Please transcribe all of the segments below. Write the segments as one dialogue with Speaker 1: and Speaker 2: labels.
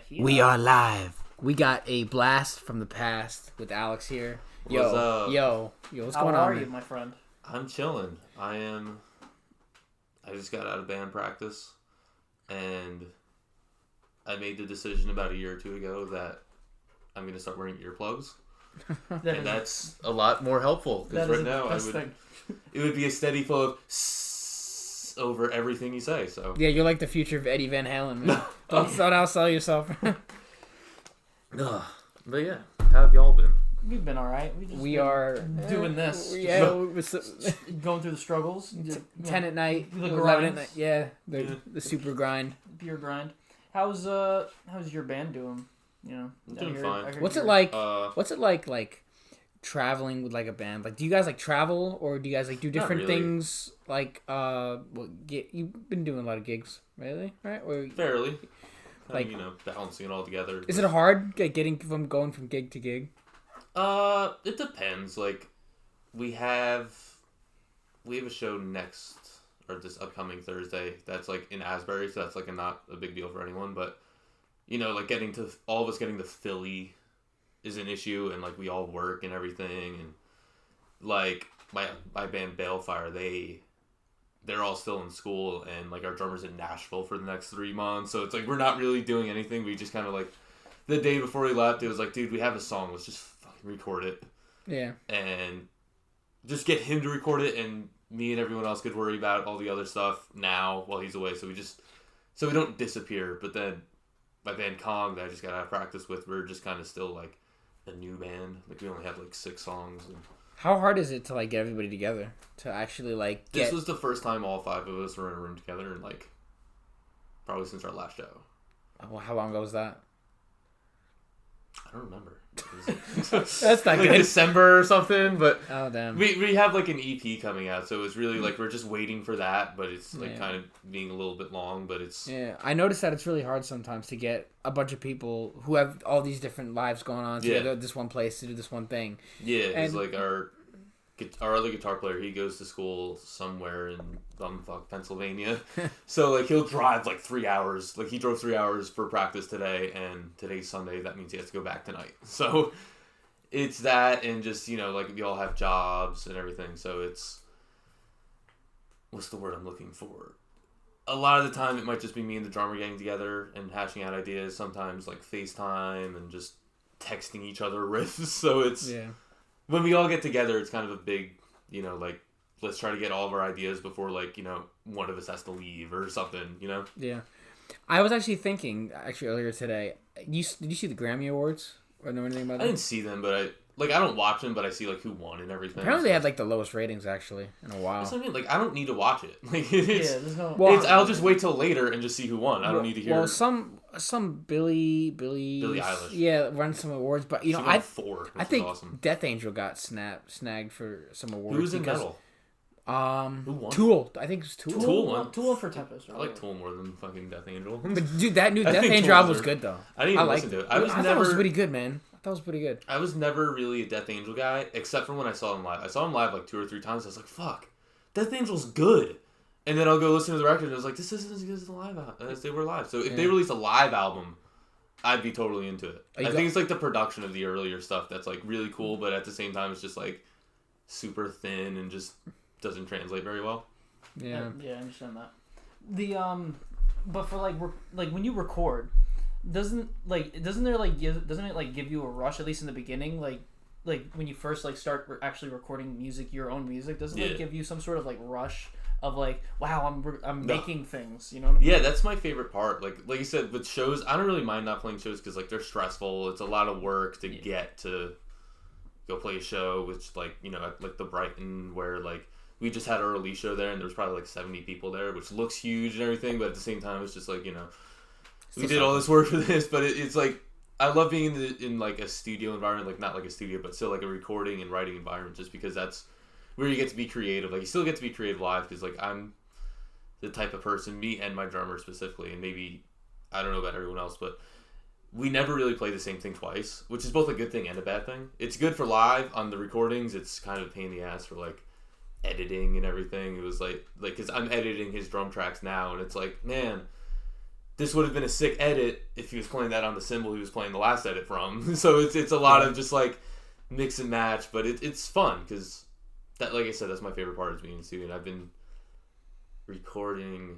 Speaker 1: We are live. We got a blast from the past with Alex here.
Speaker 2: What's up?
Speaker 1: What's going on?
Speaker 3: How are you, my friend?
Speaker 2: I'm chilling. I just got out of band practice, and I made the decision about a year or two ago that I'm going to start wearing earplugs. And that's a lot more helpful, because right now it would be a steady flow of over everything you say. So
Speaker 1: yeah, you're like the future of Eddie Van Halen, man. Don't outsell yourself.
Speaker 2: But yeah, how have y'all been?
Speaker 3: We've been all right.
Speaker 1: We are
Speaker 3: doing this.
Speaker 1: Yeah,
Speaker 3: going through the struggles.
Speaker 1: 10 at night,
Speaker 3: the
Speaker 1: 11
Speaker 3: grind.
Speaker 1: at night. Yeah, the super grind.
Speaker 3: Pure grind. How's your band doing? You know,
Speaker 2: Doing fine.
Speaker 1: What's it like? What's it like traveling with like a band? Like, do you guys like travel, or do you guys like do different
Speaker 2: really.
Speaker 1: things? Like, you've been doing a lot of gigs, really, right? Or
Speaker 2: Fairly.
Speaker 1: Like,
Speaker 2: balancing it all together.
Speaker 1: Is it hard going from gig to gig?
Speaker 2: It depends. Like, we have a show this upcoming Thursday that's like in Asbury, so that's like not a big deal for anyone, but like all of us getting to Philly is an issue, and like we all work and everything, and like my band Balefire, they're all still in school, and like our drummer's in Nashville for the next 3 months, so it's like we're not really doing anything. We just kind of like the day before we left, it was like, dude, we have a song, let's just fucking record it.
Speaker 1: Yeah.
Speaker 2: And just get him to record it, and me and everyone else could worry about all the other stuff now while he's away, so we don't disappear. But then my band Kong that I just got out of practice with, we're just kind of still like a new band. Like, we only have like 6 songs. And
Speaker 1: how hard is it to like get everybody together to actually like
Speaker 2: This was the first time all 5 of us were in a room together, and like probably since our last show.
Speaker 1: Well, how long ago was that?
Speaker 2: I don't remember.
Speaker 1: That's not
Speaker 2: like
Speaker 1: good.
Speaker 2: December or something, but
Speaker 1: oh damn.
Speaker 2: We have like an EP coming out, so it's really like we're just waiting for that, but it's like kind of being a little bit long, but it's
Speaker 1: I noticed that it's really hard sometimes to get a bunch of people who have all these different lives going on together at this one place to do this one thing.
Speaker 2: Yeah, it's like our other guitar player, he goes to school somewhere in bumfuck Pennsylvania. So like he'll drive like 3 hours. Like he drove 3 hours for practice today, and today's Sunday, that means he has to go back tonight. So it's that, and just, like we all have jobs and everything. So it's, what's the word I'm looking for? A lot of the time it might just be me and the drummer getting together and hashing out ideas. Sometimes like FaceTime and just texting each other riffs. So it's when we all get together, it's kind of a big, like, let's try to get all of our ideas before, like, one of us has to leave or something,
Speaker 1: Yeah. I was actually thinking, earlier today, did you see the Grammy Awards? Or know anything about that?
Speaker 2: I didn't see them, but I don't watch them, but I see, like, who won and everything.
Speaker 1: Apparently they had, like, the lowest ratings, actually, in a while.
Speaker 2: That's what I mean. Like, I don't need to watch it. Like,
Speaker 3: there's no...
Speaker 2: I'll just wait till later and just see who won. I don't need to hear...
Speaker 1: Well, some Billie
Speaker 2: Eilish.
Speaker 1: Yeah, won some awards, but,
Speaker 2: she won 4,
Speaker 1: I think
Speaker 2: awesome.
Speaker 1: Death Angel got snagged for some awards.
Speaker 2: Who was in metal?
Speaker 1: Who
Speaker 2: won?
Speaker 1: Tool. I think it was Tool.
Speaker 2: Tool won.
Speaker 3: Tool for Tempest.
Speaker 2: I like Tool more than fucking Death Angel.
Speaker 1: But dude, that new
Speaker 2: I
Speaker 1: Death
Speaker 2: think
Speaker 1: Angel
Speaker 2: Tool
Speaker 1: album
Speaker 2: was
Speaker 1: was good though.
Speaker 2: I didn't even listen to it. I thought it was
Speaker 1: pretty good, man. I thought it was pretty good.
Speaker 2: I was never really a Death Angel guy, except for when I saw him live. I saw him live like 2 or 3 times. I was like, fuck, Death Angel's good. And then I'll go listen to the record, and I was like, this isn't as good as the live as they were live. So if they released a live album, I'd be totally into it. I think it's like the production of the earlier stuff that's like really cool, but at the same time it's just like super thin and just doesn't translate very well.
Speaker 1: Yeah,
Speaker 3: I understand that. But for like when you record, doesn't it give you a rush, at least in the beginning, like when you first like start actually recording your own music, doesn't it give you some sort of like rush of like, wow, I'm making things, you know what I mean?
Speaker 2: Yeah, that's my favorite part. Like you said, with shows, I don't really mind not playing shows because like they're stressful. It's a lot of work to get to go play a show, which like, at like the Brighton, where like we just had our release show there, and there was probably like 70 people there, which looks huge and everything, but at the same time it's just like, we did all this work for this, but it's like, I love being in like a studio environment, like not like a studio, but still like a recording and writing environment, just because that's where you get to be creative. Like, you still get to be creative live, because like I'm the type of person, me and my drummer specifically, and maybe I don't know about everyone else, but we never really play the same thing twice, which is both a good thing and a bad thing. It's good for live. On the recordings, it's kind of a pain in the ass for like editing and everything. It was like because I'm editing his drum tracks now, and it's like, man, this would have been a sick edit if he was playing that on the cymbal he was playing the last edit from. So it's a lot of just like mix and match, but it's fun because that, like I said, that's my favorite part is being in the studio. And I've been recording.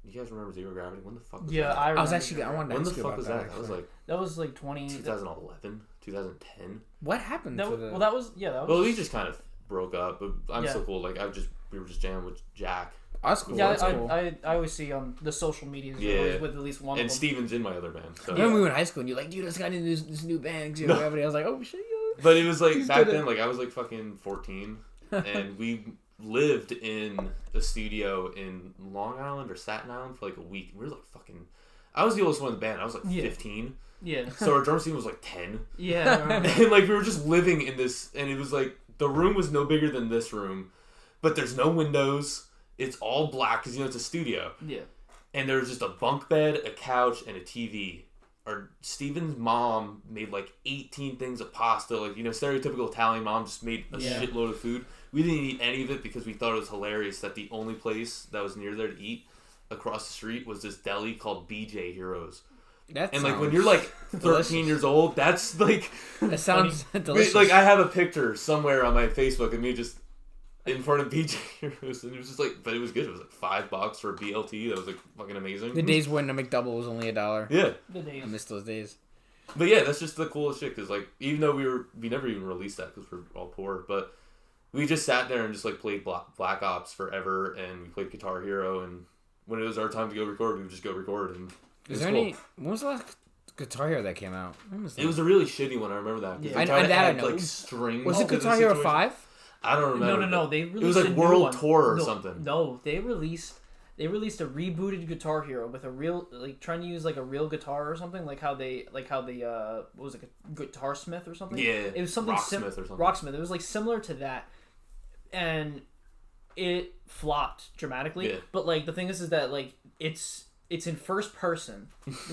Speaker 2: You guys remember Zero Gravity? When the fuck was that?
Speaker 3: Yeah, I
Speaker 1: was actually. I wanted to
Speaker 2: When the
Speaker 1: ask you
Speaker 2: fuck
Speaker 1: about
Speaker 2: was
Speaker 1: that.
Speaker 2: that?
Speaker 3: That was like
Speaker 2: 2011, 2010.
Speaker 1: What happened to the?
Speaker 3: Well, that was
Speaker 2: Well, we just kind of broke up, but I'm
Speaker 3: Yeah.
Speaker 2: still cool. Like we were just jamming with Jack.
Speaker 1: That's cool.
Speaker 3: Yeah,
Speaker 1: That's cool.
Speaker 3: I always see on the social medias
Speaker 2: Yeah.
Speaker 3: always with at least one
Speaker 2: And
Speaker 3: of them.
Speaker 2: Steven's in my other band. So.
Speaker 1: Remember we were in high school and you're like, dude, I just got into this new band, Zero Gravity. I was like, oh shit, yo.
Speaker 2: But it was like
Speaker 1: He's
Speaker 2: back
Speaker 1: good at-
Speaker 2: then, like I was like fucking 14, and we lived in a studio in Long Island or Staten Island for like a week. We were like fucking. I was the oldest one in the band. I was like 15.
Speaker 3: Yeah.
Speaker 2: So our drum team was like 10.
Speaker 3: Yeah. I remember.
Speaker 2: And like we were just living in this, and it was like the room was no bigger than this room, but there's no windows. It's all black because it's a studio.
Speaker 3: Yeah.
Speaker 2: And there was just a bunk bed, a couch, and a TV. Our Steven's mom made like 18 things of pasta, like stereotypical Italian mom just made a shitload of food. We didn't eat any of it because we thought it was hilarious that the only place that was near there to eat across the street was this deli called BJ Heroes. And like when you're like 13 years old, that's like
Speaker 1: that sounds delicious.
Speaker 2: Like I have a picture somewhere on my Facebook of me just in front of BJ Heroes, and it was just like, but it was good. It was like $5 for a BLT. That was like fucking amazing.
Speaker 1: The days when a McDouble was only $1.
Speaker 2: Yeah.
Speaker 3: The days.
Speaker 1: I miss those days.
Speaker 2: But yeah, that's just the coolest shit. Cause like even though we never even released that because we're all poor, but we just sat there and just like played Black Ops forever, and we played Guitar Hero, and when it was our time to go record, we would just go record. And
Speaker 1: Is there any? When was the last Guitar Hero that came out? When was that?
Speaker 2: It was a really shitty one. I remember that.
Speaker 3: Yeah.
Speaker 2: They tried to
Speaker 1: I
Speaker 2: add
Speaker 1: know.
Speaker 2: like strings.
Speaker 1: Was it
Speaker 2: to the
Speaker 1: Guitar Hero
Speaker 2: situation.
Speaker 1: 5?
Speaker 2: I don't remember.
Speaker 3: No. They released
Speaker 2: it was like
Speaker 3: a new
Speaker 2: World
Speaker 3: one.
Speaker 2: Tour or something.
Speaker 3: No, they released a rebooted Guitar Hero with a real, like, trying to use like a real guitar or something, like how they what was it, Guitar Smith or something?
Speaker 2: Yeah.
Speaker 3: It was something
Speaker 2: Rocksmith or something.
Speaker 3: Rocksmith. It was like similar to that, and it flopped dramatically.
Speaker 2: Yeah.
Speaker 3: But like the thing is that like it's in first person.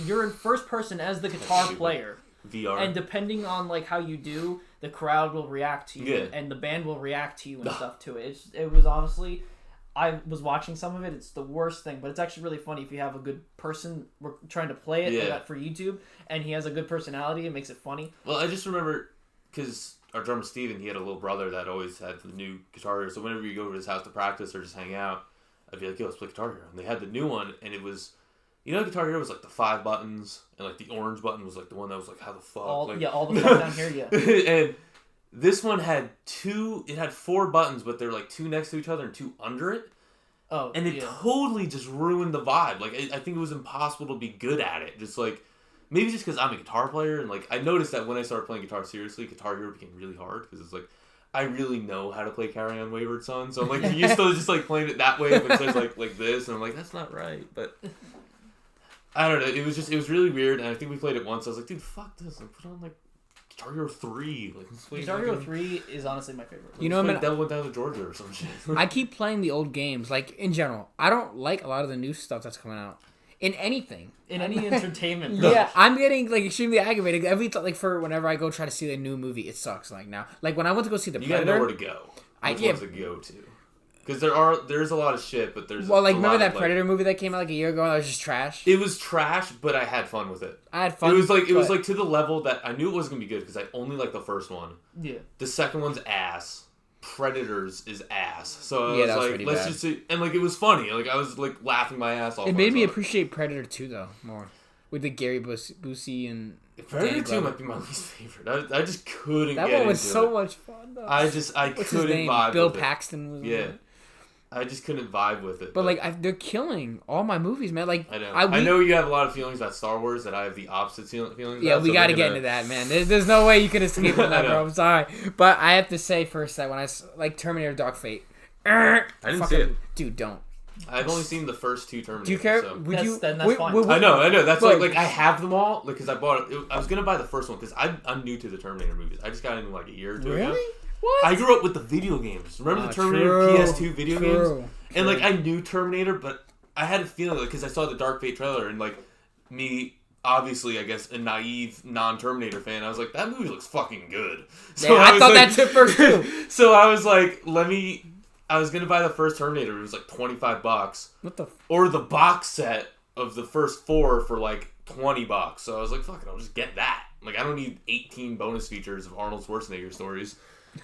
Speaker 3: You're in first person as the guitar player.
Speaker 2: VR.
Speaker 3: And depending on like how you do, the crowd will react to you,
Speaker 2: Yeah.
Speaker 3: and the band will react to you and stuff to it. It was honestly, I was watching some of it. It's the worst thing, but it's actually really funny if you have a good person trying to play it for YouTube, and he has a good personality. It makes it funny.
Speaker 2: Well, I just remember because our drummer Steven, he had a little brother that always had the new Guitar Hero. So whenever you go over to his house to practice or just hang out, I'd be like, "Yo, let's play Guitar Hero." And they had the new one, and it was. Guitar Hero was like the 5 buttons, and like the orange button was like the one that was like, how the fuck?
Speaker 3: All
Speaker 2: like...
Speaker 3: the stuff down here, yeah.
Speaker 2: And this one had 4 buttons, but they're like 2 next to each other and 2 under it.
Speaker 3: Oh,
Speaker 2: and it totally just ruined the vibe. Like, I think it was impossible to be good at it. Just like, maybe just because I'm a guitar player, and like, I noticed that when I started playing guitar seriously, Guitar Hero became really hard, because it's like, I really know how to play Carry On Wayward Son, so I'm like used to just like playing it that way, but it says like this, and I'm like, that's not right, but... I don't know. It was really weird, and I think we played it once. I was like, dude, fuck this. Like, put on like Guitar Hero 3. Like,
Speaker 3: Guitar Hero 3 is honestly my favorite.
Speaker 2: Devil Went Down to Georgia or some shit.
Speaker 1: I keep playing the old games. Like in general, I don't like a lot of the new stuff that's coming out. In anything.
Speaker 3: In any entertainment.
Speaker 1: Yeah, I'm getting like extremely aggravated for whenever I go try to see a new movie, it sucks. Like now, like when I went to go see the Predator,
Speaker 2: you gotta know where to go. Which ones to go to. Because there's a lot of shit, but there's
Speaker 1: remember that Predator movie that came out like a year ago and that was just trash?
Speaker 2: It was trash, but I had fun with it.
Speaker 1: I had fun.
Speaker 2: It was like to the level that I knew it wasn't gonna be good because I only liked the first one.
Speaker 3: Yeah.
Speaker 2: The second one's ass. Predators is ass. So
Speaker 1: yeah,
Speaker 2: I
Speaker 1: that was
Speaker 2: like,
Speaker 1: pretty
Speaker 2: let's
Speaker 1: bad.
Speaker 2: just see, and like it was funny. Like I was like laughing my ass off.
Speaker 1: It made me appreciate Predator 2 though more, with the Gary Busey and
Speaker 2: Predator 2 might be my least favorite. I just couldn't.
Speaker 1: That
Speaker 2: get
Speaker 1: one was
Speaker 2: into
Speaker 1: so
Speaker 2: it.
Speaker 1: much fun though.
Speaker 2: I
Speaker 1: What's
Speaker 2: couldn't
Speaker 1: his name?
Speaker 2: vibe.
Speaker 1: Bill
Speaker 2: with
Speaker 1: Paxton was.
Speaker 2: Yeah. I just couldn't vibe with it.
Speaker 1: But like, they're killing all my movies, man. Like,
Speaker 2: I know. I know you have a lot of feelings about Star Wars that I have the opposite feelings.
Speaker 1: Yeah,
Speaker 2: about,
Speaker 1: we got to get into that, man. There's no way you can escape from that, bro. I'm sorry, but I have to say first that when I like Terminator: Dark Fate,
Speaker 2: I didn't see it.
Speaker 1: Dude, don't.
Speaker 2: I've only seen the first 2 Terminators.
Speaker 1: Do you care?
Speaker 2: So.
Speaker 3: That's fine.
Speaker 2: I know. That's like I have them all because I bought it. I was gonna buy the first one because I'm new to the Terminator movies. I just got into like a year or 2 ago.
Speaker 1: What?
Speaker 2: I grew up with the video games. Remember the Terminator PS2 video games? And like I knew Terminator, but I had a feeling because I saw the Dark Fate trailer and like me. Obviously, I guess a naive non-Terminator fan, I was like, that movie looks fucking good.
Speaker 1: So yeah, I thought that too first too.
Speaker 2: So I was like, I was gonna buy the first Terminator. It was like $25.
Speaker 1: What the?
Speaker 2: Or the box set of the first 4 for like $20. So I was like, fuck it, I'll just get that. Like, I don't need 18 bonus features of Arnold Schwarzenegger stories.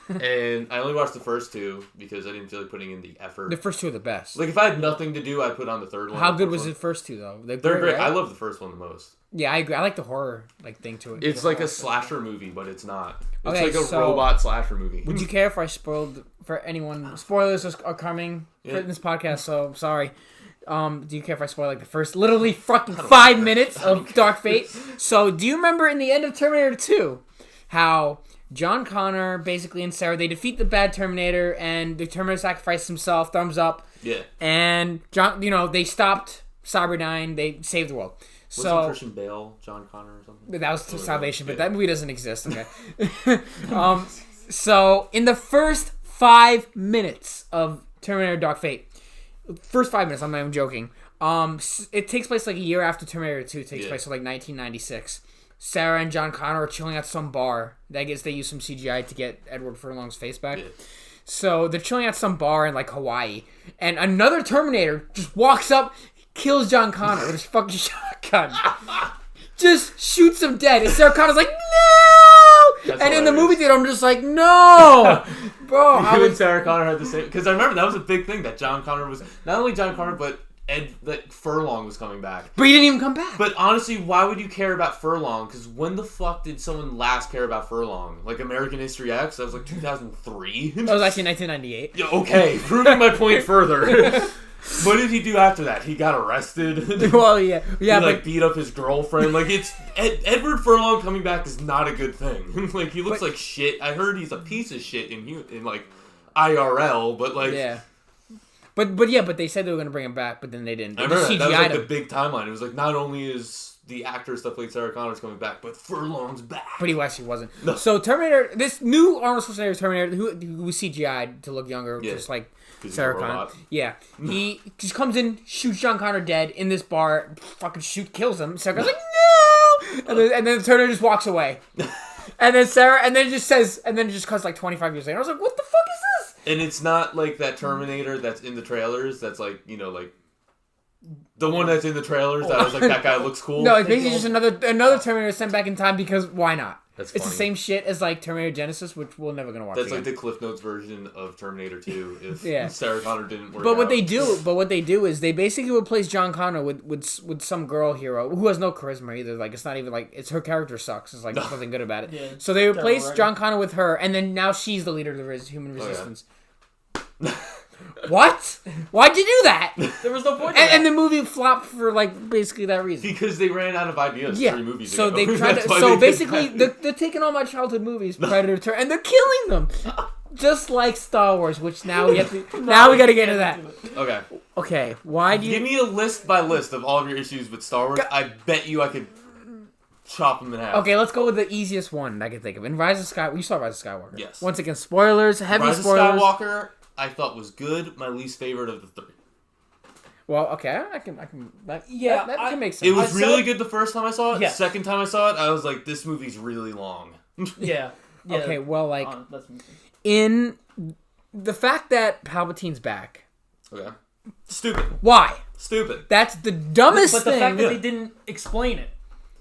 Speaker 2: And I only watched the first 2 because I didn't feel like putting in the effort.
Speaker 1: The first 2 are the best.
Speaker 2: Like, if I had nothing to do, I'd put on the third one.
Speaker 1: How good was the first 2 though?
Speaker 2: They're great. Right? I love the first one the most.
Speaker 1: Yeah, I agree. I like the horror thing to it.
Speaker 2: It's like a slasher movie, but it's not. It's
Speaker 1: okay,
Speaker 2: like a robot slasher movie.
Speaker 1: Would you care if I spoiled for anyone? Spoilers are coming for this podcast, so sorry. Do you care if I spoil like the first literally fucking 5 minutes of Dark Fate? So do you remember in the end of Terminator 2 how John Connor basically and Sarah, they defeat the bad Terminator and the Terminator sacrifices himself, thumbs up.
Speaker 2: Yeah.
Speaker 1: And John, they stopped Cyberdyne, they saved the world.
Speaker 2: Wasn't Christian Bale John Connor or something?
Speaker 1: That was Salvation, but that movie doesn't exist. Okay. So in the first 5 minutes of Terminator Dark Fate, first 5 minutes, I'm not even joking. It takes place like a year after Terminator 2 takes place, so like 1996. Sarah and John Connor are chilling at some bar. I guess they use some CGI to get Edward Furlong's face back. Yeah. So they're chilling at some bar in like Hawaii, and another Terminator just walks up, kills John Connor with his fucking shotgun. Just shoots him dead. And Sarah Connor's like, no! That's and hilarious. In the movie theater, I'm just like, no! Bro,
Speaker 2: you and Sarah Connor had the same... Because I remember that was a big thing that John Connor was... Not only John Connor, but that Furlong was coming back.
Speaker 1: But he didn't even come back.
Speaker 2: But honestly, why would you care about Furlong? Because when the fuck did someone last care about Furlong? Like American History X? That was like 2003?
Speaker 1: That was actually 1998.
Speaker 2: Yeah, okay, proving my point further. What did he do after that? He got arrested.
Speaker 1: Well, yeah.
Speaker 2: He like beat up his girlfriend. Like it's Edward Furlong coming back is not a good thing. Like he looks like shit. I heard he's a piece of shit in like IRL, but like
Speaker 1: yeah. But they said they were gonna bring him back, but then they didn't.
Speaker 2: I remember that was like the big timeline. It was like not only is the actor stuff like Sarah Connor's coming back, but Furlong's back.
Speaker 1: But he actually wasn't. No. So Terminator, this new Arnold Schwarzenegger Terminator, who was CGI'd to look younger, just like Sarah Connor. Yeah. He just comes in, shoots John Connor dead in this bar, fucking kills him. Sarah Connor's like, no! And then the Terminator just walks away. And then it just cuts like 25 years later. I was like, what the fuck is this?
Speaker 2: And it's not like that Terminator that's in the trailers, that's like, like the one that's in the trailers that was like, that guy looks cool.
Speaker 1: No, it's basically just another Terminator sent back in time because why not? It's the same shit as like Terminator Genesis, which we're never gonna watch.
Speaker 2: That's
Speaker 1: again.
Speaker 2: like the Cliff Notes version of Terminator 2 if Sarah Connor didn't work.
Speaker 1: But what they do is they basically replace John Connor with some girl hero who has no charisma either. Like it's not even like it's her character sucks. It's like nothing good about it. Yeah, so they replace John Connor with her, and then now she's the leader of the human resistance. Oh, yeah. What? Why'd you do that?
Speaker 3: There was no point.
Speaker 1: And the movie flopped for like basically that reason.
Speaker 2: Because they ran out of ideas 3 movies ago.
Speaker 1: So they tried to. So basically, they're taking all my childhood movies, Predator, and they're killing them, just like Star Wars. Which now we have to. Now we got to get into that.
Speaker 2: Okay.
Speaker 1: Okay. Why do you
Speaker 2: give me a list by list of all of your issues with Star Wars? I bet you I could chop them in half.
Speaker 1: Okay, let's go with the easiest one I can think of. In Rise of Skywalker, you saw Rise of Skywalker.
Speaker 2: Yes.
Speaker 1: Once again, spoilers. Heavy
Speaker 2: Rise
Speaker 1: spoilers.
Speaker 2: Rise of Skywalker, I thought was good. My least favorite of the 3.
Speaker 1: Well, okay, I can. That can make sense.
Speaker 2: It was really good the first time I saw it. Yeah. Second time I saw it, I was like, this movie's really long.
Speaker 3: Yeah.
Speaker 1: Okay, well, like, in the fact that Palpatine's back.
Speaker 2: Okay. Stupid.
Speaker 1: Why?
Speaker 2: Stupid.
Speaker 1: That's the dumbest thing.
Speaker 3: But the fact that they didn't explain it.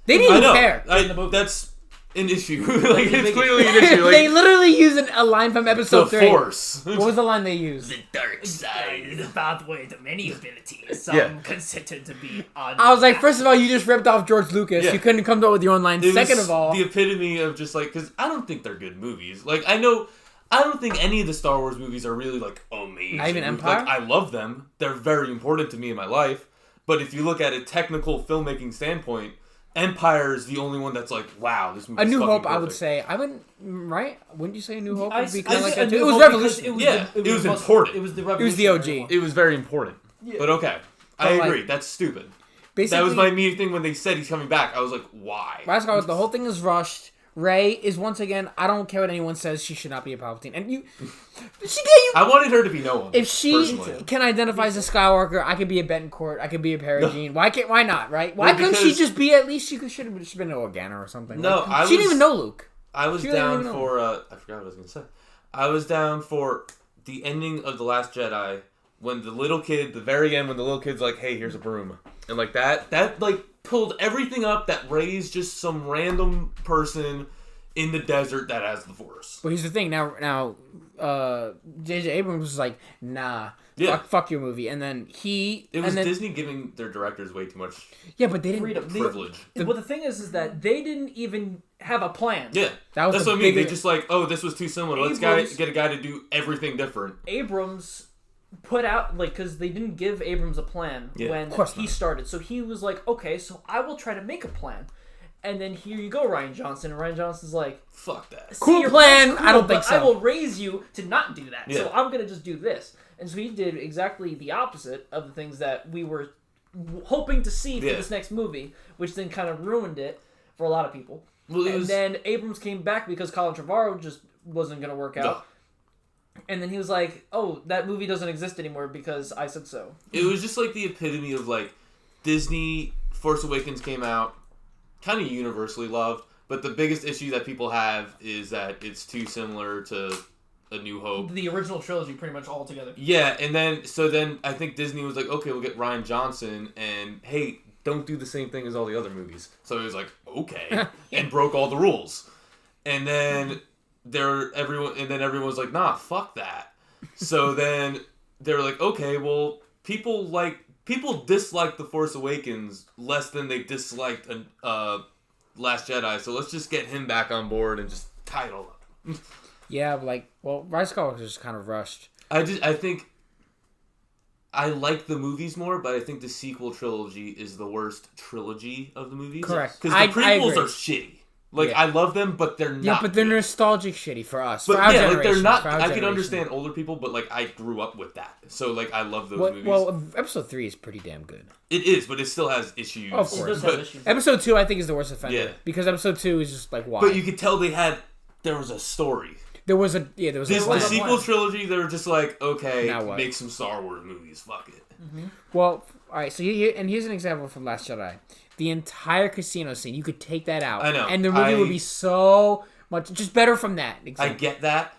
Speaker 1: They didn't even care.
Speaker 2: That's an issue. Like, it's clearly an issue. Like,
Speaker 1: they literally use a line from episode 3.
Speaker 2: The Force.
Speaker 1: What was the line they used?
Speaker 3: The dark side is a pathway to many abilities. Some consider to be
Speaker 1: I was like, first of all, you just ripped off George Lucas. Yeah. You couldn't come up with your own line. Second of all,
Speaker 2: the epitome of just like, because I don't think they're good movies. Like, I don't think any of the Star Wars movies are really like amazing.
Speaker 1: Not even Empire?
Speaker 2: Like, I love them. They're very important to me in my life. But if you look at a technical filmmaking standpoint, Empire is the only one that's like, wow, this movie.
Speaker 1: A New Hope,
Speaker 2: perfect.
Speaker 1: I would say. Right? Wouldn't you say A New Hope would be
Speaker 3: kind of
Speaker 1: like that too? It was revolutionary.
Speaker 2: It was important.
Speaker 3: It was the
Speaker 1: OG.
Speaker 2: It was very important. Yeah. But okay, I agree. That's stupid. Basically, that was my immediate thing when they said he's coming back. I was like, why?
Speaker 1: The whole thing is rushed. Rey is once again. I don't care what anyone says. She should not be a Palpatine. And
Speaker 2: I wanted her to be no one.
Speaker 1: If she can identify as a Skywalker, I could be a Betancourt. I could be a Peregine. Why not? Right? Why couldn't she just be? At least she should have just been an Organa or something.
Speaker 2: No,
Speaker 1: she didn't even know Luke.
Speaker 2: I was down for. I forgot what I was going to say. I was down for the ending of The Last Jedi when the little kid, the very end, when the little kid's like, "Hey, here's a broom." And like that like pulled everything up that Rey's just some random person in the desert that has the Force.
Speaker 1: But here's the thing. Now, J.J. Abrams was like, nah.
Speaker 2: Yeah.
Speaker 1: Fuck your movie. And then
Speaker 2: It was Disney giving their directors way too much
Speaker 1: Yeah, but they didn't...
Speaker 3: freedom.
Speaker 2: privilege.
Speaker 3: Well, the thing is that they didn't even have a plan.
Speaker 2: Yeah.
Speaker 1: That's
Speaker 2: what I mean. They just like, oh, this was too similar. Let's get a guy to do everything different.
Speaker 3: Abrams put out, like, because they didn't give Abrams a plan when he started. So he was like, okay, so I will try to make a plan. And then here you go, Rian Johnson. And Rian Johnson's like,
Speaker 2: fuck that.
Speaker 1: Cool plan. I don't think so.
Speaker 3: I will raise you to not do that.
Speaker 2: Yeah.
Speaker 3: So I'm going to just do this. And so he did exactly the opposite of the things that we were hoping to see for this next movie, which then kind of ruined it for a lot of people. Well, then Abrams came back because Colin Trevorrow just wasn't going to work out. No. And then he was like, oh, that movie doesn't exist anymore because I said so.
Speaker 2: It was just like the epitome of like Disney, Force Awakens came out, kind of universally loved, but the biggest issue that people have is that it's too similar to A New Hope.
Speaker 3: The original trilogy pretty much all together.
Speaker 2: Yeah, and then I think Disney was like, okay, we'll get Rian Johnson, and hey, don't do the same thing as all the other movies. So he was like, okay, and broke all the rules. And then everyone was like, nah, fuck that. So then they were like, okay, well, people dislike The Force Awakens less than they disliked Last Jedi, so let's just get him back on board and just tie it all up.
Speaker 1: Yeah, like, well, Rise of Skywalker was just kind of rushed.
Speaker 2: I think I like the movies more, but I think the sequel trilogy is the worst trilogy of the movies.
Speaker 1: Correct.
Speaker 2: Because the prequels are shitty. Like, I love them, but they're not.
Speaker 1: Yeah, but they're nostalgic shitty for us.
Speaker 2: But
Speaker 1: for our
Speaker 2: yeah, like, they're not.
Speaker 1: I
Speaker 2: can understand older people, but like, I grew up with that. So, like, I love those movies.
Speaker 1: Well, episode 3 is pretty damn good.
Speaker 2: It is, but it still has issues.
Speaker 1: Of course.
Speaker 3: It does have issues.
Speaker 1: Episode 2, I think, is the worst offender.
Speaker 2: Yeah.
Speaker 1: Because episode 2 is just like, why?
Speaker 2: But you could tell there was a story.
Speaker 1: There was a
Speaker 2: The sequel trilogy, they were just like, okay,
Speaker 1: Now what?
Speaker 2: make some Star Wars movies, fuck it.
Speaker 1: Mm-hmm. Well, alright, so here's an example from Last Jedi. The entire casino scene, you could take that out.
Speaker 2: I know.
Speaker 1: And the movie would be so much, just better from that.
Speaker 2: I get that.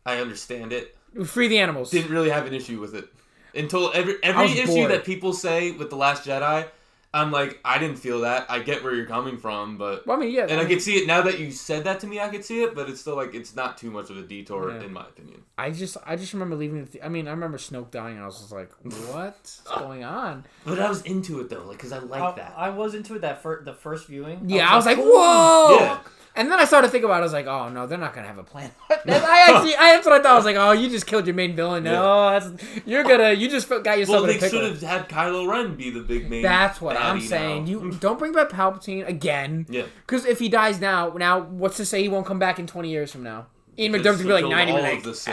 Speaker 2: I understand it.
Speaker 1: Free the animals.
Speaker 2: Didn't really have an issue with it. Until every issue
Speaker 1: bored.
Speaker 2: that people say with The Last Jedi, I'm like, I didn't feel that. I get where you're coming from, but...
Speaker 1: Well, I mean, yeah.
Speaker 2: And I could see it, now that you said that to me, I could see it, but it's still like, it's not too much of a detour, in my opinion. I
Speaker 1: just remember leaving I remember Snoke dying, and I was just like, what's going on?
Speaker 2: But I was into it, though, like, because I like that.
Speaker 3: I was into it the first viewing.
Speaker 1: Yeah, I was like, whoa!
Speaker 2: Yeah.
Speaker 1: And then I started to think about it. I was like, oh, no, they're not going to have a plan. That's what I thought. I was like, oh, you just killed your main villain. No, you just got yourself in a pickle.
Speaker 2: Well, they should have had Kylo Ren be the big main
Speaker 1: That's what I'm saying. You don't bring back Palpatine again.
Speaker 2: Yeah.
Speaker 1: Because if he dies now, what's to say he won't come back in 20 years from now? Ian McDermott's going to be like 90 minutes.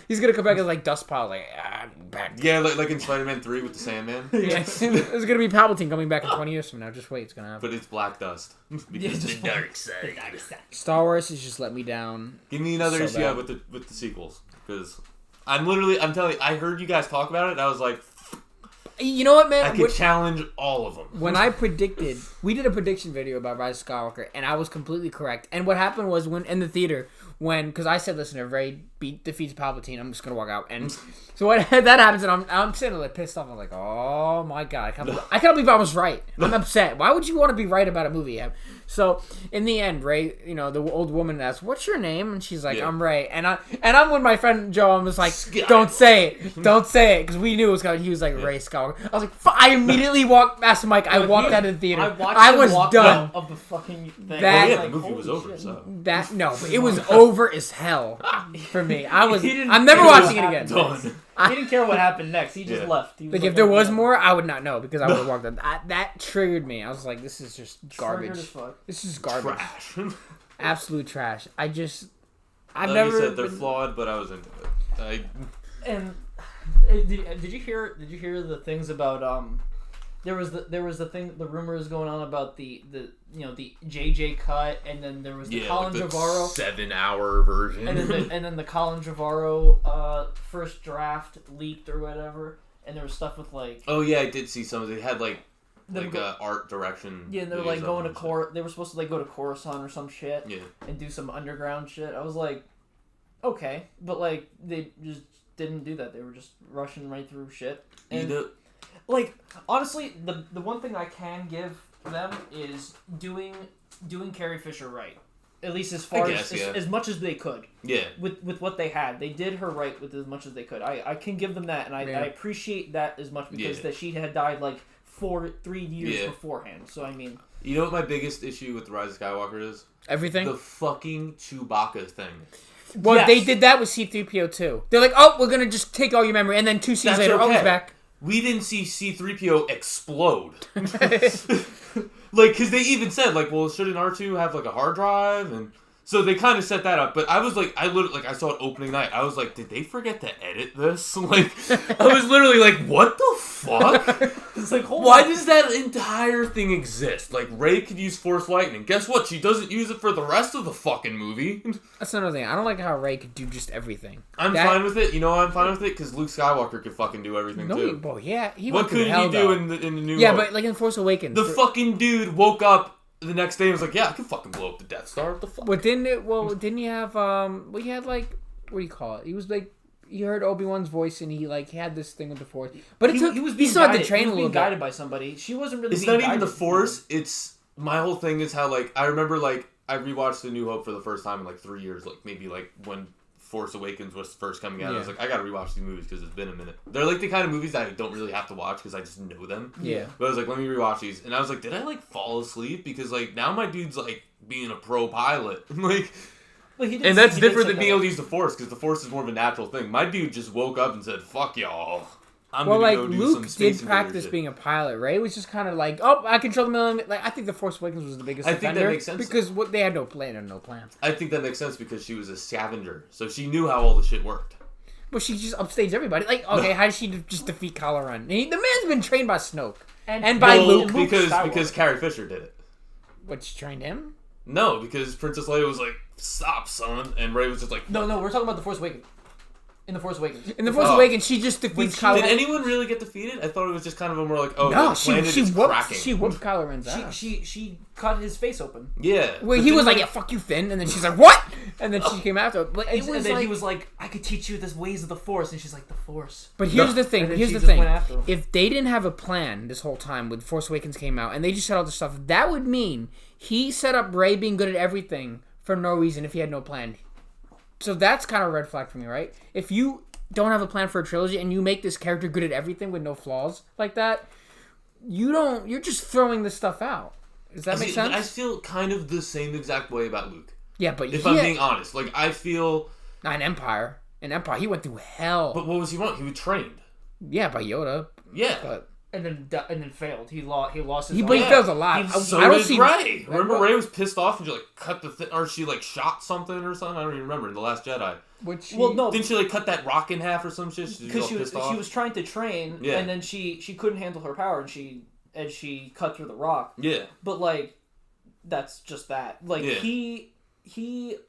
Speaker 1: He's going to come back as like dust pile. Like, I'm back.
Speaker 2: Yeah, like in Spider-Man 3 with the Sandman.
Speaker 1: Yeah. There's going to be Palpatine coming back in 20 years from now. Just wait, it's going to happen.
Speaker 2: But it's black dust. Because the dark side.
Speaker 1: Star Wars has just let me down.
Speaker 2: Give me another issue you have with the sequels. Because I'm telling you, I heard you guys talk about it, and I was like...
Speaker 1: You know what, man?
Speaker 2: I could challenge all of them.
Speaker 1: When I predicted... We did a prediction video about Rise of Skywalker, and I was completely correct. And what happened was, when in the theater... Because I said, listen, if Rey defeats Palpatine, I'm just going to walk out. And so when that happens, and I'm sitting there like, pissed off. I'm like, oh my God. I can't believe I was right. I'm upset. Why would you want to be right about a movie? So in the end, Rey, the old woman asks, what's your name? And she's like, I'm Rey. And I'm with my friend Joe. I'm just like, don't say it. Don't say it. Because we knew it was coming. He was like, Rey Skywalker. I was like, I immediately walked past the mic. I walked out of the theater. I was done.
Speaker 3: Of the fucking thing.
Speaker 2: The movie was over. So.
Speaker 1: But it was over as hell for me. I'm never watching it again.
Speaker 3: He didn't care what happened next. He just left. He was
Speaker 1: like if there was more, I would not know because I would have walked out. That triggered me. I was like, this is just garbage. This is garbage. Trash. Absolute trash. I've never.
Speaker 2: You said they're flawed, but I was into it.
Speaker 3: And did you hear the things about There was the rumors going on about the JJ cut, and then there was the Colin Trevorrow
Speaker 2: 7-hour version,
Speaker 3: and then the Colin Trevorrow first draft leaked or whatever, and there was stuff with like
Speaker 2: I did see some. They had like art direction.
Speaker 3: Yeah, and they were like going to They were supposed to go to Coruscant or some shit.
Speaker 2: Yeah. And
Speaker 3: do some underground shit. I was like, okay, but like they just didn't do that. They were just rushing right through shit. And like honestly, the one thing I can give them is doing Carrie Fisher right. At least as far as much as they could.
Speaker 2: Yeah.
Speaker 3: With what they had, they did her right with as much as they could. I can give them that, and I appreciate that as much because that she had died like 3 years beforehand. So I mean,
Speaker 2: you know what my biggest issue with the Rise of Skywalker is?
Speaker 1: Everything.
Speaker 2: The fucking Chewbacca thing.
Speaker 1: Well, they did that with C-3PO too. They're like, oh, we're gonna just take all your memory, and then 2 scenes later, oh, he's back.
Speaker 2: We didn't see C-3PO explode. Like, because they even said, like, well, shouldn't R2 have, like, a hard drive? And so they kind of set that up. But I was like, I saw it opening night. I was like, did they forget to edit this? Like, I was literally like, what the fuck?
Speaker 3: It's like,
Speaker 2: why does that entire thing exist? Like, Rey could use Force Lightning. Guess what? She doesn't use it for the rest of the fucking movie.
Speaker 1: That's another thing. I don't like how Rey could do just everything.
Speaker 2: I'm fine with it. You know why I'm fine with it? Because Luke Skywalker could fucking do everything, too.
Speaker 1: Well, yeah.
Speaker 2: What could he do in the New
Speaker 1: Yeah,
Speaker 2: Hope?
Speaker 1: but like in Force Awakens.
Speaker 2: The fucking dude woke up the next day and was like, yeah, I can fucking blow up the Death Star. What the fuck?
Speaker 1: But didn't he have, he had like, what do you call it? He was like, you heard Obi-Wan's voice and he like had this thing with the Force. But he still had to train a little bit.
Speaker 3: Guided by somebody. She wasn't really
Speaker 2: It's not even the Force. It's, my whole thing is how, like, I remember, like, I rewatched The New Hope for the first time in like 3 years, like maybe like when Force Awakens was first coming out. I was like, I gotta rewatch these movies because it's been a minute. They're like the kind of movies that I don't really have to watch because I just know them.
Speaker 1: Yeah.
Speaker 2: But I was like, let me rewatch these, and I was like, did I like fall asleep? Because like now my dude's like being a pro pilot, like. And that's different than being able to use the Force because the Force is more of a natural thing. My dude just woke up and said, "Fuck y'all." I'm gonna go do
Speaker 1: Luke
Speaker 2: some space
Speaker 1: did practice being a pilot. Rey was just kind of like, oh, I control the million. Like I think the Force Awakens was the biggest.
Speaker 2: I think that makes sense
Speaker 1: because they had no plan and no plan.
Speaker 2: I think that makes sense because she was a scavenger, so she knew how all the shit worked.
Speaker 1: Well, she just upstaged everybody. Like, okay, how did she just defeat Kylo Ren? The man's been trained by Snoke and by Luke
Speaker 2: because Carrie Fisher did it.
Speaker 1: What, she trained him?
Speaker 2: No, because Princess Leia was like, "Stop, son," and Rey was just like,
Speaker 3: "No, we're talking about the Force Awakens." In the Force Awakens.
Speaker 1: In the Force Awakens, she just defeats Kylo Ren.
Speaker 2: Did anyone really get defeated? I thought it was just kind of a more like, oh,
Speaker 1: no,
Speaker 2: the planet
Speaker 1: she
Speaker 2: is cracking.
Speaker 1: She whooped Kylo Ren's ass.
Speaker 3: She cut his face open.
Speaker 2: Yeah.
Speaker 1: Well, he was like, yeah, fuck you, Finn. And then she's like, what? And then she came after him.
Speaker 3: And then he was like, I could teach you the ways of the Force. And she's like, the Force.
Speaker 1: But here's the thing. If they didn't have a plan this whole time when Force Awakens came out and they just said all this stuff, that would mean he set up Rey being good at everything for no reason if he had no plan. So that's kind of a red flag for me, right? If you don't have a plan for a trilogy and you make this character good at everything with no flaws like that, you're just throwing this stuff out. Does that make sense?
Speaker 2: I feel kind of the same exact way about Luke.
Speaker 1: Yeah, but
Speaker 2: if I'm being honest, like I feel
Speaker 1: in Empire, he went through hell.
Speaker 2: But what was he wrong? He was trained.
Speaker 1: Yeah, by Yoda.
Speaker 2: Yeah,
Speaker 1: but
Speaker 3: and then failed. He lost his.
Speaker 1: But he fails a lot.
Speaker 2: So I don't see Rey. Remember, Rey was pissed off and she like cut or she like shot something or something. I don't even remember in The Last Jedi. Didn't she like cut that rock in half or some shit?
Speaker 3: Because she was trying to train, and then she couldn't handle her power, and she cut through the rock.
Speaker 2: Yeah.
Speaker 3: But like, that's just that. Like he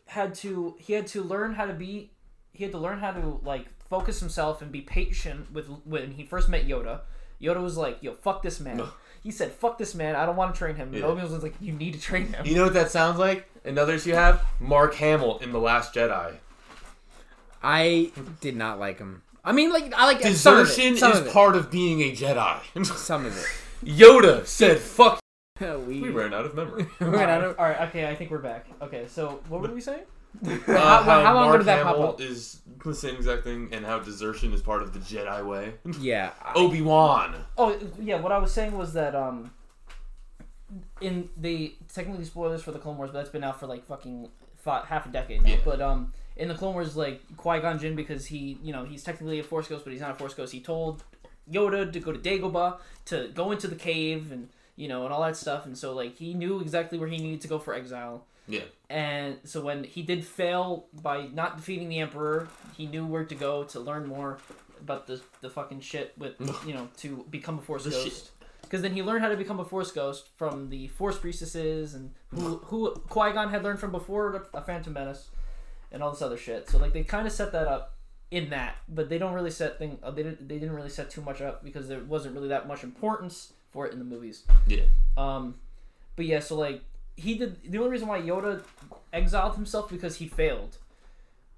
Speaker 3: had to learn how to like focus himself and be patient with when he first met Yoda. Yoda was like, yo, fuck this man. He said, fuck this man, I don't want to train him. And Obi-Wan was like, you need to train him.
Speaker 2: You know what that sounds like? Another issue you have? Mark Hamill in The Last Jedi.
Speaker 1: I did not like him. I mean, like, I like
Speaker 2: desertion is part of being a Jedi.
Speaker 1: Some of it.
Speaker 2: Yoda said, fuck. We ran out of memory.
Speaker 3: Alright, okay, I think we're back. Okay, so what were we saying?
Speaker 2: How long did that pop up? Is the same exact thing, and how desertion is part of the Jedi way.
Speaker 1: Yeah.
Speaker 2: Obi-Wan.
Speaker 3: Oh, yeah, what I was saying was that, in the, technically spoilers for the Clone Wars, but that's been out for like fucking half a decade now. Yeah. But, in the Clone Wars, like, Qui-Gon Jinn, because he, he's technically a Force Ghost, but he's not a Force Ghost, he told Yoda to go to Dagobah, to go into the cave, and, and all that stuff, and so, like, he knew exactly where he needed to go for exile.
Speaker 2: Yeah.
Speaker 3: And so when he did fail by not defeating the Emperor, he knew where to go to learn more about the fucking shit with, to become a Force Ghost. Because then he learned how to become a Force Ghost from the Force Priestesses, and who Qui-Gon had learned from before a Phantom Menace, and all this other shit. So, like, they kind of set that up in that, but they don't really set they didn't really set too much up because there wasn't really that much importance for it in the movies.
Speaker 2: Yeah.
Speaker 3: But yeah, so, like, the only reason why Yoda exiled himself because he failed,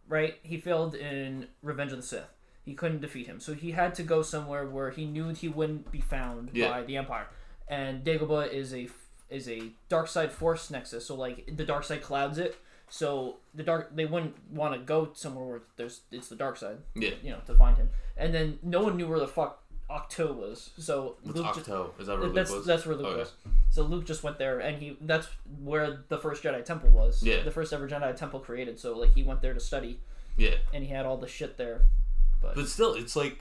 Speaker 3: right? He failed in Revenge of the Sith. He couldn't defeat him, so he had to go somewhere where he knew he wouldn't be found by the Empire. And Dagobah is a dark side force nexus, so like the dark side clouds it. So they wouldn't want to go somewhere where it's the dark side.
Speaker 2: Yeah.
Speaker 3: To find him. And then no one knew where the fuck Octo was. So
Speaker 2: what's
Speaker 3: Luke
Speaker 2: Octo? Is that where Luke was?
Speaker 3: That's where Luke was. So Luke just went there, and that's where the first Jedi Temple was.
Speaker 2: Yeah.
Speaker 3: The first ever Jedi Temple created. So like he went there to study.
Speaker 2: Yeah.
Speaker 3: And he had all the shit there.
Speaker 2: But still, it's like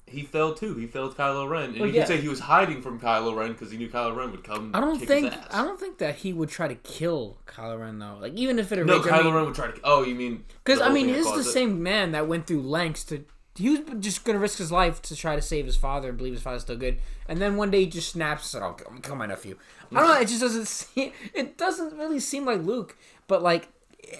Speaker 2: he failed too. He failed Kylo Ren, and you
Speaker 3: yeah.
Speaker 2: can say he was hiding from Kylo Ren because he knew Kylo Ren would come.
Speaker 1: I don't
Speaker 2: kick
Speaker 1: think
Speaker 2: his ass.
Speaker 1: I don't think that he would try to kill Kylo Ren though. Like even if it
Speaker 2: No, Kylo Ren would try to. Oh, you mean?
Speaker 1: Because I mean, he's the same man that went through lengths to. He was just gonna risk his life to try to save his father and believe his father's still good. And then one day he just snaps and said, "Oh, kill my nephew." I don't know. It just doesn't seem. It doesn't really seem like Luke. But like,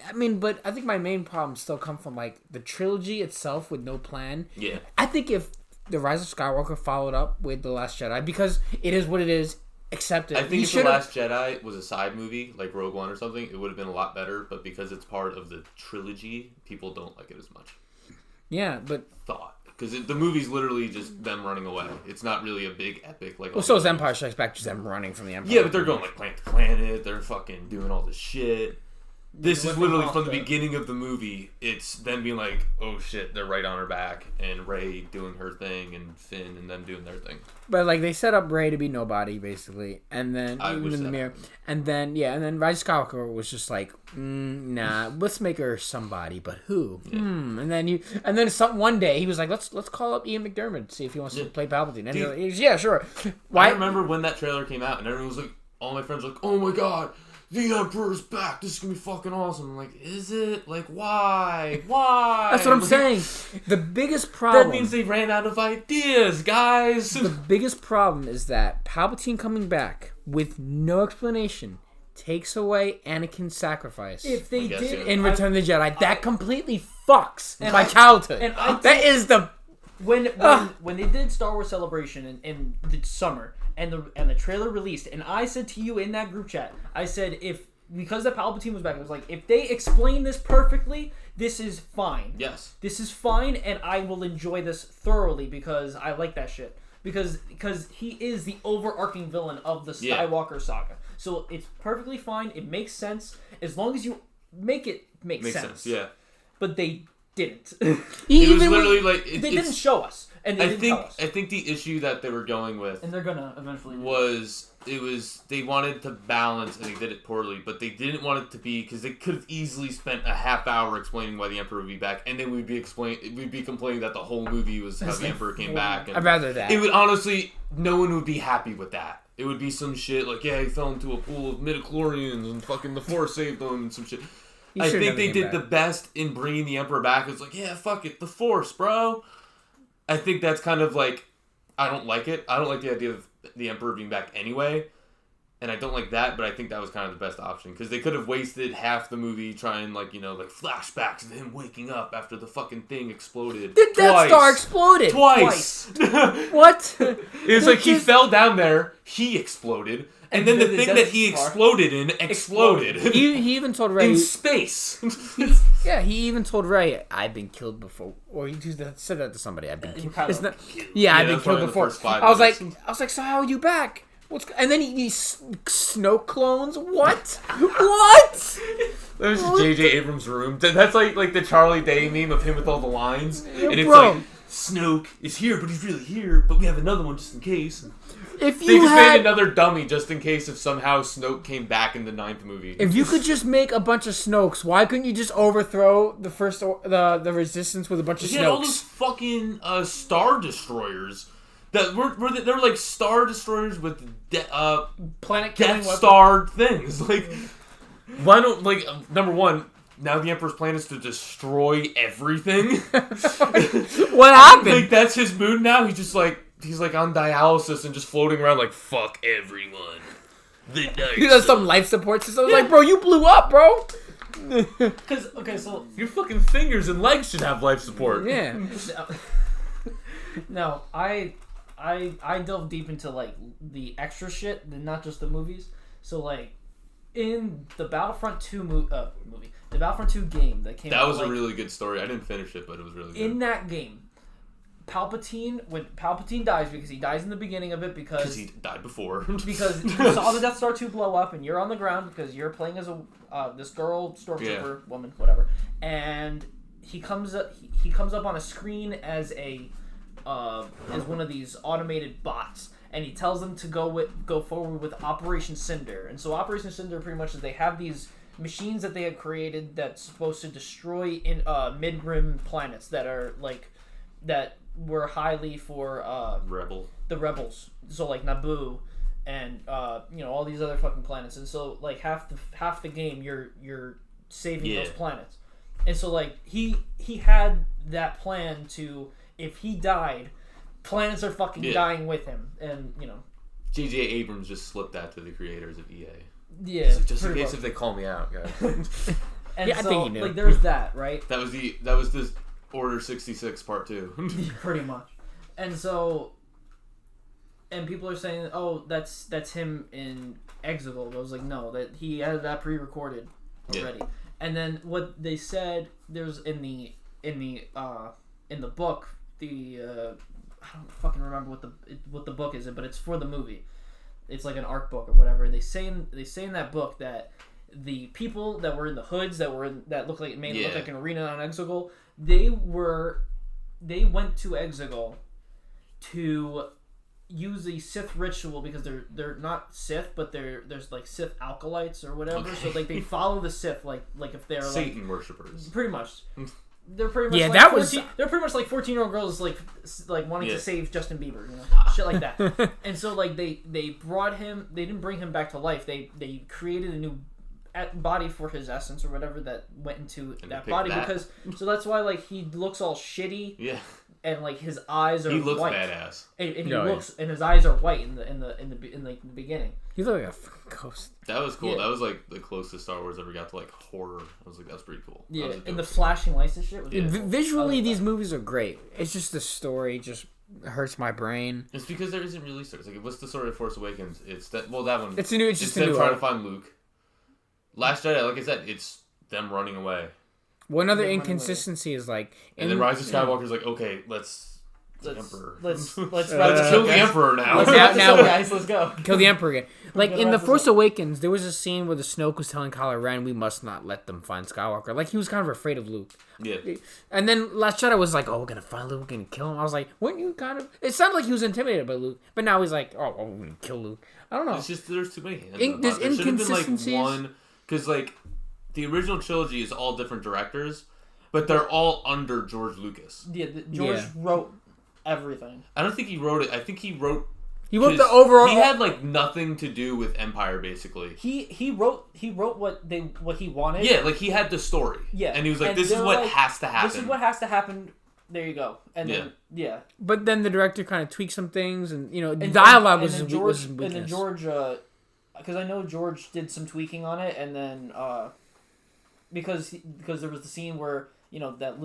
Speaker 1: I mean, but I think my main problems still come from like the trilogy itself with no plan.
Speaker 2: Yeah.
Speaker 1: I think if the Rise of Skywalker followed up with The Last Jedi, because it is what it is, accept it.
Speaker 2: I think if The Last Jedi was a side movie, like Rogue One or something, it would have been a lot better. But because it's part of the trilogy, people don't like it as much.
Speaker 1: Yeah, but
Speaker 2: because the movie's literally just them running away. It's not really a big epic like.
Speaker 1: Well, so is Empire Strikes Back, just them running from the Empire.
Speaker 2: Yeah, but they're going like planet to planet. They're fucking doing all this shit. This is literally from the beginning of the movie. It's them being like, oh shit, they're right on her back, and Rey doing her thing, and Finn and them doing their thing.
Speaker 1: But like they set up Rey to be nobody basically, and then even in the mirror, and then Rise of Skywalker was just like, nah, let's make her somebody, but who? Yeah. And then one day he was like, let's call up Ian McDiarmid, see if he wants to play Palpatine. And he was, yeah, sure.
Speaker 2: Why? I remember when that trailer came out, and everyone was like, all my friends were like, oh my god. The Emperor's back. This is gonna be fucking awesome. I'm like, is it? Like, why? Why?
Speaker 1: That's what I'm saying. The biggest problem.
Speaker 2: That means they ran out of ideas, guys.
Speaker 1: The biggest problem is that Palpatine coming back with no explanation takes away Anakin's sacrifice.
Speaker 3: If they did
Speaker 1: in Return of the Jedi, that completely fucks my childhood. And that is the
Speaker 3: when they did Star Wars Celebration in the summer. And the trailer released, and I said to you in that group chat, I said because the Palpatine was back, I was like, if they explain this perfectly, this is fine.
Speaker 2: Yes,
Speaker 3: this is fine, and I will enjoy this thoroughly because I like that shit. Because he is the overarching villain of the Skywalker saga, so it's perfectly fine. It makes sense as long as you make it make sense.
Speaker 2: Yeah,
Speaker 3: but they didn't.
Speaker 2: It was literally like
Speaker 3: they didn't show us. And they didn't tell us.
Speaker 2: I think the issue that they were going with,
Speaker 3: and they're gonna eventually,
Speaker 2: they wanted to balance, and they did it poorly, but they didn't want it to be, because they could have easily spent a half hour explaining why the Emperor would be back, and then we'd be complaining that the whole movie was how the Emperor came back. And
Speaker 1: I'd rather that.
Speaker 2: It would honestly, no one would be happy with that. It would be some shit like, yeah, he fell into a pool of midichlorians and fucking the Force saved him and some shit. I think they did the best in bringing the Emperor back. It's like, yeah, fuck it, the Force, bro. I think that's kind of like, I don't like it. I don't like the idea of the Emperor being back anyway. And I don't like that, but I think that was kind of the best option. Because they could have wasted half the movie trying, like, flashbacks of him waking up after the fucking thing exploded.
Speaker 1: The Death Star exploded!
Speaker 2: Twice!
Speaker 1: What?
Speaker 2: It was like he fell down there, he exploded, and then the thing that he exploded in exploded.
Speaker 1: He even told Rey...
Speaker 2: In space!
Speaker 1: Yeah, he even told Rey, I've been killed before. Or he said that to somebody. I've been killed. I've been killed before. I was like, so how are you back? And then he Snoke clones? What? What?
Speaker 2: That was J.J. Abrams' room. That's like the Charlie Day meme of him with all the lines. And it's like, Snoke is here, but he's really here, but we have another one just in case. They just made another dummy just in case if somehow Snoke came back in the 9th movie.
Speaker 1: If you could just make a bunch of Snokes, why couldn't you just overthrow the Resistance with a bunch of Snokes?
Speaker 2: Yeah, all those fucking Star Destroyers. They're like Star Destroyers with
Speaker 3: planet
Speaker 2: Death Star things. Like, why don't, like, number one, now the Emperor's plan is to destroy everything.
Speaker 1: What happened?
Speaker 2: Like, that's his mood now. He's like on dialysis and just floating around like, fuck everyone.
Speaker 1: He does some life support system. I was like, bro, you blew up, bro.
Speaker 3: So
Speaker 2: your fucking fingers and legs should have life support.
Speaker 1: Yeah.
Speaker 3: No, I delve deep into like the extra shit, not just the movies. So like in the Battlefront 2 movie, the Battlefront 2 game that came out.
Speaker 2: That was a really good story. I didn't finish it, but it was really good.
Speaker 3: In that game, when Palpatine dies, because he dies in the beginning of it because
Speaker 2: he died before.
Speaker 3: because you saw the Death Star 2 blow up, and you're on the ground because you're playing as a this girl stormtrooper woman, whatever, and he comes up on a screen as one of these automated bots, and he tells them to go forward with Operation Cinder. And so Operation Cinder pretty much is they have these machines that they had created that's supposed to destroy in mid-rim planets that are that were highly for the rebels, so like Naboo and all these other fucking planets. And so like half the game you're saving those planets. And so like he had that plan to, if he died, planets are fucking dying with him. And
Speaker 2: J.J. Abrams just slipped that to the creators of EA.
Speaker 3: Yeah,
Speaker 2: like, just in case if they call me out, guys.
Speaker 3: And I think he knew. Like there's that, right?
Speaker 2: That was the Order 66 Part 2.
Speaker 3: Pretty much. And so, and people are saying, oh, that's him in Exegol. I was like, no, that he had that pre-recorded already. Yeah. And then what they said, there's in the book, I don't fucking remember what the book is, but it's for the movie. It's like an art book or whatever. And they say in that book that the people that were in the hoods that looked like it look like an arena on Exegol, they went to Exegol to use the Sith ritual, because they're not Sith, but there's like Sith acolytes or whatever. Okay. So like they follow the Sith like if they're
Speaker 2: Satan worshippers.
Speaker 3: Pretty much. They're pretty much they're pretty much like 14-year-old girls like wanting to save Justin Bieber, shit like that. And so like they brought him, they didn't bring him back to life. They created a new body for his essence or whatever that went into that body, because so that's why like he looks all shitty. Yeah. And like his eyes are white. He looks
Speaker 2: badass.
Speaker 3: And his eyes are white in the beginning.
Speaker 1: He looked like a fucking ghost.
Speaker 2: That was cool. Yeah. That was like the closest Star Wars ever got to like horror. I was like, that's pretty cool.
Speaker 3: Yeah, and the flashing lights and shit.
Speaker 1: Visually, these movies are great. It's just the story just hurts my brain.
Speaker 2: It's because there isn't really stories. Like, what's the story of Force Awakens? It's that. Well, that one.
Speaker 1: It's just them
Speaker 2: trying to find Luke. Last Jedi, like I said, it's them running away.
Speaker 1: One other inconsistency is like,
Speaker 2: and then Rise of Skywalker's like, okay, let's
Speaker 3: Emperor.
Speaker 2: Let's kill the Emperor now.
Speaker 3: Guys, let's go.
Speaker 1: Kill the Emperor again. Like in The Force Awakens, there was a scene where the Snoke was telling Kylo Ren, "We must not let them find Skywalker." Like he was kind of afraid of Luke.
Speaker 2: Yeah.
Speaker 1: And then Last Jedi was like, "Oh, we're gonna find Luke, we're gonna kill him." I was like, "Weren't you kind of?" It sounded like he was intimidated by Luke, but now he's like, "Oh, we're gonna kill Luke." I don't know.
Speaker 2: It's just there's too many hands.
Speaker 1: There's
Speaker 2: there
Speaker 1: inconsistencies.
Speaker 2: Should have been like one, because like the original trilogy is all different directors, but they're all under George Lucas.
Speaker 3: Yeah, George wrote everything.
Speaker 2: I don't think he wrote it. I think he wrote
Speaker 1: the overall.
Speaker 2: He had like nothing to do with Empire, basically.
Speaker 3: He wrote what he wanted.
Speaker 2: Yeah, like he had the story.
Speaker 3: Yeah,
Speaker 2: and he was like, "This is what has to happen.
Speaker 3: This is what has to happen." There you go. And then
Speaker 1: But then the director kind of tweaked some things, and dialogue was weakness.
Speaker 3: And then George, because I know George did some tweaking on it, and then because there was the scene where that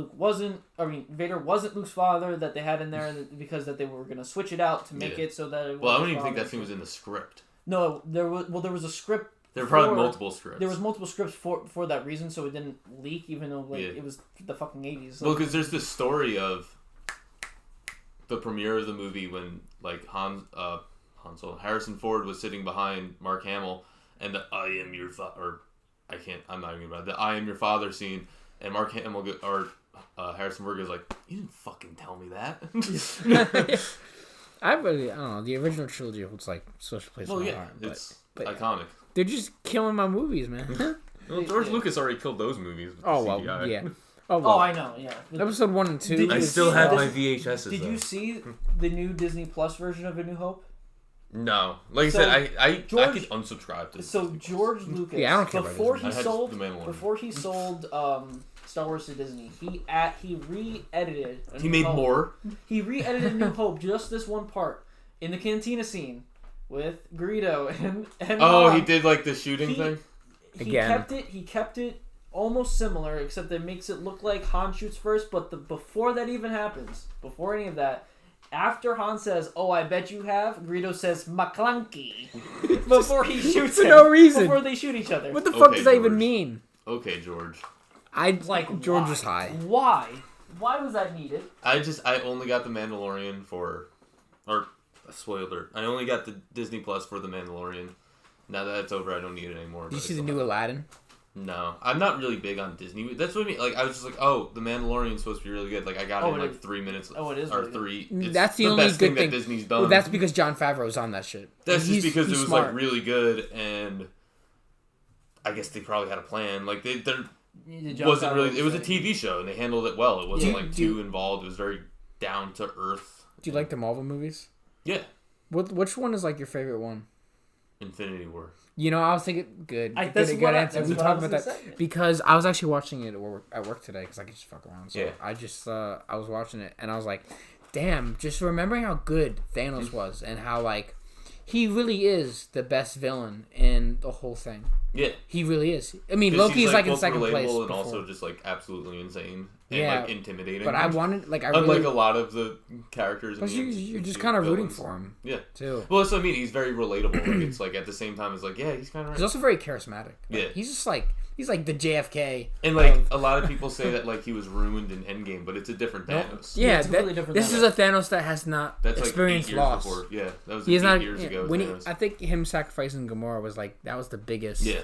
Speaker 3: Vader wasn't Luke's father that they had in there, because that they were going to switch it out to make it so that it was
Speaker 2: I don't even think that scene was in the script.
Speaker 3: No, there was a script.
Speaker 2: There were probably multiple scripts.
Speaker 3: There was multiple scripts for that reason, so it didn't leak, even though it was the fucking 80s.
Speaker 2: Well, because there's this story of the premiere of the movie when like Harrison Ford was sitting behind Mark Hamill, and the "I am your father," I'm not even about the "I am your father" scene. And Mark Hamill Harrison Ford goes like, "You didn't fucking tell me that."
Speaker 1: I don't know. The original trilogy holds like special place in my heart.
Speaker 2: It's iconic.
Speaker 1: They're just killing my movies, man.
Speaker 2: Well, George Lucas already killed those movies with CGI.
Speaker 1: Yeah.
Speaker 3: I know. Yeah.
Speaker 1: Episode 1 and 2.
Speaker 2: I still have my VHSs.
Speaker 3: Did you see the new Disney Plus version of A New Hope?
Speaker 2: No, like I said, I could unsubscribe to.
Speaker 3: So George Lucas,
Speaker 1: I don't care
Speaker 3: before he sold Star Wars to Disney, he re-edited.
Speaker 2: He made more.
Speaker 3: He re-edited A New Hope, just this one part in the cantina scene with Greedo and.
Speaker 2: He did like the shooting thing.
Speaker 3: He kept it almost similar, except that it makes it look like Han shoots first. But before that even happens, before any of that. After Han says, "Oh, I bet you have," Greedo says, "McClunky," before he shoots him.
Speaker 1: No reason.
Speaker 3: Before they shoot each other.
Speaker 1: What the fuck does that even mean?
Speaker 2: Okay, George.
Speaker 1: George was high.
Speaker 3: Why? Why was that needed?
Speaker 2: I only got the Mandalorian or a spoiler. I only got the Disney Plus for the Mandalorian. Now that it's over, I don't need it anymore.
Speaker 1: Did you see the new Aladdin?
Speaker 2: No, I'm not really big on Disney. That's what I mean. Like, I was just like, oh, the Mandalorian's supposed to be really good. Like, I got it in like 3 minutes.
Speaker 3: Oh, it is.
Speaker 2: Or
Speaker 3: really
Speaker 2: three.
Speaker 3: good.
Speaker 2: It's
Speaker 1: that's the only
Speaker 2: best
Speaker 1: good
Speaker 2: thing that Disney's done.
Speaker 1: Well, that's because Jon Favreau's on that shit.
Speaker 2: That's just because it was
Speaker 1: smart.
Speaker 2: like really good, and I guess they probably had a plan. Like there wasn't really. It was a TV show, and they handled it well. It wasn't too involved. It was very down to earth.
Speaker 1: Do you like the Marvel movies?
Speaker 2: Yeah.
Speaker 1: Which one is like your favorite one?
Speaker 2: Infinity War.
Speaker 1: You know, I was thinking good
Speaker 3: That's
Speaker 1: good
Speaker 3: what
Speaker 1: answer.
Speaker 3: that's
Speaker 1: We
Speaker 3: what
Speaker 1: talked
Speaker 3: I
Speaker 1: about
Speaker 3: was
Speaker 1: that
Speaker 3: gonna say.
Speaker 1: because I was actually watching it at work today because I could just fuck around. So
Speaker 2: Yeah.
Speaker 1: I just I was watching it and I was like, damn, just remembering how good Thanos was and how like he really is the best villain in the whole thing.
Speaker 2: Yeah.
Speaker 1: He really is. I mean,
Speaker 2: 'Cause
Speaker 1: Loki
Speaker 2: he's,
Speaker 1: is like in
Speaker 2: both
Speaker 1: second place.
Speaker 2: relatable and
Speaker 1: before.
Speaker 2: also just like absolutely insane and
Speaker 1: Yeah,
Speaker 2: like intimidating.
Speaker 1: But I wanted like I
Speaker 2: unlike
Speaker 1: really.
Speaker 2: a lot of the characters.
Speaker 1: But
Speaker 2: in the
Speaker 1: you're just
Speaker 2: MCU
Speaker 1: kind of rooting
Speaker 2: villains.
Speaker 1: for him.
Speaker 2: Yeah.
Speaker 1: Too.
Speaker 2: Well, that's what I mean. He's very relatable. Like it's like at the same time, it's like yeah, he's kind of
Speaker 1: He's
Speaker 2: right.
Speaker 1: also very charismatic. Like,
Speaker 2: Yeah.
Speaker 1: He's just like he's like the JFK.
Speaker 2: And like
Speaker 1: of-
Speaker 2: a lot of people say that like he was ruined in Endgame, but it's a different
Speaker 1: Nope.
Speaker 2: Thanos.
Speaker 1: Yeah,
Speaker 3: it's completely different
Speaker 1: this
Speaker 3: than
Speaker 1: is a Thanos that has not
Speaker 2: That's like 8
Speaker 1: experienced
Speaker 2: years
Speaker 1: loss.
Speaker 2: before. Yeah, that was
Speaker 1: He is
Speaker 2: 8
Speaker 1: not
Speaker 2: years ago.
Speaker 1: when
Speaker 2: Thanos.
Speaker 1: I think him sacrificing Gamora was like that was the biggest.
Speaker 2: Yeah.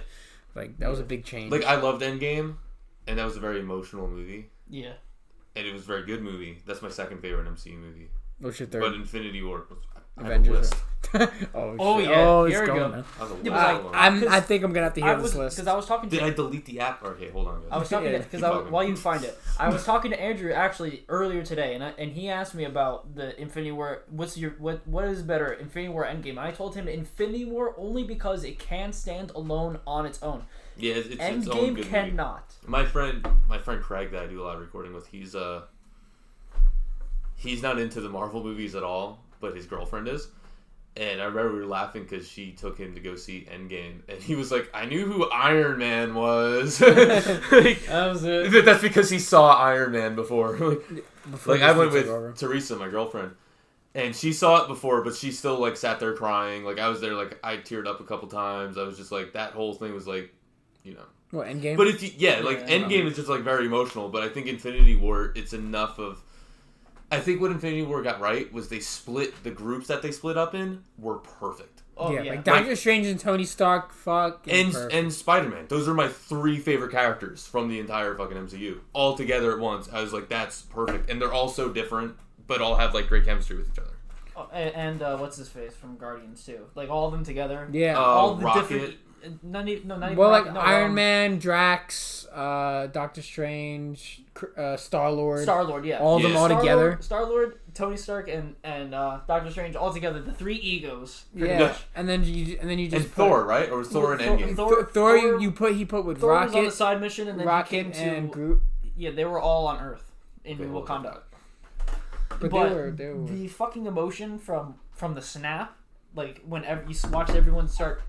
Speaker 1: Like that was a big change.
Speaker 2: Like I loved Endgame, and that was a very emotional movie,
Speaker 3: Yeah.
Speaker 2: and it was a very good movie. That's my second favorite MCU movie.
Speaker 1: What's your third?
Speaker 2: But Infinity War was I have a
Speaker 1: Avengers.
Speaker 2: list.
Speaker 3: Oh,
Speaker 1: shit.
Speaker 3: yeah.
Speaker 1: Oh, it's
Speaker 3: Here we
Speaker 1: going
Speaker 3: go.
Speaker 1: now.
Speaker 2: I have a list.
Speaker 3: Yeah, but, like,
Speaker 1: I think I'm gonna have to hear this list.
Speaker 3: Because I was talking to
Speaker 2: Did I delete the app? Okay, hold on. Guys.
Speaker 3: I was talking
Speaker 1: Yeah,
Speaker 3: to because
Speaker 2: keep talking.
Speaker 3: while you find it, I was talking to Andrew actually earlier today, and he asked me about the Infinity War. What is better, Infinity War or Endgame? I told him Infinity War only because it can stand alone on its own.
Speaker 2: Yeah, it's its own
Speaker 3: Endgame
Speaker 2: good
Speaker 3: cannot.
Speaker 2: movie. My friend Craig that I do a lot of recording with, he's not into the Marvel movies at all, but his girlfriend is. And I remember we were laughing because she took him to go see Endgame, and he was like, "I knew who Iron Man was." Like,
Speaker 3: That was it.
Speaker 2: that's because he saw Iron Man before.
Speaker 1: Before
Speaker 2: Like I went
Speaker 1: this
Speaker 2: with
Speaker 1: took over.
Speaker 2: Teresa, my girlfriend, and she saw it before, but she still like sat there crying. Like I was there, like I teared up a couple times. I was just like that whole thing was like, you know.
Speaker 1: What Endgame?
Speaker 2: But if you, like
Speaker 3: Yeah.
Speaker 2: Endgame is just like very emotional. But I think Infinity War, it's enough of. I think what Infinity War got right was they split the groups that they split up in were perfect.
Speaker 3: Oh
Speaker 1: yeah,
Speaker 3: yeah.
Speaker 1: like Doctor Strange and Tony Stark. Fuck.
Speaker 2: And Spider-Man. Those are my 3 favorite characters from the entire fucking MCU. All together at once. I was like, that's perfect. And they're all so different, but all have like great chemistry with each other.
Speaker 3: Oh, and what's his face from Guardians too? Like all of them together.
Speaker 1: Yeah.
Speaker 3: all the
Speaker 2: Rocket.
Speaker 3: different. Not even
Speaker 1: Well, like
Speaker 3: Rocket, no,
Speaker 1: Iron Man, Drax, Doctor Strange, Star Lord.
Speaker 3: Star Lord, yeah.
Speaker 1: All of them
Speaker 2: Yeah.
Speaker 1: all together.
Speaker 3: Star Lord, Tony Stark, and Doctor Strange all together. The 3 egos. pretty
Speaker 1: Yeah,
Speaker 3: much.
Speaker 1: and then you just
Speaker 2: And Thor, right? Or was Thor in Endgame?
Speaker 3: Thor,
Speaker 1: he put with
Speaker 3: Thor was on the
Speaker 1: Rocket,
Speaker 3: side mission, and then he
Speaker 1: Rocket
Speaker 3: came to
Speaker 1: and Groot.
Speaker 3: yeah. They were all on Earth in
Speaker 2: Okay, hold
Speaker 3: Wakanda.
Speaker 2: on.
Speaker 1: But
Speaker 3: But
Speaker 1: they were.
Speaker 3: the fucking emotion from the snap, like whenever you watch everyone start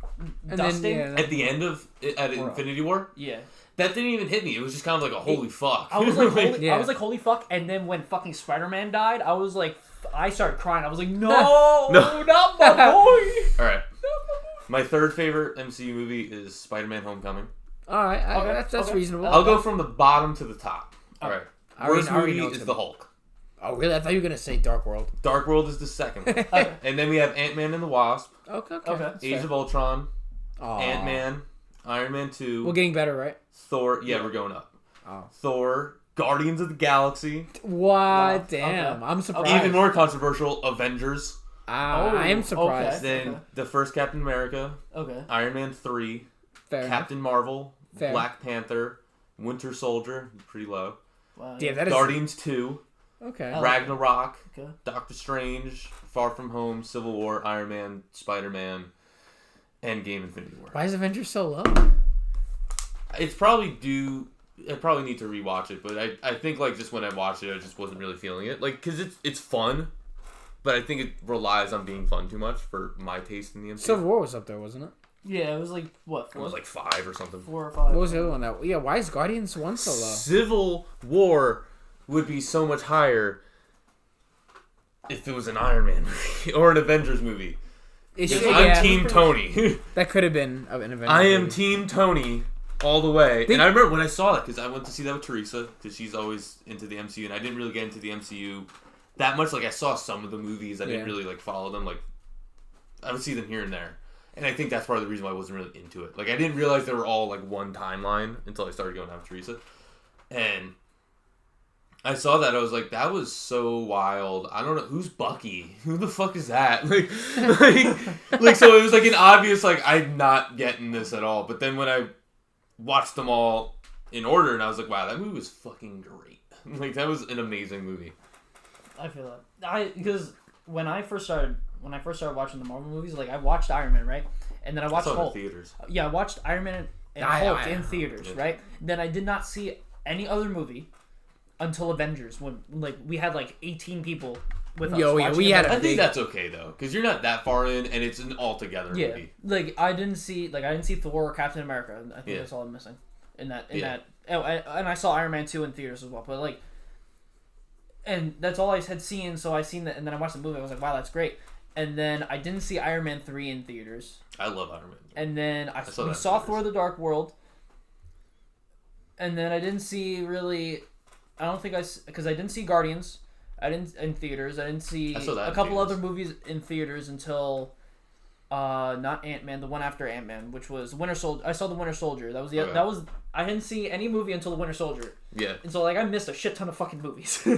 Speaker 1: And
Speaker 3: dusting.
Speaker 1: then, yeah,
Speaker 2: At the end of Infinity War,
Speaker 3: yeah.
Speaker 2: that didn't even hit me. It was just kind of like a holy fuck.
Speaker 3: I was like,
Speaker 1: Yeah.
Speaker 3: I was like, holy fuck! And then when fucking Spider-Man died, I was like, I started crying. I was like, no,
Speaker 2: No.
Speaker 3: not my boy.
Speaker 2: all right. My 3rd favorite MCU movie is Spider-Man: Homecoming.
Speaker 1: all right,
Speaker 3: Okay,
Speaker 1: that's
Speaker 3: okay.
Speaker 1: reasonable.
Speaker 2: I'll go from the bottom to the top. All right.
Speaker 1: I already-
Speaker 2: Worst
Speaker 1: I already
Speaker 2: movie
Speaker 1: know what's
Speaker 2: is
Speaker 1: in
Speaker 2: the
Speaker 1: it.
Speaker 2: Hulk.
Speaker 1: Oh, really? I thought you were gonna say Dark World.
Speaker 2: Dark World is the second.
Speaker 3: Okay.
Speaker 2: And then we have Ant-Man and the Wasp,
Speaker 1: Okay.
Speaker 3: Okay.
Speaker 1: That's
Speaker 2: Age
Speaker 1: fair.
Speaker 2: of Ultron,
Speaker 1: Aw.
Speaker 2: Ant-Man, Iron Man 2,
Speaker 1: We're getting better, right?
Speaker 2: Thor. Yeah, we're going up.
Speaker 1: Oh.
Speaker 2: Thor, Guardians of the Galaxy.
Speaker 1: What? Damn,
Speaker 3: Okay.
Speaker 1: I'm surprised.
Speaker 2: Even more controversial, Avengers.
Speaker 1: I am surprised.
Speaker 3: Okay.
Speaker 2: Then the first Captain America,
Speaker 3: Okay.
Speaker 2: Iron Man 3,
Speaker 1: Fair enough.
Speaker 2: Captain Marvel,
Speaker 1: Fair.
Speaker 2: Black Panther, Winter Soldier, pretty low.
Speaker 3: Wow.
Speaker 1: Yeah, that is
Speaker 2: Guardians 2,
Speaker 1: okay.
Speaker 3: Oh.
Speaker 2: Ragnarok,
Speaker 3: Okay.
Speaker 2: Doctor Strange, Far From Home, Civil War, Iron Man, Spider-Man, Endgame, Infinity War.
Speaker 1: Why is Avengers so low?
Speaker 2: It's probably due. I probably need to rewatch it, but I think like just when I watched it, I just wasn't really feeling it. Like, cause it's fun, but I think it relies on being fun too much for my taste in the MCU.
Speaker 1: Civil War was up there, wasn't it?
Speaker 3: Yeah, it was like what?
Speaker 2: It was like 5 or something.
Speaker 3: 4 or 5.
Speaker 1: What was the other one? That yeah. Why is Guardians 1 so low?
Speaker 2: Civil War would be so much higher if it was an Iron Man movie or an Avengers movie.
Speaker 1: It
Speaker 2: Because
Speaker 1: should-
Speaker 2: I'm
Speaker 1: yeah,
Speaker 2: Team Tony.
Speaker 1: That could have been an Avengers.
Speaker 2: I am
Speaker 1: movie.
Speaker 2: Team Tony all the way. And I remember when I saw that, because I went to see that with Teresa, because she's always into the MCU, and I didn't really get into the MCU that much. Like, I saw some of the movies. I didn't really, like, follow them. Like, I would see them here and there. And I think that's part of the reason why I wasn't really into it. Like, I didn't realize they were all, like, one timeline until I started going out with Teresa. And I saw that. I was like, that was so wild. I don't know. Who's Bucky? Who the fuck is that? Like, so it was, like, an obvious, like, I'm not getting this at all. But then when I watched them all in order, and I was like, wow, that movie was fucking great. Like, that was an amazing movie.
Speaker 3: I feel that. Because when I first started watching the Marvel movies, like, I watched Iron Man, right? And then I watched Hulk.
Speaker 2: In theaters.
Speaker 3: Yeah, I watched Iron Man and Hulk in theaters, right? Then I did not see any other movie until Avengers, when, like, we had, like, 18 people with us.
Speaker 2: I think that's okay, though, because you're not that far in, and it's an all-together movie.
Speaker 3: Like, I didn't see Thor or Captain America. I think that's all I'm missing in that. Oh, and I saw Iron Man 2 in theaters as well, but, like, and that's all I had seen, so I seen that, and then I watched the movie, I was like, wow, that's great. And then I didn't see Iron Man 3 in theaters.
Speaker 2: I love Iron Man 3.
Speaker 3: And then we saw Thor: The Dark World. And then I didn't see really... I don't think because I didn't see Guardians. I didn't in theaters. I didn't see a couple other movies in theaters until... not Ant-Man, the one after Ant-Man, which was Winter Soldier. I saw the Winter Soldier. That was I didn't see any movie until the Winter Soldier.
Speaker 2: Yeah.
Speaker 3: And so, like, I missed a shit ton of fucking movies.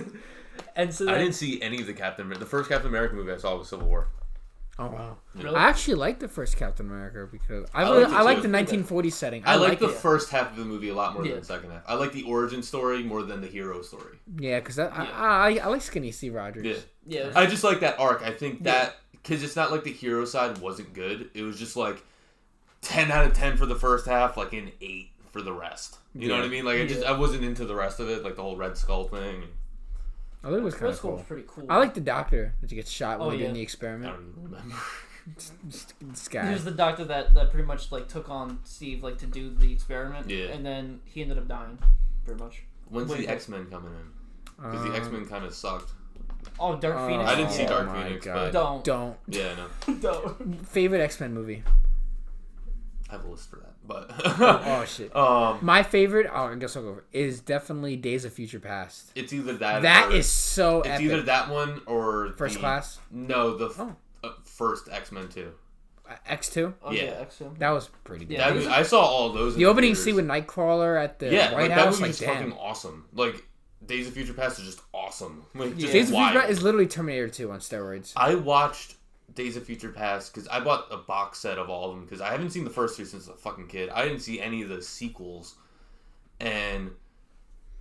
Speaker 3: And so
Speaker 2: I didn't see any of the first Captain America movie I saw was Civil War.
Speaker 1: Oh wow!
Speaker 3: Really?
Speaker 1: I actually liked the first Captain America because I like the 1940s setting.
Speaker 2: I like the first half of the movie a lot more than the second half. I like the origin story more than the hero story.
Speaker 1: Yeah, because I like Skinny Steve Rogers.
Speaker 3: Yeah.
Speaker 2: I just like that arc. I think that because it's not like the hero side wasn't good. It was just like 10 out of 10 for the first half, like an 8 for the rest. You know what I mean? Like I wasn't into the rest of it, like the whole Red Skull thing.
Speaker 1: I think it was kind of cool.
Speaker 3: Pretty cool.
Speaker 1: I like the doctor that gets shot when doing the
Speaker 2: I
Speaker 1: experiment.
Speaker 2: don't even remember.
Speaker 1: This guy.
Speaker 3: He was the doctor that pretty much like took on Steve like to do the experiment. Yeah. And then he ended up dying, pretty much.
Speaker 2: When's the X-Men coming in? Because the X-Men kind of sucked.
Speaker 3: Oh, Dark Phoenix.
Speaker 2: I didn't see Dark Phoenix, but
Speaker 3: don't.
Speaker 2: Yeah, no.
Speaker 3: Don't.
Speaker 1: Favorite X-Men movie?
Speaker 2: I have a list for that, but
Speaker 1: oh shit. My favorite, I guess I'll go over, is definitely Days of Future Past.
Speaker 2: It's either that.
Speaker 1: That is so.
Speaker 2: It's
Speaker 1: epic.
Speaker 2: either that one or
Speaker 1: First Class.
Speaker 2: No, the first X-Men 2.
Speaker 1: X2.
Speaker 3: Oh, yeah, X2.
Speaker 1: That was pretty good.
Speaker 2: Yeah, I saw all those.
Speaker 1: The opening scene with Nightcrawler at the White House,
Speaker 2: that movie's fucking awesome. Like Days of Future Past is just awesome. Like, just
Speaker 1: Days of Future Past is literally Terminator 2 on steroids.
Speaker 2: I watched Days of Future Past because I bought a box set of all of them because I haven't seen the first 3 since I was a fucking kid. I didn't see any of the sequels, and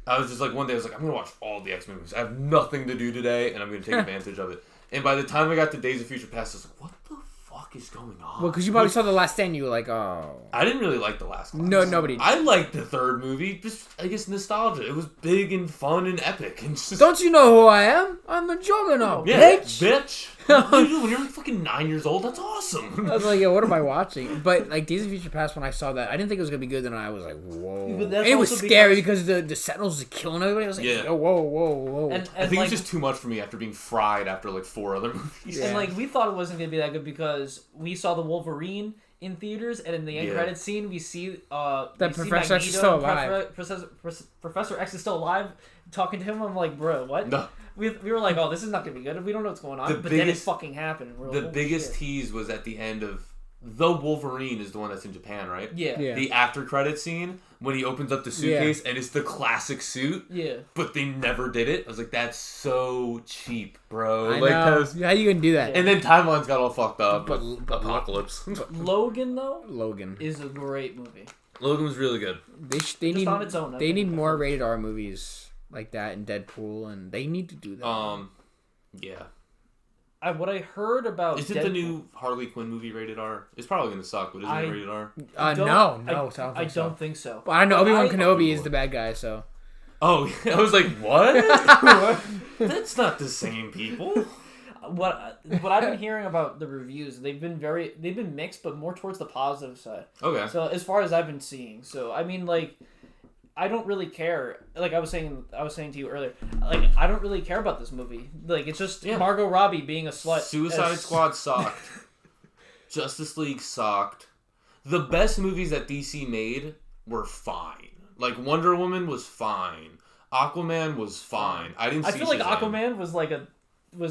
Speaker 2: I was just like, one day I was like, I'm gonna watch all the X-Men movies. I have nothing to do today, and I'm gonna take advantage of it. And by the time I got to Days of Future Past, I was like, what the fuck is going on?
Speaker 1: Well, because you probably saw The Last Stand, you were like, oh.
Speaker 2: I didn't really like The Last Class.
Speaker 1: No, nobody did.
Speaker 2: I liked the third movie. Just, I guess, nostalgia. It was big and fun and epic. And just...
Speaker 1: Don't you know who I am? I'm the Juggernaut, bitch.
Speaker 2: What do you do when you're like fucking 9 years old? That's awesome.
Speaker 1: I was like, yeah, what am I watching? But like Days of Future Past, when I saw that, I didn't think it was gonna be good. Then I was like, whoa. And it was scary because the Sentinels are killing everybody. I was like, whoa.
Speaker 3: And
Speaker 2: I think it was just too much for me after being fried after like 4 other movies.
Speaker 3: And like we thought it wasn't gonna be that good because we saw the Wolverine in theaters, and in the end credit scene, we see
Speaker 1: Professor X is still alive.
Speaker 3: Professor X is still alive, talking to him. I'm like, bro, what?
Speaker 2: No.
Speaker 3: We were like, oh, this is not gonna be good. We don't know what's going on. Then it fucking happened.
Speaker 2: The biggest tease was at the end of the Wolverine is the one that's in Japan, right?
Speaker 3: Yeah.
Speaker 2: The after credit scene when he opens up the suitcase and it's the classic suit.
Speaker 3: Yeah.
Speaker 2: But they never did it. I was like, that's so cheap, bro.
Speaker 1: I know. How you gonna do that?
Speaker 2: And then timelines got all fucked up. But Apocalypse.
Speaker 3: Logan though.
Speaker 1: Logan
Speaker 3: is a great movie.
Speaker 2: Logan was really good.
Speaker 1: They need on its own. They need more rated R movies like that in Deadpool, and they need to do that.
Speaker 2: Yeah.
Speaker 3: What I heard about
Speaker 2: isn't Deadpool, the new Harley Quinn movie rated R? It's probably gonna suck, but isn't it rated R?
Speaker 1: No.
Speaker 3: I don't think so.
Speaker 1: But I know Obi-Wan Kenobi is the bad guy, so.
Speaker 2: Oh, I was like, what? That's not the same people.
Speaker 3: What I've been hearing about the reviews, they've been mixed, but more towards the positive side.
Speaker 2: Okay.
Speaker 3: So as far as I've been seeing, so I mean, like, I don't really care. Like I was saying to you earlier, like I don't really care about this movie. Like it's just Margot Robbie being a slut.
Speaker 2: Suicide Squad sucked. Justice League sucked. The best movies that DC made were fine. Like Wonder Woman was fine. Aquaman was fine. I didn't.
Speaker 3: I
Speaker 2: see
Speaker 3: feel like
Speaker 2: Shazam.
Speaker 3: Aquaman was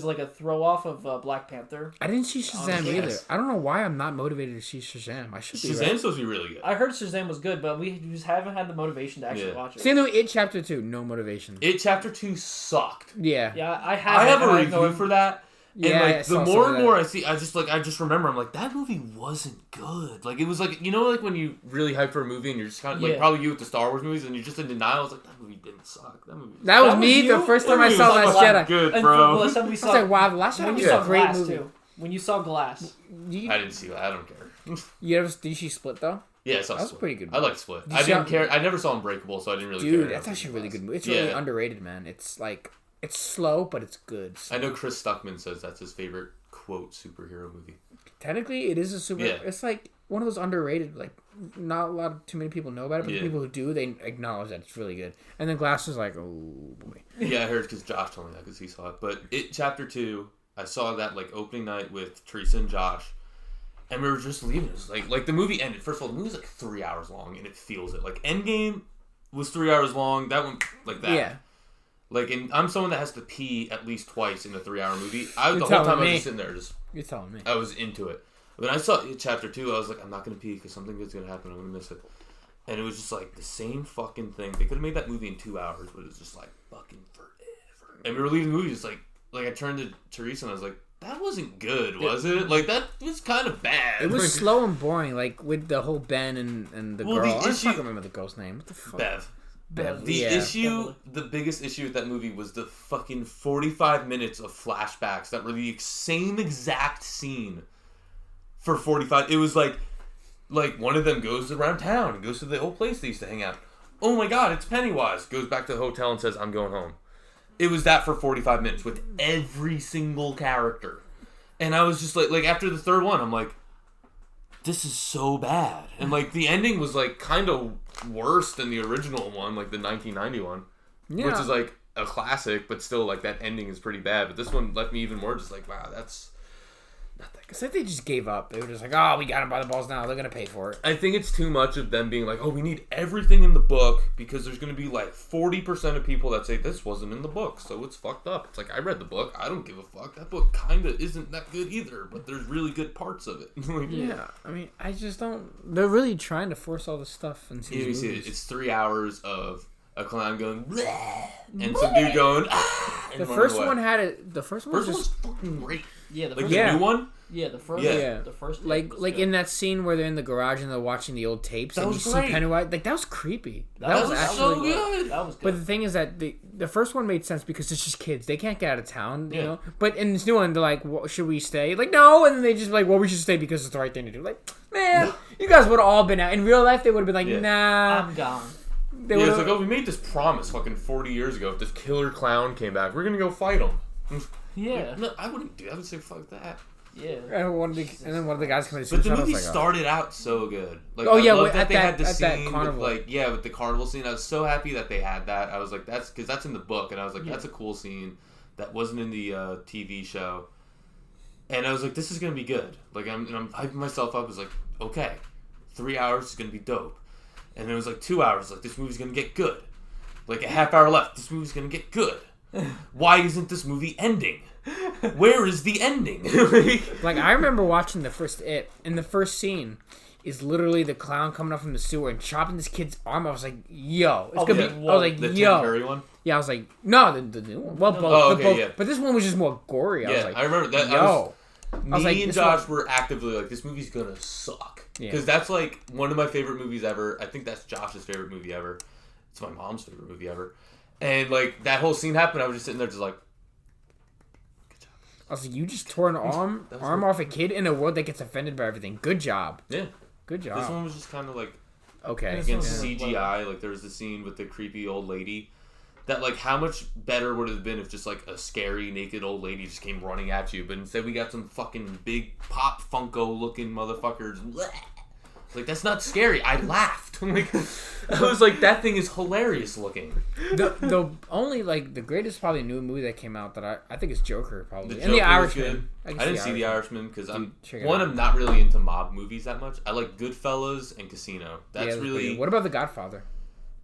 Speaker 3: like a throw off of Black Panther.
Speaker 1: I didn't see Shazam
Speaker 2: Yes.
Speaker 1: either. I don't know why I'm not motivated to see Shazam. I should be.
Speaker 2: Shazam's
Speaker 1: Right?
Speaker 2: supposed to be really good.
Speaker 3: I heard Shazam was good, but we just haven't had the motivation to actually
Speaker 2: Yeah.
Speaker 3: watch it.
Speaker 1: Same with It Chapter 2. No motivation.
Speaker 2: It Chapter 2 sucked.
Speaker 1: Yeah.
Speaker 3: Yeah, I
Speaker 2: I have a
Speaker 3: no-
Speaker 2: review for that. And
Speaker 1: Yeah, I
Speaker 2: like the
Speaker 1: saw some
Speaker 2: more
Speaker 1: of
Speaker 2: and more
Speaker 1: that.
Speaker 2: I see, I just remember I'm like that movie wasn't good. Like it was like like when you really hype for a movie and you're just kind of like
Speaker 3: Yeah.
Speaker 2: probably you with the Star Wars movies and you're just in denial. I was like that movie didn't suck. That movie.
Speaker 1: That was
Speaker 3: That was
Speaker 1: me
Speaker 3: you?
Speaker 1: the first time
Speaker 2: That
Speaker 1: I
Speaker 2: movie
Speaker 1: saw
Speaker 2: was
Speaker 1: Last
Speaker 2: fucking
Speaker 1: Jedi.
Speaker 2: good,
Speaker 3: And
Speaker 2: bro.
Speaker 3: the last time we
Speaker 1: I
Speaker 3: saw,
Speaker 1: was like, wow, the Last Jedi
Speaker 3: when
Speaker 1: was
Speaker 3: you
Speaker 1: a
Speaker 3: saw
Speaker 1: great
Speaker 3: Glass
Speaker 1: movie.
Speaker 3: too. When you saw Glass,
Speaker 2: I didn't see that. I don't care.
Speaker 1: Did you see Split though?
Speaker 2: Yeah, I saw
Speaker 1: That was
Speaker 2: Split.
Speaker 1: pretty good.
Speaker 2: I like Split.
Speaker 1: You
Speaker 2: I didn't
Speaker 1: saw-
Speaker 2: care. I never saw Unbreakable, so I didn't really care.
Speaker 1: Dude,
Speaker 2: enough
Speaker 1: that's
Speaker 2: to
Speaker 1: actually a really
Speaker 2: Glass.
Speaker 1: good movie. It's
Speaker 2: Yeah.
Speaker 1: really underrated, man. It's like it's slow, but it's good.
Speaker 2: I know Chris Stuckman says that's his favorite quote superhero movie.
Speaker 1: Technically, it is a super.
Speaker 2: Yeah.
Speaker 1: It's like one of those underrated. Like not too many people know about it, but
Speaker 2: Yeah.
Speaker 1: the people who do, they acknowledge that it's really good. And then Glass is like, oh boy.
Speaker 2: Yeah, I heard because Josh told me that because he saw it. But It Chapter 2, I saw that like opening night with Teresa and Josh, and we were just leaving. It was like the movie ended. First of all, the movie was like 3 hours long, and it feels it. Like Endgame was 3 hours long. That one like that.
Speaker 1: Yeah.
Speaker 2: Like, and I'm someone that has to pee at least twice in a 3 hour movie. The whole
Speaker 1: telling
Speaker 2: time I was
Speaker 1: me.
Speaker 2: just sitting there, just
Speaker 1: You're telling me.
Speaker 2: I was into it. When I saw It Chapter 2, I was like, I'm not gonna pee because something good's gonna happen. I'm gonna miss it. And it was just like the same fucking thing. They could have made that movie in 2 hours, but it was just like fucking forever. And we were leaving the movie just like I turned to Teresa and I was like, that wasn't good, was it? Like that was kind of bad.
Speaker 1: It was
Speaker 2: Like,
Speaker 1: slow and boring, like with the whole Ben and the
Speaker 2: Well,
Speaker 1: girl.
Speaker 2: the
Speaker 1: I don't
Speaker 2: issue-
Speaker 1: fucking remember the girl's name. What the fuck?
Speaker 2: Bev. The
Speaker 1: Yeah.
Speaker 2: issue, the biggest issue with that movie was the fucking 45 minutes of flashbacks that were the same exact scene for 45. It was like one of them goes around town and goes to the old place they used to hang out. Oh my god, it's Pennywise. Goes back to the hotel and says, I'm going home. It was that for 45 minutes with every single character. And I was just like after the third one, I'm like, this is so bad. And like the ending was like kind of worse than the original one, like the 1991,
Speaker 1: Yeah.
Speaker 2: which is like a classic, but still like that ending is pretty bad. But this one left me even more just like, wow, that's not that good.
Speaker 1: It's like they just gave up. They were just like, oh, we got him by the balls now. They're gonna pay for it.
Speaker 2: I think it's too much of them being like, oh, we need everything in the book because there's going to be like 40% of people that say this wasn't in the book, so it's fucked up. It's like, I read the book. I don't give a fuck. That book kind of isn't that good either, but there's really good parts of it. Like,
Speaker 1: Yeah, I mean, I just don't. They're really trying to force all this stuff into
Speaker 2: you
Speaker 1: these
Speaker 2: see it.
Speaker 1: movies.
Speaker 2: It's 3 hours of a clown going, bleh, and some dude going, ah, and
Speaker 1: The
Speaker 2: running
Speaker 1: first
Speaker 2: away.
Speaker 1: one had it. The first one was
Speaker 2: First
Speaker 1: just
Speaker 2: one's fucking great.
Speaker 3: yeah, the
Speaker 2: Like
Speaker 3: first,
Speaker 2: the
Speaker 1: Yeah.
Speaker 2: new one?
Speaker 3: yeah, the first,
Speaker 2: Yeah.
Speaker 3: the first,
Speaker 1: like
Speaker 3: was
Speaker 1: like
Speaker 3: good.
Speaker 1: in that scene where they're in the garage and they're watching the old tapes
Speaker 2: That
Speaker 1: and you
Speaker 2: was
Speaker 1: see
Speaker 2: great.
Speaker 1: Pennywise. Like that was creepy. That,
Speaker 2: That
Speaker 1: was
Speaker 2: was
Speaker 1: actually.
Speaker 2: so good.
Speaker 3: That was
Speaker 1: But
Speaker 3: good.
Speaker 1: the thing is that the first one made sense because it's just kids. They can't get out of town, you
Speaker 2: Yeah.
Speaker 1: know. But in this new one, they're like, well, "Should we stay?" Like, no, and then they just like, "Well, we should stay because it's the right thing to do." Like, man, you guys would have all been out in real life. They would have been like,
Speaker 2: Yeah.
Speaker 1: "Nah."
Speaker 3: I'm gone.
Speaker 1: They
Speaker 2: Yeah,
Speaker 1: would've-
Speaker 2: it's like, oh, we made this promise fucking 40 years ago. If this killer clown came back, we're going to go fight him.
Speaker 3: Yeah,
Speaker 2: No, I wouldn't do that. I would say, fuck that.
Speaker 3: yeah.
Speaker 1: and then one of the guys came in.
Speaker 2: But the movie started out so good. Like,
Speaker 1: Oh, yeah,
Speaker 2: I love
Speaker 1: at
Speaker 2: that they
Speaker 1: that-
Speaker 2: had the
Speaker 1: at that
Speaker 2: scene
Speaker 1: carnival.
Speaker 2: with, like, yeah, with the carnival scene. I was so happy that they had that. I was like, that's because that's in the book, and I was like,
Speaker 3: Yeah.
Speaker 2: that's a cool scene that wasn't in the TV show. And I was like, this is gonna be good. Like, I'm hyping myself up. I was like, okay, 3 hours is gonna be dope. And it was like 2 hours. Like, this movie's gonna get good. Like a half hour left. This movie's gonna get good. Why isn't this movie ending? Where is the ending?
Speaker 1: Like I remember watching the first It, and the first scene is literally the clown coming up from the sewer and chopping this kid's arm. I was like, "Yo, it's gonna
Speaker 2: yeah.
Speaker 1: be." I was like,
Speaker 2: The Tim
Speaker 1: "Yo."
Speaker 2: Curry one.
Speaker 1: Yeah, I was like, "No, the new one." Well, both.
Speaker 2: Oh,
Speaker 1: the
Speaker 2: okay,
Speaker 1: both.
Speaker 2: yeah.
Speaker 1: But this one was just more gory. I was
Speaker 2: Yeah,
Speaker 1: like,
Speaker 2: I remember that.
Speaker 1: "Yo."
Speaker 2: Me
Speaker 1: was like,
Speaker 2: and
Speaker 1: this
Speaker 2: Josh
Speaker 1: one-
Speaker 2: were actively like, this movie's gonna suck.
Speaker 1: Yeah.
Speaker 2: Because that's like one of my favorite movies ever. I think that's Josh's favorite movie ever. It's my mom's favorite movie ever. And like that whole scene happened, I was just sitting there just like,
Speaker 1: I was like, "You just tore an arm
Speaker 2: That was
Speaker 1: arm
Speaker 2: good.
Speaker 1: off a kid in a world that gets offended by everything. Good job.
Speaker 2: yeah.
Speaker 1: Good
Speaker 2: This
Speaker 1: job."
Speaker 2: one was just kind of like,
Speaker 1: Okay.
Speaker 3: This
Speaker 2: again,
Speaker 3: one-
Speaker 2: CGI. Like there was the scene with the creepy old lady. That like how much better would it have been if just like a scary naked old lady just came running at you, but instead we got some fucking big pop Funko looking motherfuckers. Blech. Like that's not scary. I laughed. Like, I was like, that thing is hilarious looking.
Speaker 1: The only like the greatest probably new movie that came out that I think is Joker probably,
Speaker 2: The
Speaker 1: and The
Speaker 2: Joker was
Speaker 1: Irishman.
Speaker 2: good. I didn't see The Irishman because
Speaker 1: check it
Speaker 2: one.
Speaker 1: out.
Speaker 2: I'm not really into mob movies that much. I like Goodfellas and Casino. That's
Speaker 1: Yeah,
Speaker 2: really
Speaker 1: What about The Godfather?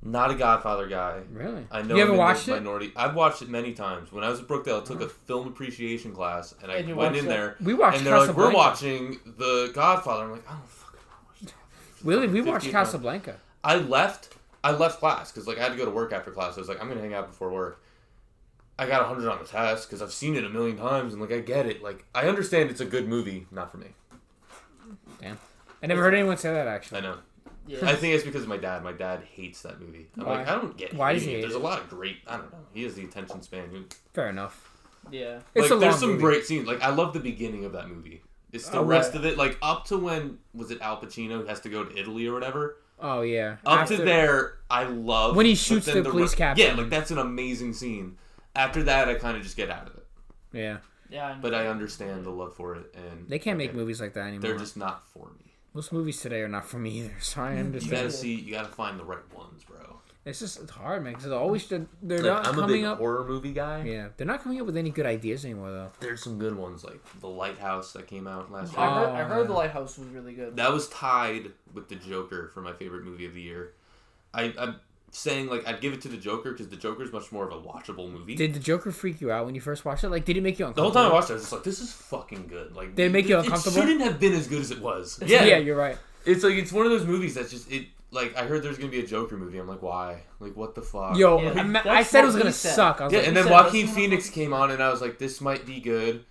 Speaker 2: not a Godfather guy.
Speaker 1: Really?
Speaker 2: I know
Speaker 1: You ever
Speaker 2: I'm in the
Speaker 1: watched it?
Speaker 2: minority. I've watched it many times. When I was at Brookdale, I took a film appreciation class, and I
Speaker 3: And you
Speaker 2: went in
Speaker 3: watched
Speaker 2: there.
Speaker 1: We watched
Speaker 2: and they're like, "We're
Speaker 1: Casablanca.
Speaker 2: watching The Godfather." I'm like, "I don't fucking watch that."
Speaker 1: Really? We
Speaker 2: 50
Speaker 1: watched
Speaker 2: times.
Speaker 1: Casablanca.
Speaker 2: I left class because like I had to go to work after class. I was like, I'm gonna hang out before work. I got 100 on the test because I've seen it a million times and like I get it. Like I understand it's a good movie, not for me.
Speaker 1: Damn. I never heard anyone say that actually.
Speaker 2: I know.
Speaker 3: Yeah.
Speaker 2: I think it's because of my dad. My dad hates that movie. I'm
Speaker 1: Why?
Speaker 2: like, I don't get.
Speaker 1: Why does he
Speaker 2: hating it.
Speaker 1: hate
Speaker 2: There's
Speaker 1: it?
Speaker 2: a lot of great. I don't know. He has the attention span.
Speaker 1: Fair enough.
Speaker 3: Yeah.
Speaker 1: It's
Speaker 2: Like
Speaker 1: a
Speaker 2: there's
Speaker 1: long
Speaker 2: some
Speaker 1: movie.
Speaker 2: great scenes. Like I love the beginning of that movie. It's the
Speaker 1: Oh,
Speaker 2: rest
Speaker 1: right.
Speaker 2: of it. Like up to when was it Al Pacino has to go to Italy or whatever.
Speaker 1: Oh yeah.
Speaker 2: Up
Speaker 1: After-
Speaker 2: to there, I love
Speaker 1: When he
Speaker 2: but
Speaker 1: shoots
Speaker 2: then
Speaker 1: the police captain.
Speaker 2: Yeah, like that's an amazing scene. After that, I kind of just get out of it.
Speaker 1: Yeah.
Speaker 3: Yeah.
Speaker 2: But I understand the love for it, and
Speaker 1: They can't make
Speaker 2: okay,
Speaker 1: movies like that anymore.
Speaker 2: They're just not for me.
Speaker 1: Most movies today are not for me either, so I
Speaker 2: You
Speaker 1: understand.
Speaker 2: gotta you gotta find the right ones, bro.
Speaker 1: It's hard, man, because they're
Speaker 2: Like,
Speaker 1: not
Speaker 2: I'm a
Speaker 1: coming
Speaker 2: big
Speaker 1: up.
Speaker 2: horror movie guy.
Speaker 1: Yeah, they're not coming up with any good ideas anymore, though.
Speaker 2: There's some good ones, like The Lighthouse that came out last year.
Speaker 3: I heard
Speaker 1: yeah.
Speaker 3: The Lighthouse was really good.
Speaker 2: That was tied with The Joker for my favorite movie of the year. I'm saying like I'd give it to The Joker because The Joker is much more of a watchable movie.
Speaker 1: Did the Joker freak you out when you first watched it? Like, did it make you
Speaker 2: The whole
Speaker 1: uncomfortable?
Speaker 2: time I watched it, I was just like, "This is fucking good." Like,
Speaker 1: Did it make you uncomfortable?
Speaker 2: It shouldn't have been as good as it was.
Speaker 1: Yeah,
Speaker 2: Yeah,
Speaker 1: you're right.
Speaker 2: It's like it's one of those movies that's just it. Like I heard there's gonna be a Joker movie. I'm like, why? Like, what the fuck?
Speaker 1: Yo,
Speaker 3: Yeah,
Speaker 1: I
Speaker 3: that's
Speaker 1: said it
Speaker 3: what
Speaker 1: was gonna
Speaker 3: he said.
Speaker 1: suck. I was
Speaker 2: Yeah,
Speaker 1: like,
Speaker 2: and
Speaker 3: he
Speaker 2: then
Speaker 3: said,
Speaker 2: Joaquin
Speaker 3: "Let's-
Speaker 2: Phoenix came on, and I was like, this might be good.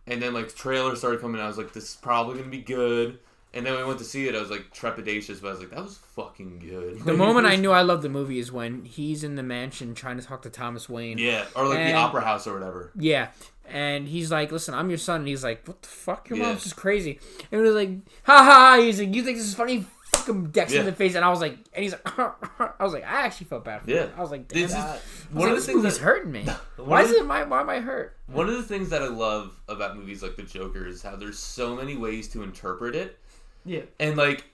Speaker 2: And then like trailer started coming, and I was like, this is probably gonna be good. And then we went to see it. I was like trepidatious, but I was like, that was fucking good.
Speaker 1: the
Speaker 2: Like,
Speaker 1: moment
Speaker 2: it
Speaker 1: I
Speaker 2: was-
Speaker 1: knew I loved the movie is when he's in the mansion trying to talk to Thomas Wayne.
Speaker 2: Yeah, or like
Speaker 1: And-
Speaker 2: the Opera House or whatever.
Speaker 1: Yeah. And he's like, listen, I'm your son. And he's like, what the fuck? Your
Speaker 2: Yeah.
Speaker 1: mom's just crazy. And he was like, ha ha. He's like, you think this is funny? Fucking decks
Speaker 2: Yeah.
Speaker 1: in the face. And I was like, and he's like, I was like, I actually felt bad for
Speaker 2: Yeah.
Speaker 1: him. I was like,
Speaker 2: This
Speaker 1: damn.
Speaker 2: is
Speaker 1: One of this movie's hurting me. Why is it why am I hurt?
Speaker 2: One of the things that I love about movies like The Joker is how there's so many ways to interpret it.
Speaker 3: Yeah.
Speaker 2: And like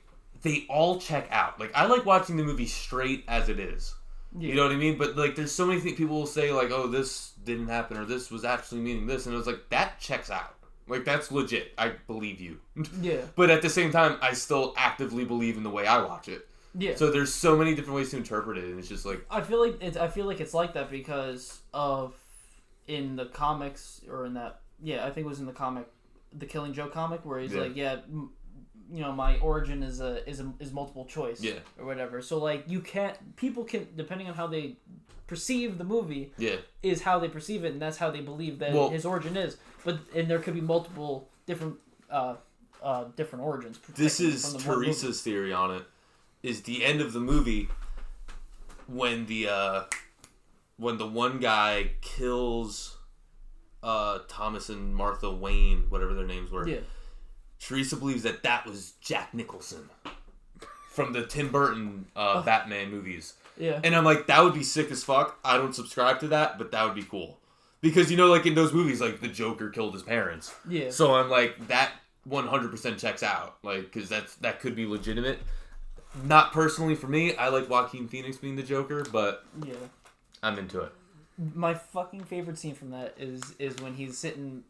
Speaker 2: they all check out. Like I like watching the movie straight as it is.
Speaker 3: Yeah.
Speaker 2: You know what I mean? But like there's so many things people will say like, "Oh, this didn't happen," or "This was actually meaning this," and it was like that checks out. Like that's legit. I believe you.
Speaker 3: Yeah.
Speaker 2: But at the same time, I still actively believe in the way I watch it.
Speaker 3: Yeah.
Speaker 2: So there's so many different ways to interpret it, and it's just like
Speaker 3: I feel like it's like that because of in the comics or in that I think it was in the comic, the Killing Joke comic where he's
Speaker 2: Yeah.
Speaker 3: like my origin is multiple choice
Speaker 2: Yeah.
Speaker 3: or whatever. So like people can depending on how they perceive the movie
Speaker 2: yeah,
Speaker 3: is how they perceive it and that's how they believe that
Speaker 2: Well-
Speaker 3: his origin is. And there could be multiple different origins.
Speaker 2: this
Speaker 3: from
Speaker 2: is
Speaker 3: the one movie.
Speaker 2: Teresa's theory on it. Is the end of the movie when the one guy kills Thomas and Martha Wayne, whatever their names were.
Speaker 3: Yeah.
Speaker 2: Teresa believes that was Jack Nicholson from the Tim Burton Batman movies.
Speaker 3: Yeah.
Speaker 2: And I'm like, that would be sick as fuck. I don't subscribe to that, but that would be cool. Because, you know, like in those movies, like the Joker killed his parents.
Speaker 3: Yeah.
Speaker 2: So I'm like, that 100% checks out. Like, because that could be legitimate. Not personally for me. I like Joaquin Phoenix being the Joker, but
Speaker 3: Yeah.
Speaker 2: I'm into it.
Speaker 3: My fucking favorite scene from that is when he's sitting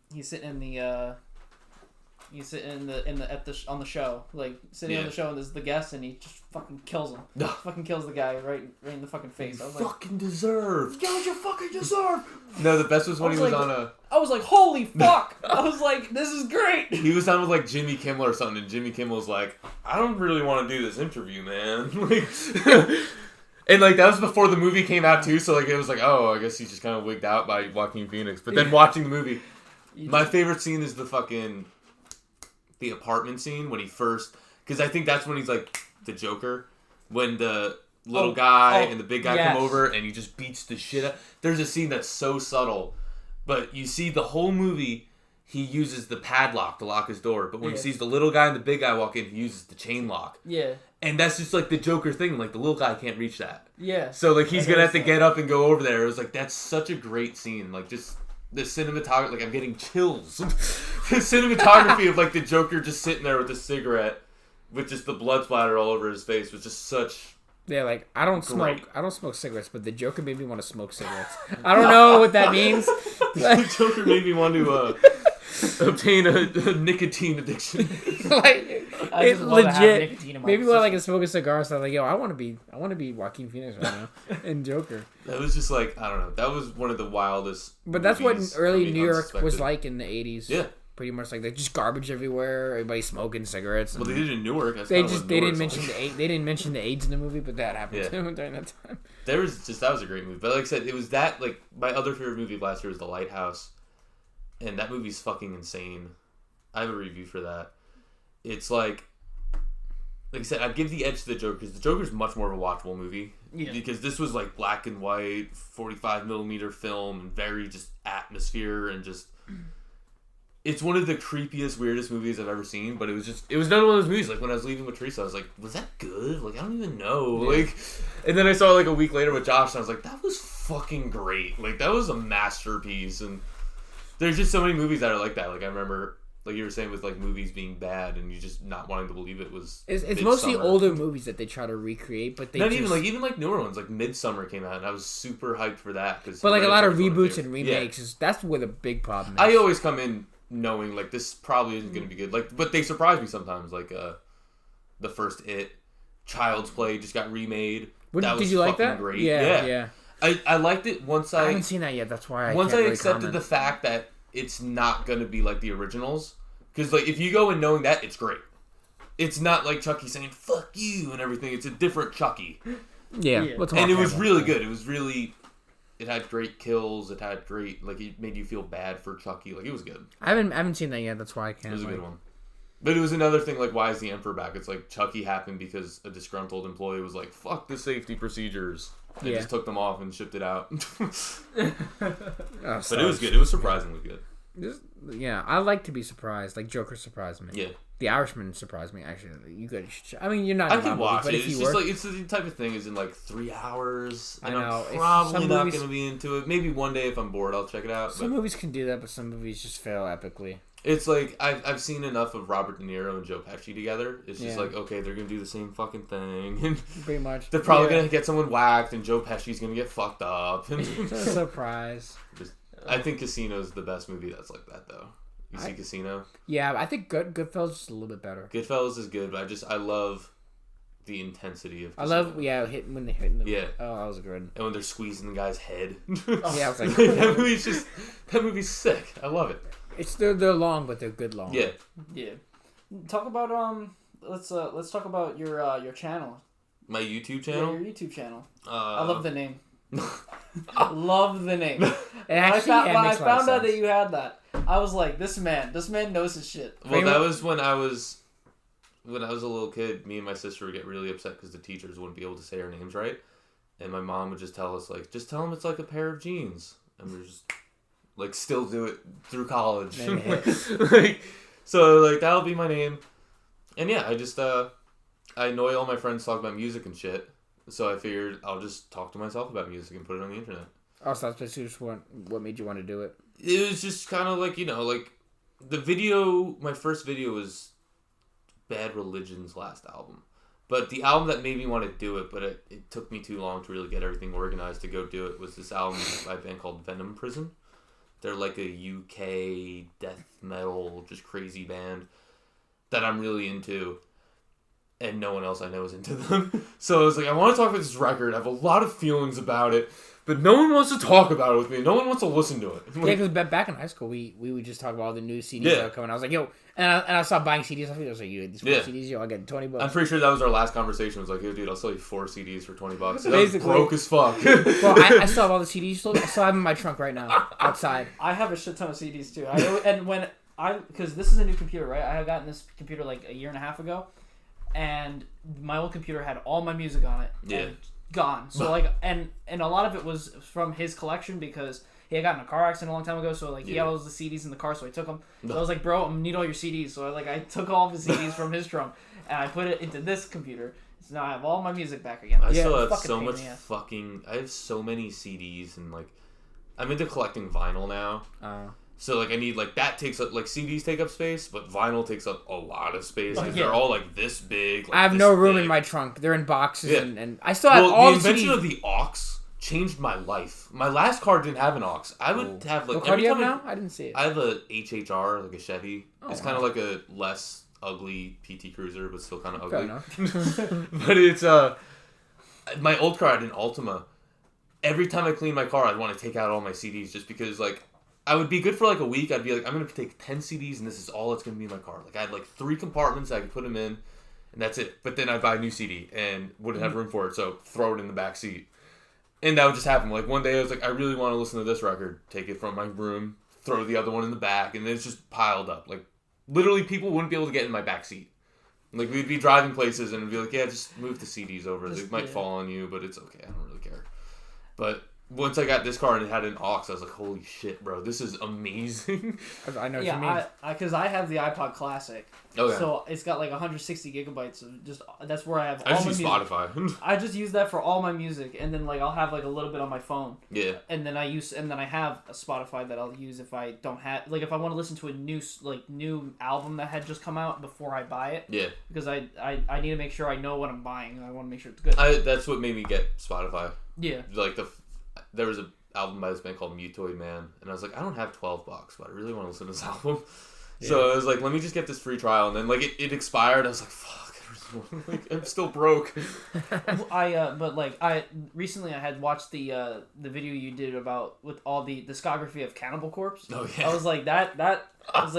Speaker 3: on the show, like sitting on
Speaker 2: Yeah.
Speaker 3: the show and there's the guest and he just fucking kills him.
Speaker 2: No.
Speaker 3: Fucking kills the guy right in the fucking face. I was like,
Speaker 2: Fucking deserve.
Speaker 3: "Get what you fucking deserve!"
Speaker 2: No, the best was when
Speaker 3: I
Speaker 2: he
Speaker 3: was
Speaker 2: was
Speaker 3: like-
Speaker 2: on a...
Speaker 3: I was like, "Holy fuck!" I was like, "This is great."
Speaker 2: He was on with like Jimmy Kimmel or something, and Jimmy Kimmel was like, "I don't really want to do this interview, man." Like, and like that was before the movie came out too, so like it was like, oh, I guess he's just kind of wigged out by Joaquin Phoenix. But then watching the movie, my favorite scene is the apartment scene when he first, because I think that's when he's like the Joker, when the little guy and the big guy come over and he just beats the shit out. There's a scene that's so subtle, but you see the whole movie. He uses the padlock to lock his door, but when he sees the little guy and the big guy walk in, he uses the chain lock.
Speaker 3: Yeah.
Speaker 2: And that's just like the Joker thing. Like the little guy can't reach that.
Speaker 3: Yeah.
Speaker 2: So like he's gonna have to get up and go over there. It was like that's such a great scene. Like just the cinematography. Like I'm getting chills. The cinematography of like the Joker just sitting there with a cigarette, with just the blood splatter all over his face was just such
Speaker 1: They're like, I don't
Speaker 2: Great.
Speaker 1: smoke cigarettes, but the Joker made me want to smoke cigarettes. I don't know what that means.
Speaker 2: The Joker made me want to obtain a nicotine addiction.
Speaker 1: Like,
Speaker 3: I
Speaker 1: it
Speaker 3: just love to have
Speaker 1: legit.
Speaker 3: nicotine in my
Speaker 1: Maybe when I
Speaker 3: system.
Speaker 1: can smoke a cigar, so I'm like, yo, I want to be Joaquin Phoenix right now in Joker.
Speaker 2: That was just like, I don't know. That was one of the wildest.
Speaker 1: But that's what
Speaker 2: movies
Speaker 1: early
Speaker 2: for me,
Speaker 1: New York was
Speaker 2: unsuspected.
Speaker 1: like in the 80s.
Speaker 2: Yeah.
Speaker 1: Pretty much like just garbage everywhere. Everybody smoking cigarettes.
Speaker 2: Well, they did it in Newark. That's
Speaker 1: They
Speaker 2: kinda
Speaker 1: just
Speaker 2: what
Speaker 1: they didn't
Speaker 2: Newark's
Speaker 1: mention
Speaker 2: like.
Speaker 1: they didn't mention the AIDS in the movie, but that happened
Speaker 2: Yeah.
Speaker 1: too during that time.
Speaker 2: That was a great movie. But like I said, it was that, like, my other favorite movie of last year was The Lighthouse. And that movie's fucking insane. I have a review for that. It's like I said, I'd give the edge to the Joker because the Joker's much more of a watchable movie.
Speaker 3: Yeah.
Speaker 2: Because this was like black and white, 45mm film, and very just atmosphere and just. It's one of the creepiest, weirdest movies I've ever seen, but it was another one of those movies. Like when I was leaving with Teresa, I was like, was that good? Like, I don't even know.
Speaker 1: Yeah.
Speaker 2: Like, and then I saw it like a week later with Josh, and I was like, that was fucking great. Like, that was a masterpiece. And there's just so many movies that are like that. Like, I remember, like you were saying, with like movies being bad and you just not wanting to believe it was.
Speaker 1: It's mostly
Speaker 2: Midsommar.
Speaker 1: older movies that they try to recreate, but they
Speaker 2: Not
Speaker 1: just,
Speaker 2: even like newer ones. Like Midsummer came out, and I was super hyped for that. Cause
Speaker 1: but like a lot of
Speaker 2: Hereditary's
Speaker 1: reboots
Speaker 2: one
Speaker 1: and
Speaker 2: my favorite.
Speaker 1: remakes. That's where the big problem is.
Speaker 2: I always come in knowing like this probably isn't going to be good. Like, but they surprise me sometimes. Like the first Child's Play just got remade.
Speaker 1: Did you like that?
Speaker 2: Great.
Speaker 1: Yeah.
Speaker 2: I liked it once
Speaker 1: I haven't seen that yet. That's why
Speaker 2: once
Speaker 1: can't
Speaker 2: I
Speaker 1: really
Speaker 2: accepted
Speaker 1: comment.
Speaker 2: the fact that it's not going to be like the originals. Because like if you go in knowing that, it's great. It's not like Chucky saying "fuck you" and everything. It's a different Chucky,
Speaker 1: Yeah,
Speaker 3: Yeah.
Speaker 1: we'll talk
Speaker 2: and it
Speaker 1: about
Speaker 2: was
Speaker 1: that.
Speaker 2: really good. It was really. It had great kills. It had great like it made you feel bad for Chucky. Like it was good.
Speaker 1: I haven't seen that yet. That's why I can't.
Speaker 2: It was a
Speaker 1: like-
Speaker 2: good one. But it was another thing, like, why is the Emperor back? It's like Chucky happened because a disgruntled employee was like, fuck the safety procedures. And
Speaker 1: Yeah.
Speaker 2: just took them off and shipped it out.
Speaker 1: Oh,
Speaker 2: But it was good. It was surprisingly good.
Speaker 1: Yeah, I like to be surprised. Like Joker surprised me.
Speaker 2: Yeah.
Speaker 1: The Irishman surprised me. Actually, you guys. I mean, you're not.
Speaker 2: I
Speaker 1: in
Speaker 2: can
Speaker 1: that
Speaker 2: watch
Speaker 1: movie,
Speaker 2: it.
Speaker 1: but
Speaker 2: It's
Speaker 1: if
Speaker 2: just
Speaker 1: you were,
Speaker 2: like, it's the type of thing is in like 3 hours.
Speaker 1: I
Speaker 2: And
Speaker 1: know.
Speaker 2: I'm
Speaker 1: If
Speaker 2: probably
Speaker 1: some
Speaker 2: not
Speaker 1: movies-
Speaker 2: going to be into it. Maybe one day if I'm bored, I'll check it out.
Speaker 1: some
Speaker 2: But
Speaker 1: movies can do that, but some movies just fail epically.
Speaker 2: it's like, I've seen enough of Robert De Niro and Joe Pesci together. It's just
Speaker 1: Yeah.
Speaker 2: like, okay, they're going to do the same fucking thing. And
Speaker 1: Pretty much.
Speaker 2: they're probably
Speaker 1: Yeah.
Speaker 2: going to get someone whacked and Joe Pesci's going to get fucked up. And
Speaker 1: It's a surprise.
Speaker 2: I think Casino's the best movie that's like that, though. You see Casino?
Speaker 1: Yeah, I think Goodfellas is a little bit better.
Speaker 2: Goodfellas is good, but I love the intensity of
Speaker 1: I
Speaker 2: Casino.
Speaker 1: love when they hit the
Speaker 2: Yeah.
Speaker 1: Oh, that was good.
Speaker 2: And when they're squeezing the guy's head.
Speaker 1: Yeah, I was like,
Speaker 2: that movie's sick. I love it.
Speaker 1: they're long, but they're good long.
Speaker 2: Yeah.
Speaker 3: Yeah. Talk about let's talk about your channel.
Speaker 2: My YouTube
Speaker 3: Yeah,
Speaker 2: channel?
Speaker 3: your YouTube channel.
Speaker 2: I
Speaker 3: I love the name. Love the name.
Speaker 1: It actually
Speaker 3: when I
Speaker 1: makes a lot of
Speaker 3: found out that
Speaker 1: sense.
Speaker 3: you had that, I was like, this man knows his shit.
Speaker 2: Well, that was when I was a little kid. Me and my sister would get really upset because the teachers wouldn't be able to say our names right, and my mom would just tell us like, just tell them it's like a pair of jeans, and we're just like still do it through college.
Speaker 1: Then it hit.
Speaker 2: Like, so like that'll be my name, and yeah, I just I annoy all my friends talk about music and shit, so I figured I'll just talk to myself about music and put it on the internet.
Speaker 1: Oh, so that's basically just what made you want to do it.
Speaker 2: It was just kind of like, like the video, my first video was Bad Religion's last album. But the album that made me want to do it, but it took me too long to really get everything organized to go do it, was this album by a band called Venom Prison. They're like a UK death metal, just crazy band that I'm really into. And no one else I know is into them. So I was like, I want to talk about this record. I have a lot of feelings about it. But no one wants to talk about it with me. No one wants to listen to it.
Speaker 1: Yeah, because back in high school, we would just talk about all the new CDs
Speaker 2: Yeah.
Speaker 1: that were coming. I was like, yo, and I stopped buying CDs. I was like, you these 4
Speaker 2: Yeah.
Speaker 1: CDs, yo, I get $20.
Speaker 2: I'm pretty sure that was our last conversation. It was like, yo, dude, I'll sell you 4 CDs for $20. So that was
Speaker 1: Basically.
Speaker 2: broke as fuck.
Speaker 1: Well, I still have all the CDs. I still have them in my trunk right now, outside.
Speaker 3: I have a shit ton of CDs too. Because this is a new computer, right? I had gotten this computer like a year and a half ago, and my old computer had all my music on it.
Speaker 2: Yeah.
Speaker 3: And gone. So like, and a lot of it was from his collection because he had gotten in a car accident a long time ago. So like, he had
Speaker 2: Yeah.
Speaker 3: all the CDs in the car, so I took them. So I was like, bro, I'm gonna need all your CDs. So I took all of his CDs from his trunk and I put it into this computer. So now I have all my music back again.
Speaker 2: I
Speaker 1: Yeah,
Speaker 2: still have
Speaker 3: fucking
Speaker 2: so
Speaker 3: pain in
Speaker 2: much
Speaker 3: the ass.
Speaker 2: I have so many CDs and like, I'm into collecting vinyl now. So like I need like that takes up like CDs take up space, but vinyl takes up a lot of space because
Speaker 3: Yeah.
Speaker 2: they're all like this big. Like,
Speaker 1: I have
Speaker 2: this
Speaker 1: no room
Speaker 2: thick.
Speaker 1: in my trunk. They're in boxes,
Speaker 2: Yeah.
Speaker 1: and I still have
Speaker 2: Well,
Speaker 1: all
Speaker 2: the invention
Speaker 1: CDs.
Speaker 2: of the aux changed my life. My last car didn't have an aux. I would have like
Speaker 1: What car do
Speaker 2: every
Speaker 1: you have
Speaker 2: time
Speaker 1: now? I didn't see it.
Speaker 2: I have a HHR, like a Chevy.
Speaker 1: Oh,
Speaker 2: It's kind of like a less ugly PT Cruiser, but still kind of
Speaker 1: Fair
Speaker 2: ugly.
Speaker 1: enough.
Speaker 2: But it's my old car I had an Altima. Every time I clean my car, I'd want to take out all my CDs just because like I would be good for like a week. I'd be like, I'm gonna take 10 CDs and this is all that's gonna be in my car. Like I had like 3 compartments I could put them in, and that's it. But then I'd buy a new CD and wouldn't have room for it, so throw it in the back seat. And that would just happen. Like one day I was like, I really want to listen to this record. Take it from my room, throw the other one in the back, and it's just piled up. Like literally, people wouldn't be able to get in my back seat. Like we'd be driving places and it'd be like, yeah, just move the CDs over. They might fall on you, but it's okay. I don't really care. But once I got this car and it had an aux, I was like, holy shit, bro, this is amazing.
Speaker 1: I know what you mean.
Speaker 3: Because I have the iPod Classic,
Speaker 2: Okay.
Speaker 3: so it's got like 160 gigabytes of just. That's where I have
Speaker 2: I
Speaker 3: all
Speaker 2: just
Speaker 3: my
Speaker 2: use
Speaker 3: music.
Speaker 2: Spotify.
Speaker 3: I just use that for all my music, and then like I'll have like a little bit on my phone,
Speaker 2: Yeah.
Speaker 3: and then I have a Spotify that I'll use if I don't have like if I want to listen to a new album that had just come out before I buy it,
Speaker 2: Yeah.
Speaker 3: because I need to make sure I know what I'm buying. I want to make sure it's good.
Speaker 2: That's what made me get Spotify.
Speaker 3: Yeah.
Speaker 2: Like there was an album by this band called Mutoid Man, and I was like, I don't have $12, but I really want to listen to this album. Yeah. So I was like, let me just get this free trial, and then like it expired. I was like, fuck, like, I'm still broke.
Speaker 3: I recently I had watched the video you did about with all the discography of Cannibal Corpse.
Speaker 2: Oh yeah.
Speaker 3: I was like that was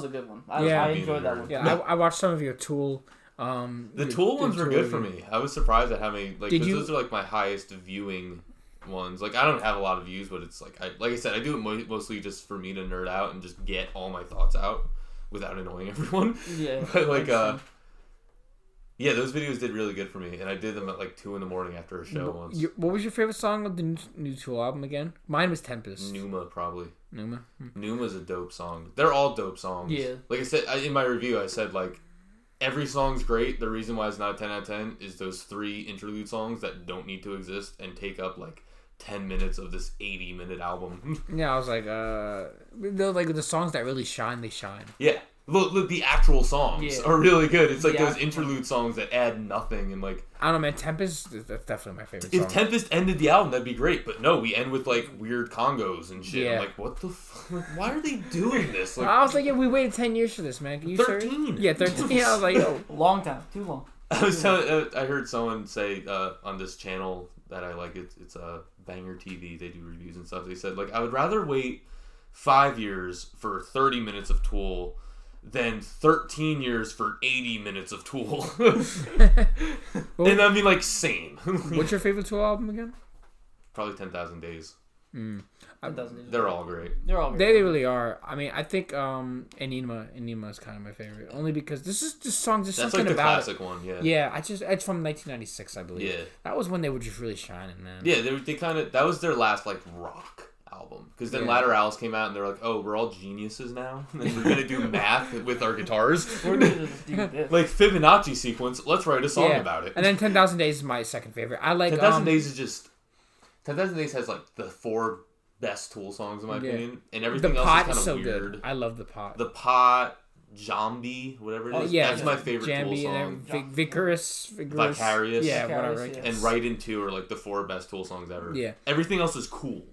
Speaker 3: a good one. I enjoyed that one.
Speaker 1: Yeah, I watched some of your Tool.
Speaker 2: The Tool ones were good for me. I was surprised at how many those are like my highest viewing ones. Like I don't have a lot of views, but it's like I said, I do it mostly just for me to nerd out and just get all my thoughts out without annoying everyone.
Speaker 3: Yeah.
Speaker 2: But like yeah, those videos did really good for me, and I did them at like 2 a.m. after a show once.
Speaker 1: What was your favorite song of the new Tool album again? Mine was Tempest.
Speaker 2: Numa, probably.
Speaker 1: Numa?
Speaker 2: Numa's a dope song. They're all dope songs.
Speaker 3: Yeah.
Speaker 2: Like I said in my review, I said like every song's great. The reason why it's not a 10 out of 10 is those 3 interlude songs that don't need to exist and take up like 10 minutes of this 80-minute album.
Speaker 1: Yeah, I was like, they're like the songs that really shine, they shine.
Speaker 2: Yeah. Look, the actual songs are really good. It's like
Speaker 3: Yeah.
Speaker 2: those interlude songs that add nothing and like...
Speaker 1: I don't know, man. Tempest, that's definitely my favorite
Speaker 2: If
Speaker 1: song.
Speaker 2: Tempest ended the album, that'd be great. But no, we end with like weird congos and shit.
Speaker 1: Yeah.
Speaker 2: I'm like, what the fuck? Like, why are they doing this? Like,
Speaker 1: I was like, yeah, we waited 10 years for this, man. Can you
Speaker 2: 13.
Speaker 1: serious? Yeah, 13. Yeah, I was like, yo.
Speaker 3: Long time, too long.
Speaker 2: I was telling, I heard someone say on this channel that I like, it's Banger TV, they do reviews and stuff. They said, like, I would rather wait 5 years for 30 minutes of Tool than 13 years for 80 minutes of Tool. And I mean, like, same.
Speaker 1: What's your favorite Tool album again?
Speaker 2: Probably 10,000 Days.
Speaker 3: They're
Speaker 2: They're all great.
Speaker 3: all great.
Speaker 1: They really are. I mean, I think Enigma is kind of my favorite, only because this song, there's
Speaker 2: That's
Speaker 1: something
Speaker 2: like the
Speaker 1: about
Speaker 2: classic one, yeah.
Speaker 1: it. Yeah, it's from 1996, I believe.
Speaker 2: Yeah.
Speaker 1: That was when they were just really shining, man.
Speaker 2: Yeah, they kind of, that was their last, like, rock album. Because then
Speaker 1: Yeah.
Speaker 2: Laterals came out and they're like, oh, we're all geniuses now? And we're going to do math with our guitars?
Speaker 3: We're gonna just do this.
Speaker 2: Like, Fibonacci sequence, let's write a song
Speaker 1: Yeah.
Speaker 2: about it.
Speaker 1: And then 10,000 Days is my second favorite. I like
Speaker 2: 10,000 Days is just... 10,000 Days has, like, the 4 best Tool songs, in my opinion. And everything
Speaker 1: The
Speaker 2: else
Speaker 1: Pot
Speaker 2: is
Speaker 1: is
Speaker 2: kind
Speaker 1: so
Speaker 2: of weird.
Speaker 1: good. I love The Pot.
Speaker 2: The Pot, Jambi, whatever it is.
Speaker 1: Oh, yeah,
Speaker 2: That's my favorite
Speaker 1: Jambi
Speaker 2: Tool
Speaker 1: and
Speaker 2: song.
Speaker 1: then Vicarous.
Speaker 2: Vicarious.
Speaker 1: Yeah,
Speaker 3: Vicarious,
Speaker 1: whatever.
Speaker 3: yeah.
Speaker 2: And Right In 2 are, like, the 4 best Tool songs ever.
Speaker 1: Yeah.
Speaker 2: Everything else is cool.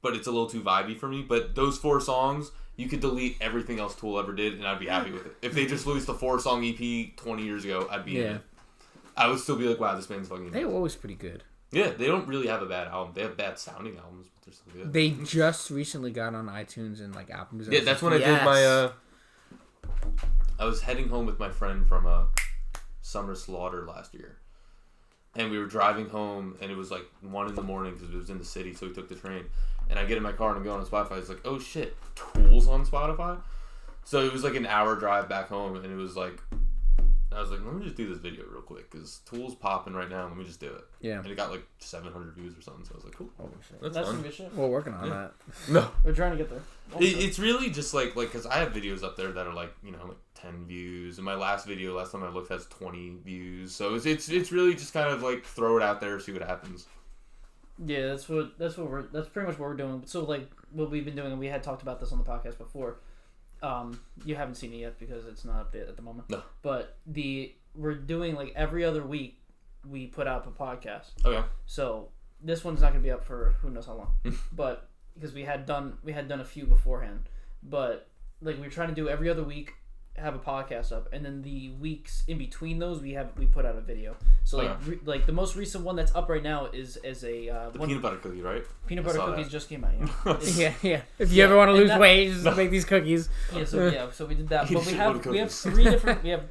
Speaker 2: But it's a little too vibey for me. But those 4 songs, you could delete everything else Tool ever did, and I'd be happy with it. If they just released a 4-song EP 20 years ago, I'd be in it. I would still be like, wow, this band's fucking
Speaker 1: They were always pretty good.
Speaker 2: Yeah, they don't really have a bad album. They have bad sounding albums, but they're still good.
Speaker 1: They just recently got on iTunes and like Apple Music.
Speaker 2: Yeah, that's when I did my... I was heading home with my friend from Summer Slaughter last year. And we were driving home, and it was like 1 in the morning because it was in the city, so we took the train. And I get in my car and I'm going on Spotify. It's like, oh shit, Tool's on Spotify? So it was like an hour drive back home, and it was like... I was like, let me just do this video real quick, because Tool's popping right now, let me just do it.
Speaker 1: Yeah.
Speaker 2: And it got like 700 views or something, so I was like, cool.
Speaker 1: Holy shit.
Speaker 2: That's
Speaker 3: That's
Speaker 2: fun.
Speaker 3: some good shit.
Speaker 1: We're working on that.
Speaker 2: No.
Speaker 3: We're trying to get there.
Speaker 2: It's really just like, because I have videos up there that are like, you know, like 10 views. And my last time I looked, has 20 views. So it's really just kind of like throw it out there, see what happens.
Speaker 3: Yeah, that's pretty much what we're doing. So like what we've been doing, and we had talked about this on the podcast before. You haven't seen it yet because it's not a bit at the moment.
Speaker 2: No.
Speaker 3: But we're doing like every other week we put out a podcast.
Speaker 2: Okay.
Speaker 3: So this one's not gonna be up for who knows how long. But because we had done a few beforehand. But like we were trying to do every other week, have a podcast up, and then the weeks in between those we put out a video. So like like the most recent one that's up right now is a
Speaker 2: peanut butter cookie, right?
Speaker 3: Peanut butter cookies just came out. Yeah.
Speaker 1: yeah. If you ever want to lose weight, just make these cookies.
Speaker 3: So we did that. But we have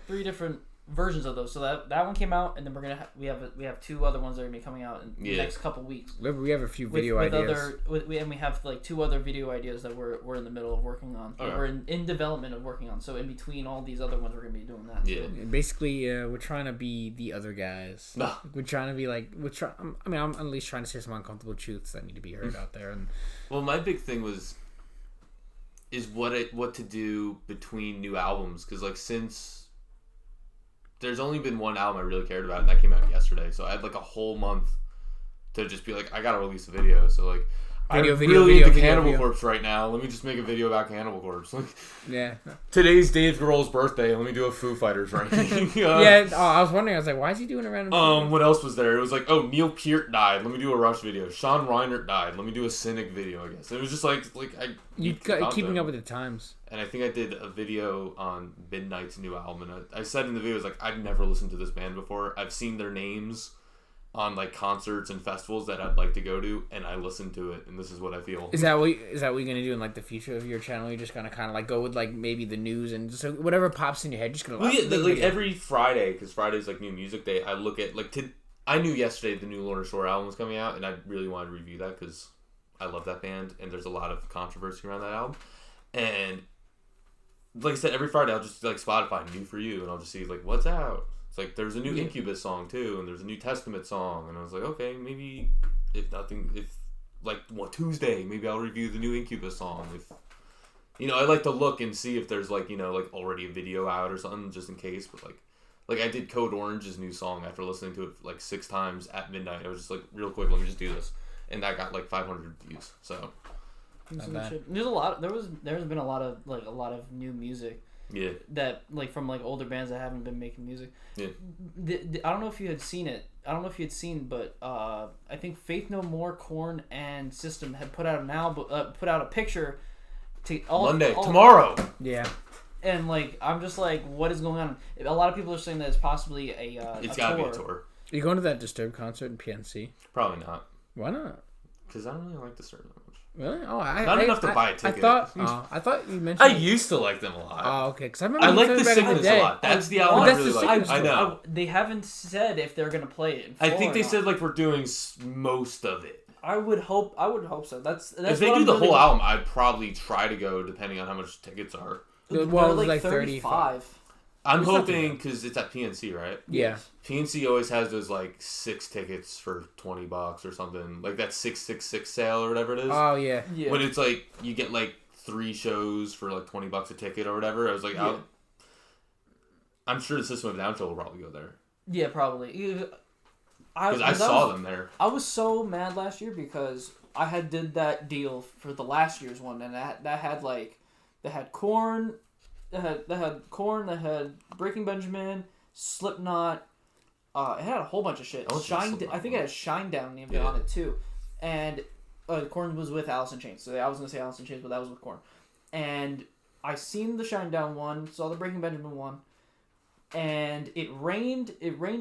Speaker 3: three different versions of those. So that one came out, and then we have two other ones that are gonna be coming out in the next couple weeks.
Speaker 1: We have a few video ideas.
Speaker 3: And we have like two other video ideas that we're in the middle of working on.
Speaker 2: Okay.
Speaker 3: We're in development of working on. So in between all these other ones, we're gonna be doing that.
Speaker 2: Yeah.
Speaker 1: Basically, we're trying to be the other guys.
Speaker 2: No.
Speaker 1: We're trying to be like I'm at least trying to say some uncomfortable truths that need to be heard out there. And
Speaker 2: well, my big thing is what to do between new albums, because like since there's only been one album I really cared about, and that came out yesterday. So I had like a whole month to just be like, I gotta release a video. So like, I'm really into Cannibal Corpse right now. Let me just make a video about Cannibal Corpse. Like,
Speaker 1: yeah.
Speaker 2: Today's Dave Grohl's birthday. Let me do a Foo Fighters ranking.
Speaker 1: Yeah. Oh, I was wondering. I was like, why is he doing a random?
Speaker 2: What else was there? It was like, oh, Neil Peart died. Let me do a Rush video. Sean Reinert died. Let me do a Cynic video. I guess it was just like
Speaker 1: you keeping up with the times.
Speaker 2: And I think I did a video on Midnight's new album, and I said in the video, I was like, I've never listened to this band before. I've seen their names on like concerts and festivals that I'd like to go to, and I listened to it, and this is what I feel.
Speaker 1: Is that what you're gonna do in like the future of your channel? You're just gonna kind of like go with like maybe the news and just whatever pops in your head. Just gonna
Speaker 2: like every Friday, because Friday's like New Music Day. I look at like I knew yesterday the new Lorna Shore album was coming out, and I really wanted to review that because I love that band, and there's a lot of controversy around that album. And like I said, every Friday I'll just like Spotify New For You, and I'll just see like what's out. It's like there's a new Incubus song too, and there's a New Testament song, and I was like, okay, maybe if like Tuesday, maybe I'll review the new Incubus song. If I like to look and see if there's like like already a video out or something, just in case. But like I did Code Orange's new song after listening to it like 6 times at midnight. I was just like, real quick, let me just do this, and that got like 500 views. So
Speaker 3: there's a lot. There's been a lot of new music.
Speaker 2: Yeah.
Speaker 3: That like from like older bands that haven't been making music.
Speaker 2: Yeah.
Speaker 3: I don't know if you had seen it. But I think Faith No More, Korn, and System had put out a picture to
Speaker 2: tomorrow.
Speaker 1: Yeah.
Speaker 3: And like I'm just like, what is going on? A lot of people are saying that it's possibly
Speaker 2: it's gotta be a tour.
Speaker 1: Are you going to that Disturbed concert in PNC?
Speaker 2: Probably not.
Speaker 1: Why not?
Speaker 2: Because I don't really like Disturbed that much.
Speaker 1: Really? Oh,
Speaker 2: not enough to buy a ticket.
Speaker 1: I thought you mentioned.
Speaker 2: I used to like them a lot.
Speaker 1: Oh, okay. Because I remember.
Speaker 2: I like the Sickness a lot. That's the album I really like. I know.
Speaker 3: They haven't said if they're gonna play it.
Speaker 2: I think they said like we're doing most of it.
Speaker 3: I would hope so. That's
Speaker 2: if they do the whole album, I'd probably try to go, depending on how much tickets are.
Speaker 1: Well, like 35.
Speaker 2: I'm hoping because it's at PNC, right?
Speaker 1: Yeah.
Speaker 2: PNC always has those like 6 tickets for $20 or something, like that 666 sale or whatever it is.
Speaker 1: Oh yeah.
Speaker 2: When it's like you get like 3 shows for like $20 a ticket or whatever. I was like, I'm sure the System of a Down show will probably go there.
Speaker 3: Yeah, probably.
Speaker 2: Because I saw them there.
Speaker 3: I was so mad last year because I had did that deal for the last year's one, and that had Korn. That had Korn, that had Breaking Benjamin, Slipknot. It had a whole bunch of shit. I think it had Shinedown named on it too. And Korn was with Alice in Chains. So I was going to say Alice in Chains, but that was with Korn. And I seen the Shinedown one, saw the Breaking Benjamin one, and it rained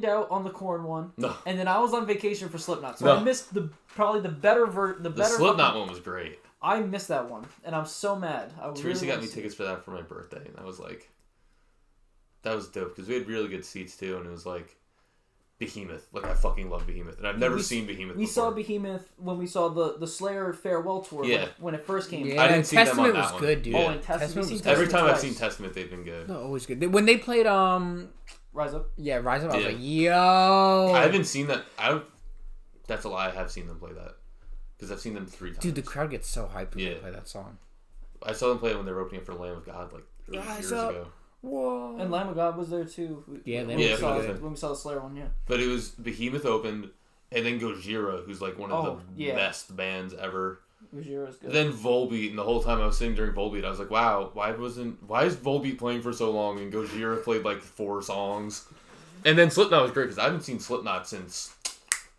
Speaker 3: out on the Korn one.
Speaker 2: No.
Speaker 3: And then I was on vacation for Slipknot. So I missed the better
Speaker 2: Slipknot one was great.
Speaker 3: I missed that one, and I'm so mad.
Speaker 2: Teresa got me tickets for that for my birthday, and that was dope, because we had really good seats, too, and it was, like, Behemoth. Like, I fucking love Behemoth, and I've never seen Behemoth before.
Speaker 3: We saw Behemoth when we saw the Slayer farewell tour when it first came.
Speaker 1: Yeah,
Speaker 2: I didn't see them on that
Speaker 1: was
Speaker 2: one.
Speaker 1: good, dude.
Speaker 3: Oh, and Testament.
Speaker 2: Every time I've seen Testament, they've been good.
Speaker 1: No, always good. When they played,
Speaker 3: Rise Up?
Speaker 1: Yeah, Rise Up, I was like, yo!
Speaker 2: I haven't seen that. That's a lie, I have seen them play that. Because I've seen them 3 times.
Speaker 1: Dude, the crowd gets so hyped when they play that song.
Speaker 2: I saw them play it when they were opening up for Lamb of God like 8 years ago.
Speaker 1: Whoa.
Speaker 3: And Lamb of God was there too.
Speaker 1: Yeah,
Speaker 3: when we saw the Slayer one, yeah.
Speaker 2: But it was Behemoth opened, and then Gojira, who's like one of the best bands ever.
Speaker 3: Gojira's good.
Speaker 2: Then Volbeat, and the whole time I was sitting during Volbeat, I was like, wow, why is Volbeat playing for so long, and Gojira played like 4 songs? And then Slipknot was great, because I haven't seen Slipknot since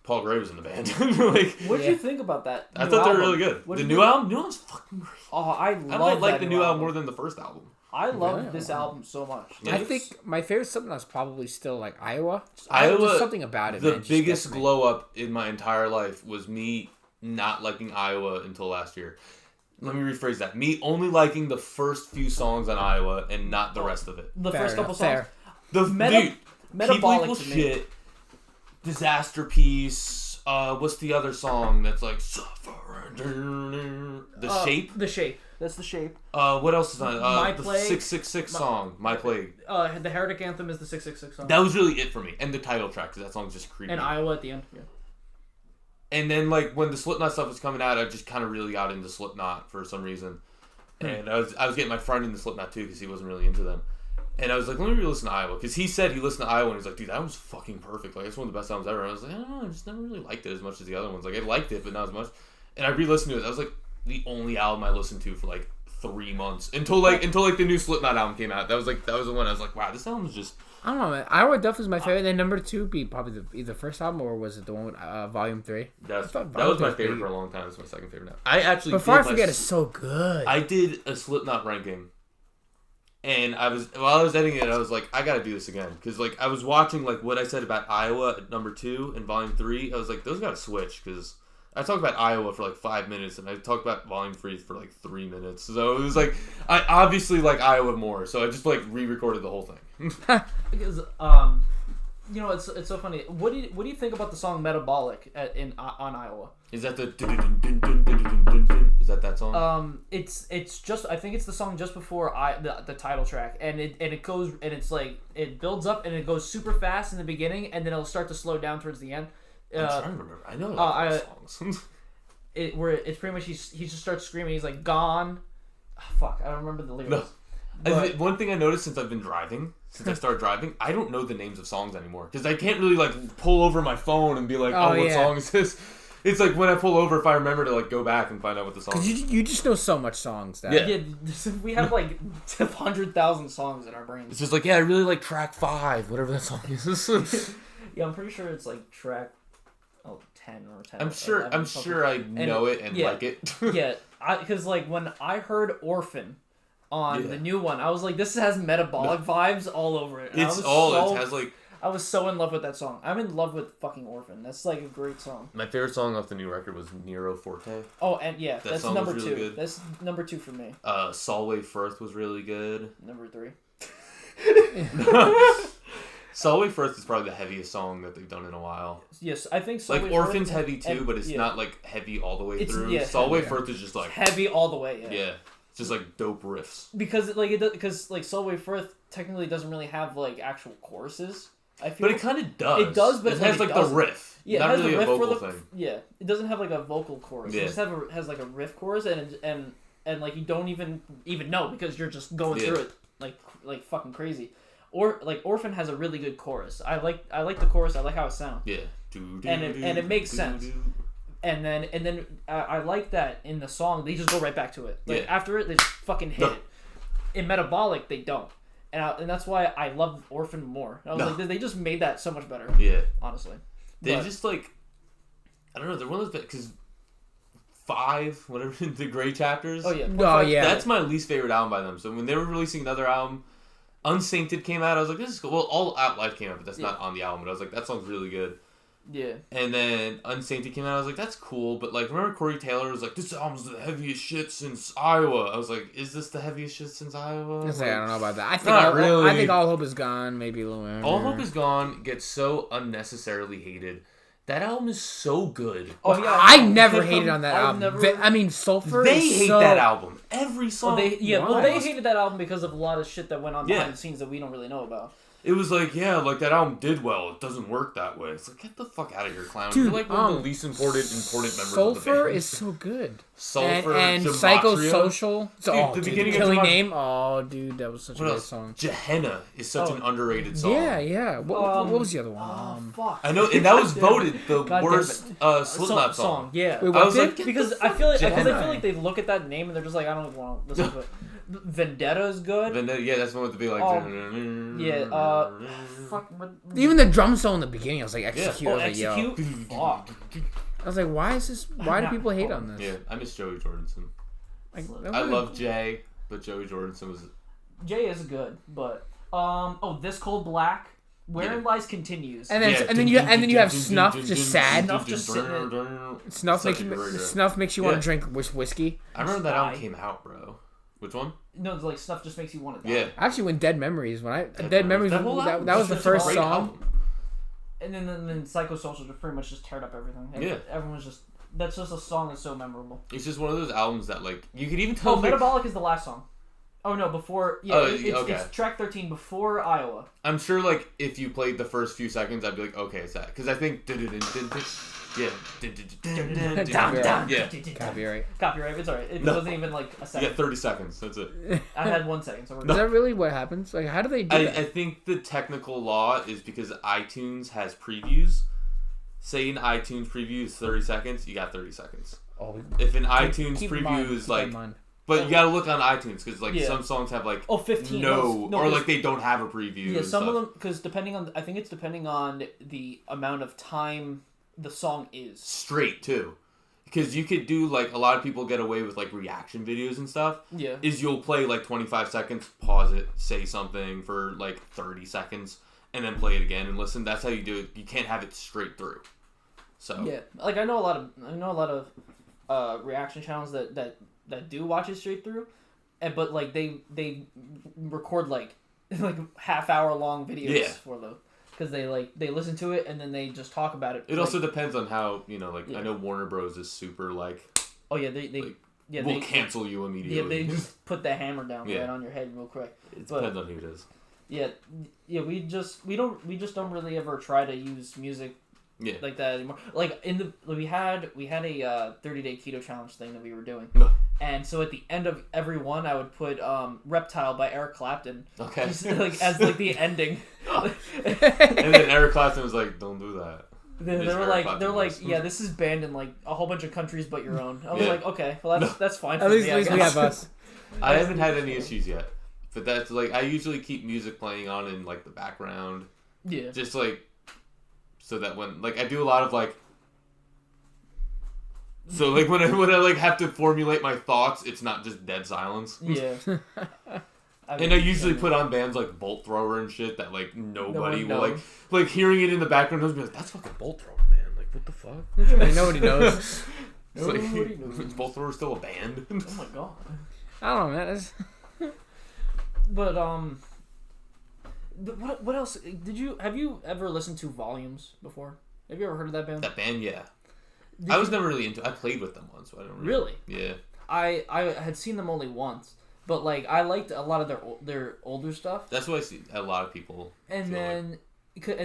Speaker 2: Paul Gray was in the band. Like,
Speaker 3: what did you think about that?
Speaker 2: I thought they were really good. The new album's fucking great.
Speaker 3: Oh, I
Speaker 2: might like the new album more than the first album.
Speaker 3: I love this album so much.
Speaker 2: Yeah.
Speaker 1: I think my favorite Slipknot is probably still like Iowa.
Speaker 2: Iowa,
Speaker 1: there's something about it.
Speaker 2: The
Speaker 1: man,
Speaker 2: biggest glow up in my entire life was me not liking Iowa until last year. Let me rephrase that. Me only liking the first few songs on Iowa and not the rest of it.
Speaker 3: The first couple songs.
Speaker 1: Fair.
Speaker 2: The
Speaker 3: Metabolic
Speaker 2: People
Speaker 3: to
Speaker 2: Shit,
Speaker 3: me.
Speaker 2: Disaster Piece. What's the other song that's like Suffer? The Shape.
Speaker 3: The Shape. That's The Shape.
Speaker 2: What else is on?
Speaker 3: My
Speaker 2: the
Speaker 3: Plague.
Speaker 2: 666 song. My Plague.
Speaker 3: The Heretic Anthem is the 666 song.
Speaker 2: That was really it for me, and the title track, because that song's just creepy.
Speaker 3: And Iowa at the end. Yeah.
Speaker 2: And then, like, when the Slipknot stuff was coming out, I just kind of really got into Slipknot for some reason. And I was getting my friend into Slipknot, too, because he wasn't really into them. And I was like, let me re-listen to Iowa. Because he said he listened to Iowa, and he's like, dude, that was fucking perfect. Like, it's one of the best albums ever. And I was like, I don't know, I just never really liked it as much as the other ones. Like, I liked it, but not as much. And I re-listened to it. That was, like, the only album I listened to for, like, 3 months. Until the new Slipknot album came out. That was the one I was like, wow, this album is just...
Speaker 1: I don't know, man. Iowa definitely is my favorite. Then number 2 be probably either the first album, or was it the one with Volume 3?
Speaker 2: That was my favorite for a long time. It's my second favorite now. I actually
Speaker 1: Before I Forget is so good.
Speaker 2: I did a Slipknot ranking, and while I was editing it, I was like, I gotta do this again, because like I was watching like what I said about Iowa at number 2 and Volume 3. I was like, those gotta switch, because I talked about Iowa for like 5 minutes, and I talked about Volume 3 for like 3 minutes. So it was like, I obviously like Iowa more, so I just like re-recorded the whole thing.
Speaker 3: Because you know, it's so funny. What do you think about the song "Metabolic" on Iowa?
Speaker 2: Is that the is that song?
Speaker 3: It's just, I think it's the song just before the title track, and it goes, and it's like it builds up and it goes super fast in the beginning, and then it'll start to slow down towards the end.
Speaker 2: I'm trying to remember. I know a songs.
Speaker 3: Where it's pretty much he just starts screaming. He's like, "Gone." Oh, fuck, I don't remember the lyrics.
Speaker 2: No.
Speaker 3: But,
Speaker 2: one thing I noticed since I've been driving, since I started driving, I don't know the names of songs anymore, because I can't really like pull over my phone and be like, what song is this? It's like when I pull over, if I remember to like go back and find out what the song is.
Speaker 1: Because you just know so much songs. That
Speaker 3: yeah, we have like 100,000 songs in our brains.
Speaker 2: It's just like, yeah, I really like track 5, whatever that song is.
Speaker 3: Yeah, I'm pretty sure it's like track 10 or 10.
Speaker 2: I'm sure I know it and like it.
Speaker 3: Yeah, because like when I heard Orphan on the new one, I was like, this has metabolic vibes all over it. And I was so in love with that song. I'm in love with fucking Orphan. That's like a great song.
Speaker 2: My favorite song off the new record was Nero Forte.
Speaker 3: Oh, and yeah, that's number 2.
Speaker 2: Good.
Speaker 3: That's number 2 for me.
Speaker 2: Solway Firth was really good.
Speaker 3: Number 3.
Speaker 2: Solway Firth is probably the heaviest song that they've done in a while.
Speaker 3: Yes, I think Solway
Speaker 2: like Orphan's heavy too, but it's not like heavy all the way through.
Speaker 3: Yeah,
Speaker 2: Solway Firth is just like
Speaker 3: heavy all the way.
Speaker 2: Yeah, it's just like dope riffs.
Speaker 3: Because like Solway Firth technically doesn't really have like actual choruses. I feel,
Speaker 2: but it kind of does.
Speaker 3: It does, but
Speaker 2: it has like the riff.
Speaker 3: Yeah,
Speaker 2: not
Speaker 3: it has
Speaker 2: really
Speaker 3: the riff
Speaker 2: a vocal
Speaker 3: for
Speaker 2: thing.
Speaker 3: Yeah, it doesn't have like a vocal chorus.
Speaker 2: Yeah.
Speaker 3: It just has like a riff chorus, and like you don't even know because you're just going through it like fucking crazy. Or like Orphan has a really good chorus. I like the chorus. I like how it sounds.
Speaker 2: Yeah.
Speaker 3: And it makes sense. And then I like that in the song they just go right back to it. Like after it they just fucking hit it. In Metabolic they don't. And that's why I love Orphan more. I was like, they just made that so much better.
Speaker 2: Yeah.
Speaker 3: Honestly.
Speaker 2: They just like, I don't know. They're one of those because 5, whatever the Gray Chapters.
Speaker 3: Oh yeah.
Speaker 2: That's my least favorite album by them. So when they were releasing another album, Unsainted came out. I was like, this is cool. Well, All Out Life came out, but that's not on the album. But I was like, that song's really good.
Speaker 3: Yeah.
Speaker 2: And then Unsainted came out. I was like, that's cool. But like, remember Corey Taylor was like, this album's the heaviest shit since Iowa. I was like, is this the heaviest shit since Iowa?
Speaker 1: I don't know about that. I think All Hope Is Gone. Maybe a little.
Speaker 2: All Hope Is Gone gets so unnecessarily hated. That album is so good.
Speaker 1: Oh yeah, I never hated on that album. I mean, Sulfur.
Speaker 2: They hate that album. Every song.
Speaker 3: They hated that album because of a lot of shit that went on behind the scenes that we don't really know about.
Speaker 2: it was like, yeah, like that album did well. It doesn't work that way. It's like, get the fuck out of here, clown.
Speaker 1: Dude,
Speaker 2: You're like one of the least important members of the
Speaker 1: Sulfur
Speaker 2: band.
Speaker 1: is so good.
Speaker 2: Sulfur
Speaker 1: and
Speaker 2: Gematria.
Speaker 1: Psychosocial. So,
Speaker 2: Dude, the beginning of
Speaker 1: Killing
Speaker 2: Gematria-
Speaker 1: Name. Oh, dude, that was such a
Speaker 2: What
Speaker 1: good
Speaker 2: else?
Speaker 1: song.
Speaker 2: Gehenna is such an underrated song.
Speaker 1: Yeah. What was the other one?
Speaker 3: Fuck.
Speaker 2: I know, and that was voted the
Speaker 3: God damn
Speaker 2: worst Slipknot song.
Speaker 3: Yeah.
Speaker 1: Wait,
Speaker 2: I
Speaker 1: what
Speaker 2: was
Speaker 1: did?
Speaker 2: like, get
Speaker 3: Because
Speaker 2: the
Speaker 3: I feel like
Speaker 2: Gehenna.
Speaker 3: they look at that name and they're just like, I don't want to listen to it. Vendetta is good.
Speaker 2: Yeah, that's the one with the be like.
Speaker 3: Fuck.
Speaker 1: Even the drum solo in the beginning, I was like, execute.
Speaker 3: Oh,
Speaker 1: I was like, yo.
Speaker 3: Execute. Fuck.
Speaker 1: I was like, why is this? Why do people hate on this?
Speaker 2: Yeah, I miss Joey Jordison.
Speaker 1: Like,
Speaker 2: I love Jay, but Joey Jordison was.
Speaker 3: Jay is good, but This Cold Black, Wherein Lies continues.
Speaker 1: And then
Speaker 2: Yeah.
Speaker 1: and then you have Snuff, just sad.
Speaker 3: Snuff just sitting
Speaker 1: Snuff
Speaker 2: Such
Speaker 1: makes
Speaker 2: a
Speaker 1: you
Speaker 2: great-
Speaker 1: Snuff makes you want
Speaker 2: Yeah.
Speaker 1: to drink whiskey.
Speaker 2: I remember that
Speaker 3: Die.
Speaker 2: album came out, bro. Which one?
Speaker 3: No, it's like Snuff just makes you want to die.
Speaker 2: Yeah.
Speaker 1: Actually, when Dead Memories, Dead Memories,
Speaker 2: That whole album
Speaker 1: that was
Speaker 2: is
Speaker 1: the
Speaker 2: such a
Speaker 1: first
Speaker 2: great
Speaker 1: song.
Speaker 2: album.
Speaker 3: And then Psychosocial just pretty much just teared up everything. And
Speaker 2: Yeah.
Speaker 3: Everyone's just that's just a song that's so memorable.
Speaker 2: It's just one of those albums that like you could even tell.
Speaker 3: Oh, Metabolic is the last song. Oh no, before
Speaker 2: Okay.
Speaker 3: it's track 13 before Iowa.
Speaker 2: I'm sure like if you played the first few seconds, I'd be like, okay, it's that because I think yeah. Yeah.
Speaker 1: Copyright.
Speaker 3: Copyright. It's alright. It
Speaker 2: No.
Speaker 3: wasn't even like a
Speaker 2: You
Speaker 3: second.
Speaker 2: got 30 seconds. That's it.
Speaker 3: I had 1 second. So we're
Speaker 1: Is that really what happens? Like, how do they do
Speaker 2: I
Speaker 1: that?
Speaker 2: think the technical law is because iTunes has previews. Say an iTunes preview is 30 seconds, you got 30 seconds.
Speaker 1: Oh,
Speaker 2: If an iTunes
Speaker 1: keep in
Speaker 2: preview
Speaker 1: mind,
Speaker 2: is
Speaker 1: keep
Speaker 2: like,
Speaker 1: in mind.
Speaker 2: but you gotta look on iTunes because like
Speaker 3: Yeah.
Speaker 2: some songs have like
Speaker 3: 15.
Speaker 2: no, or
Speaker 3: there's-
Speaker 2: like they don't have a preview.
Speaker 3: Yeah,
Speaker 2: and
Speaker 3: some of
Speaker 2: stuff.
Speaker 3: them because I think it's depending on the amount of time the song is.
Speaker 2: Straight too, because you could do like a lot of people get away with like reaction videos and stuff.
Speaker 3: Yeah.
Speaker 2: Is you'll play like 25 seconds, pause it, say something for like 30 seconds, and then play it again and listen. That's how you do it. You can't have it straight through. So
Speaker 3: Yeah, like I know a lot of reaction channels that do watch it straight through, but like they record like half-hour long videos
Speaker 2: Yeah.
Speaker 3: for them because they listen to it and then they just talk about it.
Speaker 2: it
Speaker 3: like,
Speaker 2: also depends on how like
Speaker 3: Yeah.
Speaker 2: I know Warner Bros is super like
Speaker 3: they
Speaker 2: like,
Speaker 3: yeah
Speaker 2: we'll
Speaker 3: they
Speaker 2: cancel you
Speaker 3: yeah
Speaker 2: immediately.
Speaker 3: they just put the hammer down
Speaker 2: Yeah.
Speaker 3: right on your head real quick.
Speaker 2: It
Speaker 3: but-
Speaker 2: depends on who it is.
Speaker 3: Yeah, we just don't really ever try to use music
Speaker 2: Yeah.
Speaker 3: like that anymore. Like we had a 30-day keto challenge thing that we were doing.
Speaker 2: No.
Speaker 3: And so at the end of every one, I would put "Reptile" by Eric Clapton,
Speaker 2: Okay.
Speaker 3: just like as like the ending.
Speaker 2: And then Eric Clapton was like, "Don't do that."
Speaker 3: They
Speaker 2: Is
Speaker 3: were
Speaker 2: Eric
Speaker 3: like,
Speaker 2: Clapton
Speaker 3: yeah, this is banned in like a whole bunch of countries but your own. I was
Speaker 2: Yeah.
Speaker 3: like, okay, well that's fine.
Speaker 1: At
Speaker 3: for
Speaker 1: least,
Speaker 3: me,
Speaker 1: at
Speaker 3: I
Speaker 1: least we
Speaker 3: guess.
Speaker 1: have us.
Speaker 2: I haven't had any issues yet, but that's like I usually keep music playing on in like the background,
Speaker 3: Yeah.
Speaker 2: just like so that when like I do a lot of like. So like when I like have to formulate my thoughts, it's not just dead silence.
Speaker 3: Yeah.
Speaker 2: And I usually put on bands like Bolt Thrower and shit that like nobody
Speaker 3: No
Speaker 2: will
Speaker 3: one
Speaker 2: like hearing it in the background knows be like that's fucking Bolt Thrower, man. Like what the fuck?
Speaker 1: Like, nobody knows.
Speaker 2: It's like,
Speaker 3: Nobody knows.
Speaker 2: is Bolt Thrower still a band?
Speaker 3: Oh my god.
Speaker 1: I don't know, man. It's,
Speaker 3: But what else have you ever listened to Volumes before? Have you ever heard of that band?
Speaker 2: That band, yeah.
Speaker 3: Did
Speaker 2: I was
Speaker 3: you-
Speaker 2: never really into. I played with them once, but I don't
Speaker 3: Really?
Speaker 2: Yeah.
Speaker 3: I had seen them only once, but like I liked a lot of their older stuff.
Speaker 2: That's what I see a lot of people.
Speaker 3: And
Speaker 2: feel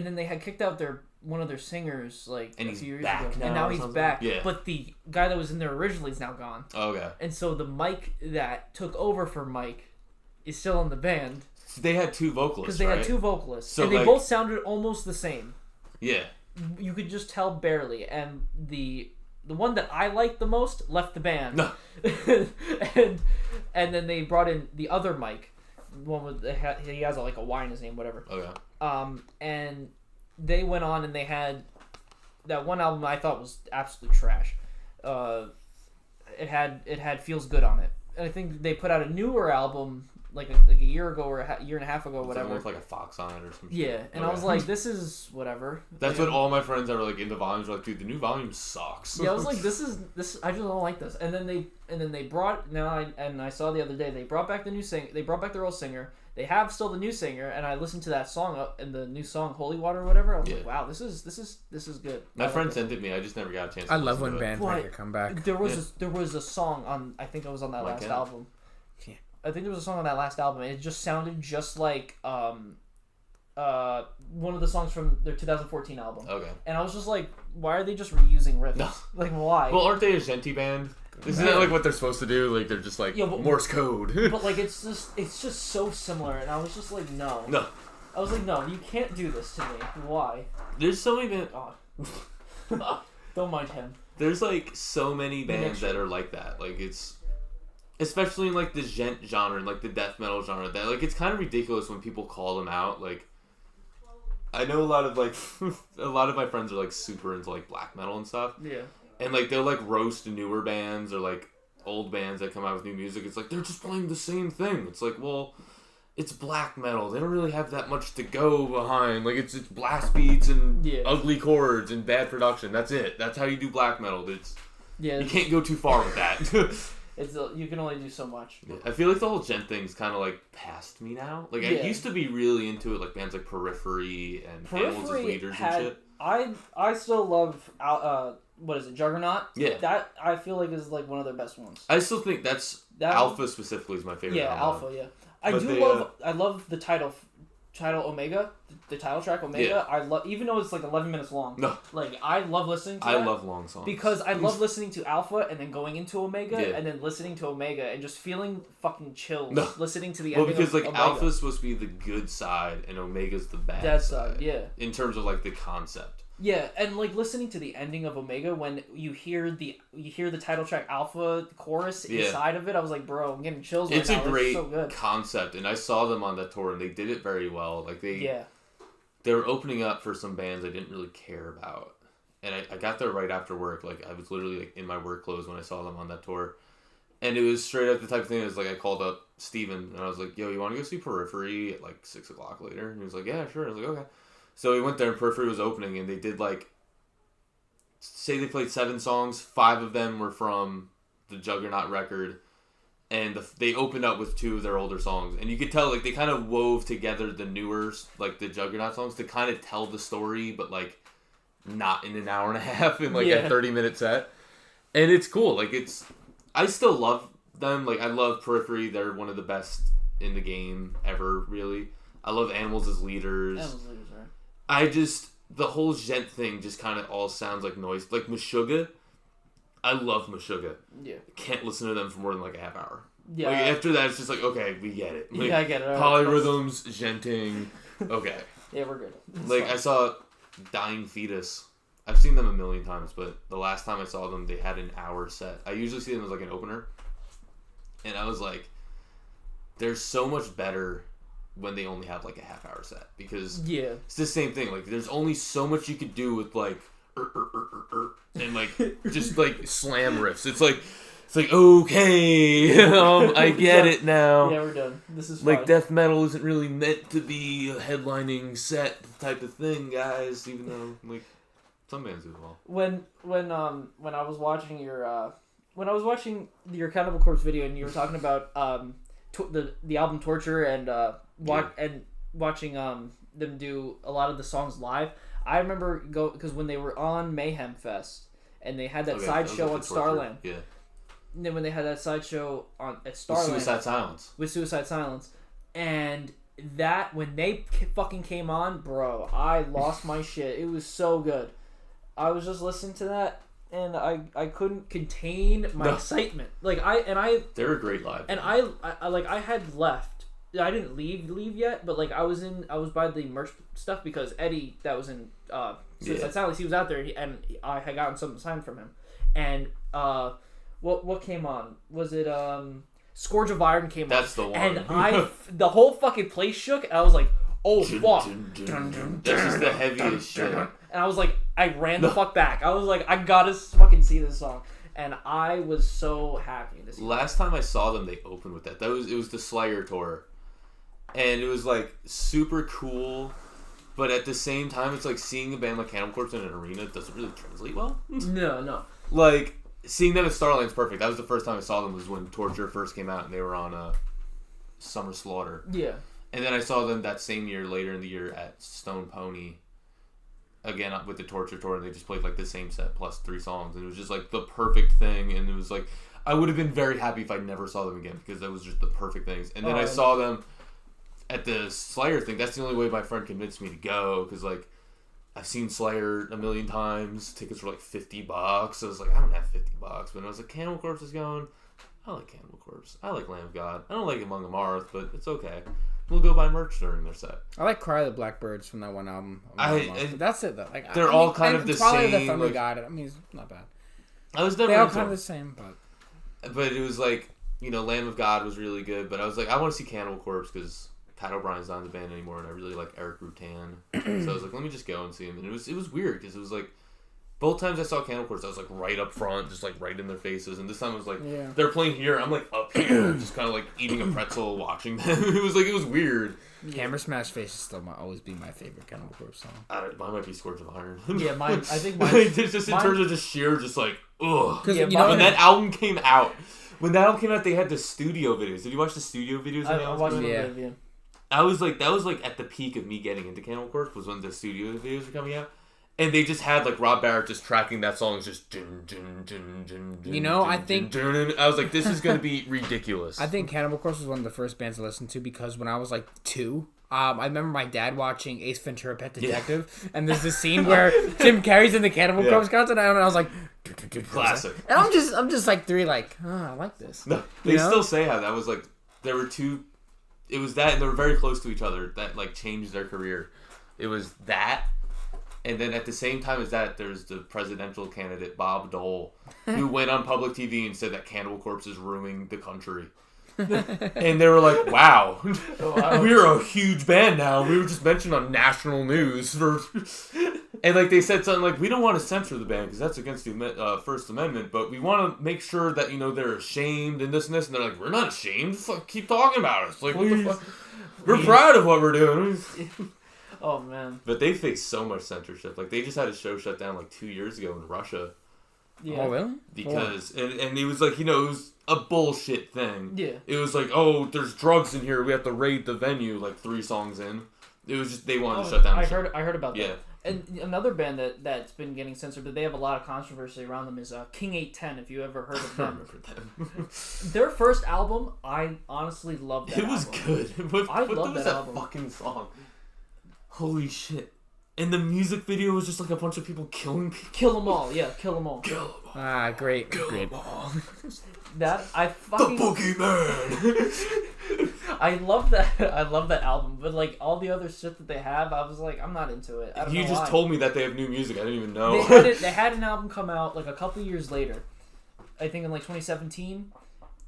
Speaker 3: then they had kicked out one of their singers like
Speaker 2: And
Speaker 3: a
Speaker 2: he's
Speaker 3: few years
Speaker 2: back
Speaker 3: ago,
Speaker 2: now
Speaker 3: and now
Speaker 2: or
Speaker 3: he's
Speaker 2: something?
Speaker 3: back.
Speaker 2: Yeah.
Speaker 3: But the guy that was in there originally is now gone,
Speaker 2: Okay.
Speaker 3: and so the Mike that took over for Mike is still in the band
Speaker 2: So they had two vocalists,
Speaker 3: because they
Speaker 2: right?
Speaker 3: had two vocalists,
Speaker 2: So,
Speaker 3: and they
Speaker 2: like-
Speaker 3: both sounded almost the same.
Speaker 2: Yeah.
Speaker 3: You could just tell barely, and the one that I liked the most left the band.
Speaker 2: No.
Speaker 3: and then they brought in the other Mike, one with he has like a Y in his name, whatever.
Speaker 2: Okay.
Speaker 3: And they went on and they had that one album I thought was absolute trash. It had Feels Good on it, and I think they put out a newer album like a year ago or a year and a half ago, whatever.
Speaker 2: With like a Fox on it or something.
Speaker 3: Yeah, and I was like, this is whatever.
Speaker 2: That's
Speaker 3: Like,
Speaker 2: what all my friends that were like into volumes were like, dude, the new volume sucks.
Speaker 3: Yeah, I was like, this. I just don't like this. And then they brought I saw the other day they brought back the new They brought back their old singer. They have still the new singer, and I listened to that song and the new song Holy Water or whatever. I was like, wow, this is good.
Speaker 2: My
Speaker 3: I
Speaker 2: friend
Speaker 3: like it.
Speaker 2: sent it to me. I just never got a chance.
Speaker 1: I
Speaker 2: to
Speaker 1: love
Speaker 2: listen
Speaker 1: when
Speaker 2: to it.
Speaker 1: bands
Speaker 3: What?
Speaker 1: make a comeback.
Speaker 3: There was a song on. I think it was on that
Speaker 2: Why
Speaker 3: last
Speaker 2: can't?
Speaker 3: album.
Speaker 1: Yeah.
Speaker 3: I think there was a song on that last album. And it just sounded just like one of the songs from their 2014 album.
Speaker 2: Okay.
Speaker 3: And I was just like, why are they just reusing riffs?
Speaker 2: No.
Speaker 3: Like, why?
Speaker 2: Well, aren't they a Genti band? Isn't that like what they're supposed to do? Like they're just like
Speaker 3: Yeah, but-
Speaker 2: Morse code.
Speaker 3: But like it's just so similar, and I was just like, no.
Speaker 2: No.
Speaker 3: I was like, no, you can't do this to me. Why?
Speaker 2: There's so many bands.
Speaker 3: God. Don't mind him.
Speaker 2: There's like so many bands
Speaker 3: Next
Speaker 2: that are like that. Like it's, especially in like the gent genre, and like the death metal genre. That like it's kind of ridiculous when people call them out. Like, I know a lot of like a lot of my friends are like super into like black metal and stuff.
Speaker 3: Yeah.
Speaker 2: And like they'll like roast newer bands or like old bands that come out with new music. It's like they're just playing the same thing. It's like, well, it's black metal. They don't really have that much to go behind. Like it's blast beats and ugly chords and bad production. That's it. That's how you do black metal. You can't go too far with that.
Speaker 3: You can only do so much.
Speaker 2: Yeah, I feel like the whole gent thing's kind of like past me now. Like I used to be really into it, like bands like Periphery and Animals as Leaders and shit.
Speaker 3: I still love what is it, Juggernaut?
Speaker 2: Yeah.
Speaker 3: That I feel like is like one of their best ones.
Speaker 2: I still think Alpha specifically is my favorite.
Speaker 3: Yeah,
Speaker 2: album.
Speaker 3: Alpha. Yeah, I love the title Omega, the title track Omega.
Speaker 2: Yeah.
Speaker 3: I love, even though it's like 11 minutes long.
Speaker 2: No.
Speaker 3: Like I love listening to
Speaker 2: I
Speaker 3: that
Speaker 2: love long songs
Speaker 3: because I love listening to Alpha and then going into Omega
Speaker 2: Yeah.
Speaker 3: and then listening to Omega and just feeling fucking chills listening to the
Speaker 2: Well,
Speaker 3: ending
Speaker 2: because
Speaker 3: of
Speaker 2: like
Speaker 3: Omega.
Speaker 2: Alpha's supposed to be the good side and Omega's the bad
Speaker 3: That
Speaker 2: side.
Speaker 3: side, yeah.
Speaker 2: In terms of like the concept.
Speaker 3: Yeah, and like listening to the ending of Omega when you hear the title track Alpha chorus inside of it, I was like, bro, I'm getting chills.
Speaker 2: It's
Speaker 3: right
Speaker 2: a
Speaker 3: now.
Speaker 2: great
Speaker 3: It's so good.
Speaker 2: concept, and I saw them on that tour, and they did it very well. Like they were opening up for some bands I didn't really care about, and I got there right after work. Like I was literally like in my work clothes when I saw them on that tour, and it was straight up the type of thing. It was like I called up Steven, and I was like, yo, you want to go see Periphery at like 6 o'clock later? And he was like, yeah, sure. I was like, okay. So we went there, and Periphery was opening, and they did like, say they played 7 songs, 5 of them were from the Juggernaut record, and they opened up with 2 of their older songs, and you could tell like they kind of wove together the newer, like the Juggernaut songs to kind of tell the story, but like not in an hour and a half in like a 30-minute set, and it's cool. Like I still love them. Like I love Periphery. They're one of the best in the game ever. Really, I love Animals as Leaders. The whole gent thing just kind of all sounds like noise. Like Meshuggah, I love Meshuggah. Yeah. Can't listen to them for more than like a half hour. Yeah. Like after that, it's just like, okay, we get it. Like,
Speaker 3: yeah, I get it.
Speaker 2: Polyrhythms, genting, okay.
Speaker 3: Yeah, we're good.
Speaker 2: Like I saw Dying Fetus. I've seen them a million times, but the last time I saw them, they had an hour set. I usually see them as like an opener, and I was like, they're so much better when they only have like a half hour set, because it's the same thing. Like there's only so much you could do with like and like just like slam riffs. It's like okay, I get it now.
Speaker 3: Yeah, we're done. This is
Speaker 2: like
Speaker 3: fun.
Speaker 2: Death metal isn't really meant to be a headlining set type of thing, guys. Even though like some bands do well.
Speaker 3: When I was watching your Cannibal Corpse video and you were talking about the album Torture and watching them do a lot of the songs live. I remember because when they were on Mayhem Fest and they had that sideshow on Starland.
Speaker 2: Yeah.
Speaker 3: And then when they had that sideshow at Starland with Suicide Silence, and that when they fucking came on, bro, I lost my shit. It was so good. I was just listening to that and I couldn't contain my excitement. Like
Speaker 2: they were great live.
Speaker 3: And I had left. I didn't leave yet, but like I was by the merch stuff because Eddie that was in Suicide Silence, he was out there and I had gotten something signed from him. And what came on? Was it Scourge of Iron came on?
Speaker 2: That's the one.
Speaker 3: And the whole fucking place shook and I was like, oh fuck.
Speaker 2: That's just the heaviest shit.
Speaker 3: And I was like, I ran the fuck back. I was like, I gotta fucking see this song. And I was so happy this year.
Speaker 2: Last time I saw them, they opened with that. It was the Slayer tour. And it was like super cool, but at the same time, it's like seeing a band like Cannibal Corpse in an arena doesn't really translate well.
Speaker 3: No.
Speaker 2: Like seeing them at Starland's perfect. That was the first time I saw them was when Torture first came out and they were on Summer Slaughter.
Speaker 3: Yeah.
Speaker 2: And then I saw them that same year, later in the year, at Stone Pony. Again with the Torture tour, and they just played like the same set plus 3 songs, and it was just like the perfect thing. And it was like I would have been very happy if I never saw them again because that was just the perfect things. And then I saw them at the Slayer thing, that's the only way my friend convinced me to go, because like I've seen Slayer a million times. Tickets were like $50. So I was like, I don't have $50. But I was like, Cannibal Corpse is going. I like Cannibal Corpse. I like Lamb of God. I don't like Among Amarth, but it's okay. We'll go buy merch during their set.
Speaker 1: I like Cry of the Blackbirds from that one album. That's it though. Like
Speaker 2: they're all kind of the
Speaker 1: Twilight
Speaker 2: same.
Speaker 1: of the Thunder
Speaker 2: Like,
Speaker 1: God. I mean, it's not bad.
Speaker 2: I was never
Speaker 1: They're all
Speaker 2: into
Speaker 1: kind of
Speaker 2: them.
Speaker 1: the same,
Speaker 2: But it was like, you know, Lamb of God was really good. But I was like, I want to see Cannibal Corpse because Pat O'Brien's not in the band anymore, and I really like Eric Rutan. So I was like, let me just go and see him. And it was weird because it was like, both times I saw Cannibal Corpse, I was like right up front, just like right in their faces. And this time it was like, they're playing here, I'm like up here, just kind of like eating a pretzel, watching them. It was weird.
Speaker 1: Hammer Smash Face is still always be my favorite Cannibal Corpse song.
Speaker 2: Mine might be Scourge of Iron.
Speaker 3: Yeah, mine. I think mine.
Speaker 2: Just in terms of just sheer, just like, ugh.
Speaker 1: Because
Speaker 3: Yeah,
Speaker 1: you know
Speaker 2: When that album came out, they had the studio videos. Did you watch the studio videos?
Speaker 3: I watched
Speaker 1: Yeah.
Speaker 3: it. Yeah.
Speaker 2: That was like at the peak of me getting into Cannibal Corpse, was when the studio videos were coming out. And they just had like Rob Barrett just tracking that song, just
Speaker 1: You know, I think-
Speaker 2: I was like, this is gonna be ridiculous.
Speaker 1: I think Cannibal Corpse was one of the first bands to listen to because when I was like 2, I remember my dad watching Ace Ventura: Pet Detective, and there's this scene where Jim Carrey's in the Cannibal Corpse concert, and I was like,
Speaker 2: Classic.
Speaker 1: And I'm just like 3, like, oh, I like this.
Speaker 2: No, they
Speaker 1: You know?
Speaker 2: still say how that was like there were two. It was that, and they were very close to each other. That like changed their career. It was that. And then at the same time as that, there's the presidential candidate, Bob Dole, who went on public TV and said that Cannibal Corpse is ruining the country. And they were like, wow, we're a huge band now. We were just mentioned on national news. And like they said something like, we don't want to censor the band because that's against the First Amendment, but we want to make sure that, you know, they're ashamed and this and this. And they're like, we're not ashamed. Fuck, keep talking about us. Like, what the fuck? We're proud of what we're doing.
Speaker 3: Oh man.
Speaker 2: But they face so much censorship. Like, they just had a show shut down like 2 years ago in Russia.
Speaker 3: Yeah.
Speaker 1: Oh, really?
Speaker 2: Because, and it was like, you know, it was a bullshit thing.
Speaker 3: Yeah.
Speaker 2: It was like, oh, there's drugs in here. We have to raid the venue like 3 songs in. It was just, they wanted to shut down the show.
Speaker 3: I heard about that.
Speaker 2: Yeah.
Speaker 3: And another band that's been getting censored, but they have a lot of controversy around them, is King 810. If you ever heard of
Speaker 2: I
Speaker 3: them,
Speaker 2: remember them.
Speaker 3: their first album, I honestly loved that.
Speaker 2: It was
Speaker 3: album.
Speaker 2: good. What
Speaker 3: I love
Speaker 2: was
Speaker 3: that album.
Speaker 2: fucking song? Holy shit. And the music video was just like a bunch of people killing people.
Speaker 3: Kill 'Em All. Yeah, Kill 'Em All.
Speaker 2: Kill 'em all.
Speaker 1: Ah, great.
Speaker 2: Kill
Speaker 1: Great.
Speaker 2: 'em all.
Speaker 3: That I
Speaker 2: The
Speaker 3: fucking
Speaker 2: Boogeyman.
Speaker 3: I love that. I love that album, but like all the other shit that they have, I was like, I'm not into it. I don't
Speaker 2: You
Speaker 3: know
Speaker 2: just
Speaker 3: why.
Speaker 2: told me that they have new music. I didn't even know.
Speaker 3: They had an album come out like a couple years later, I think in like 2017,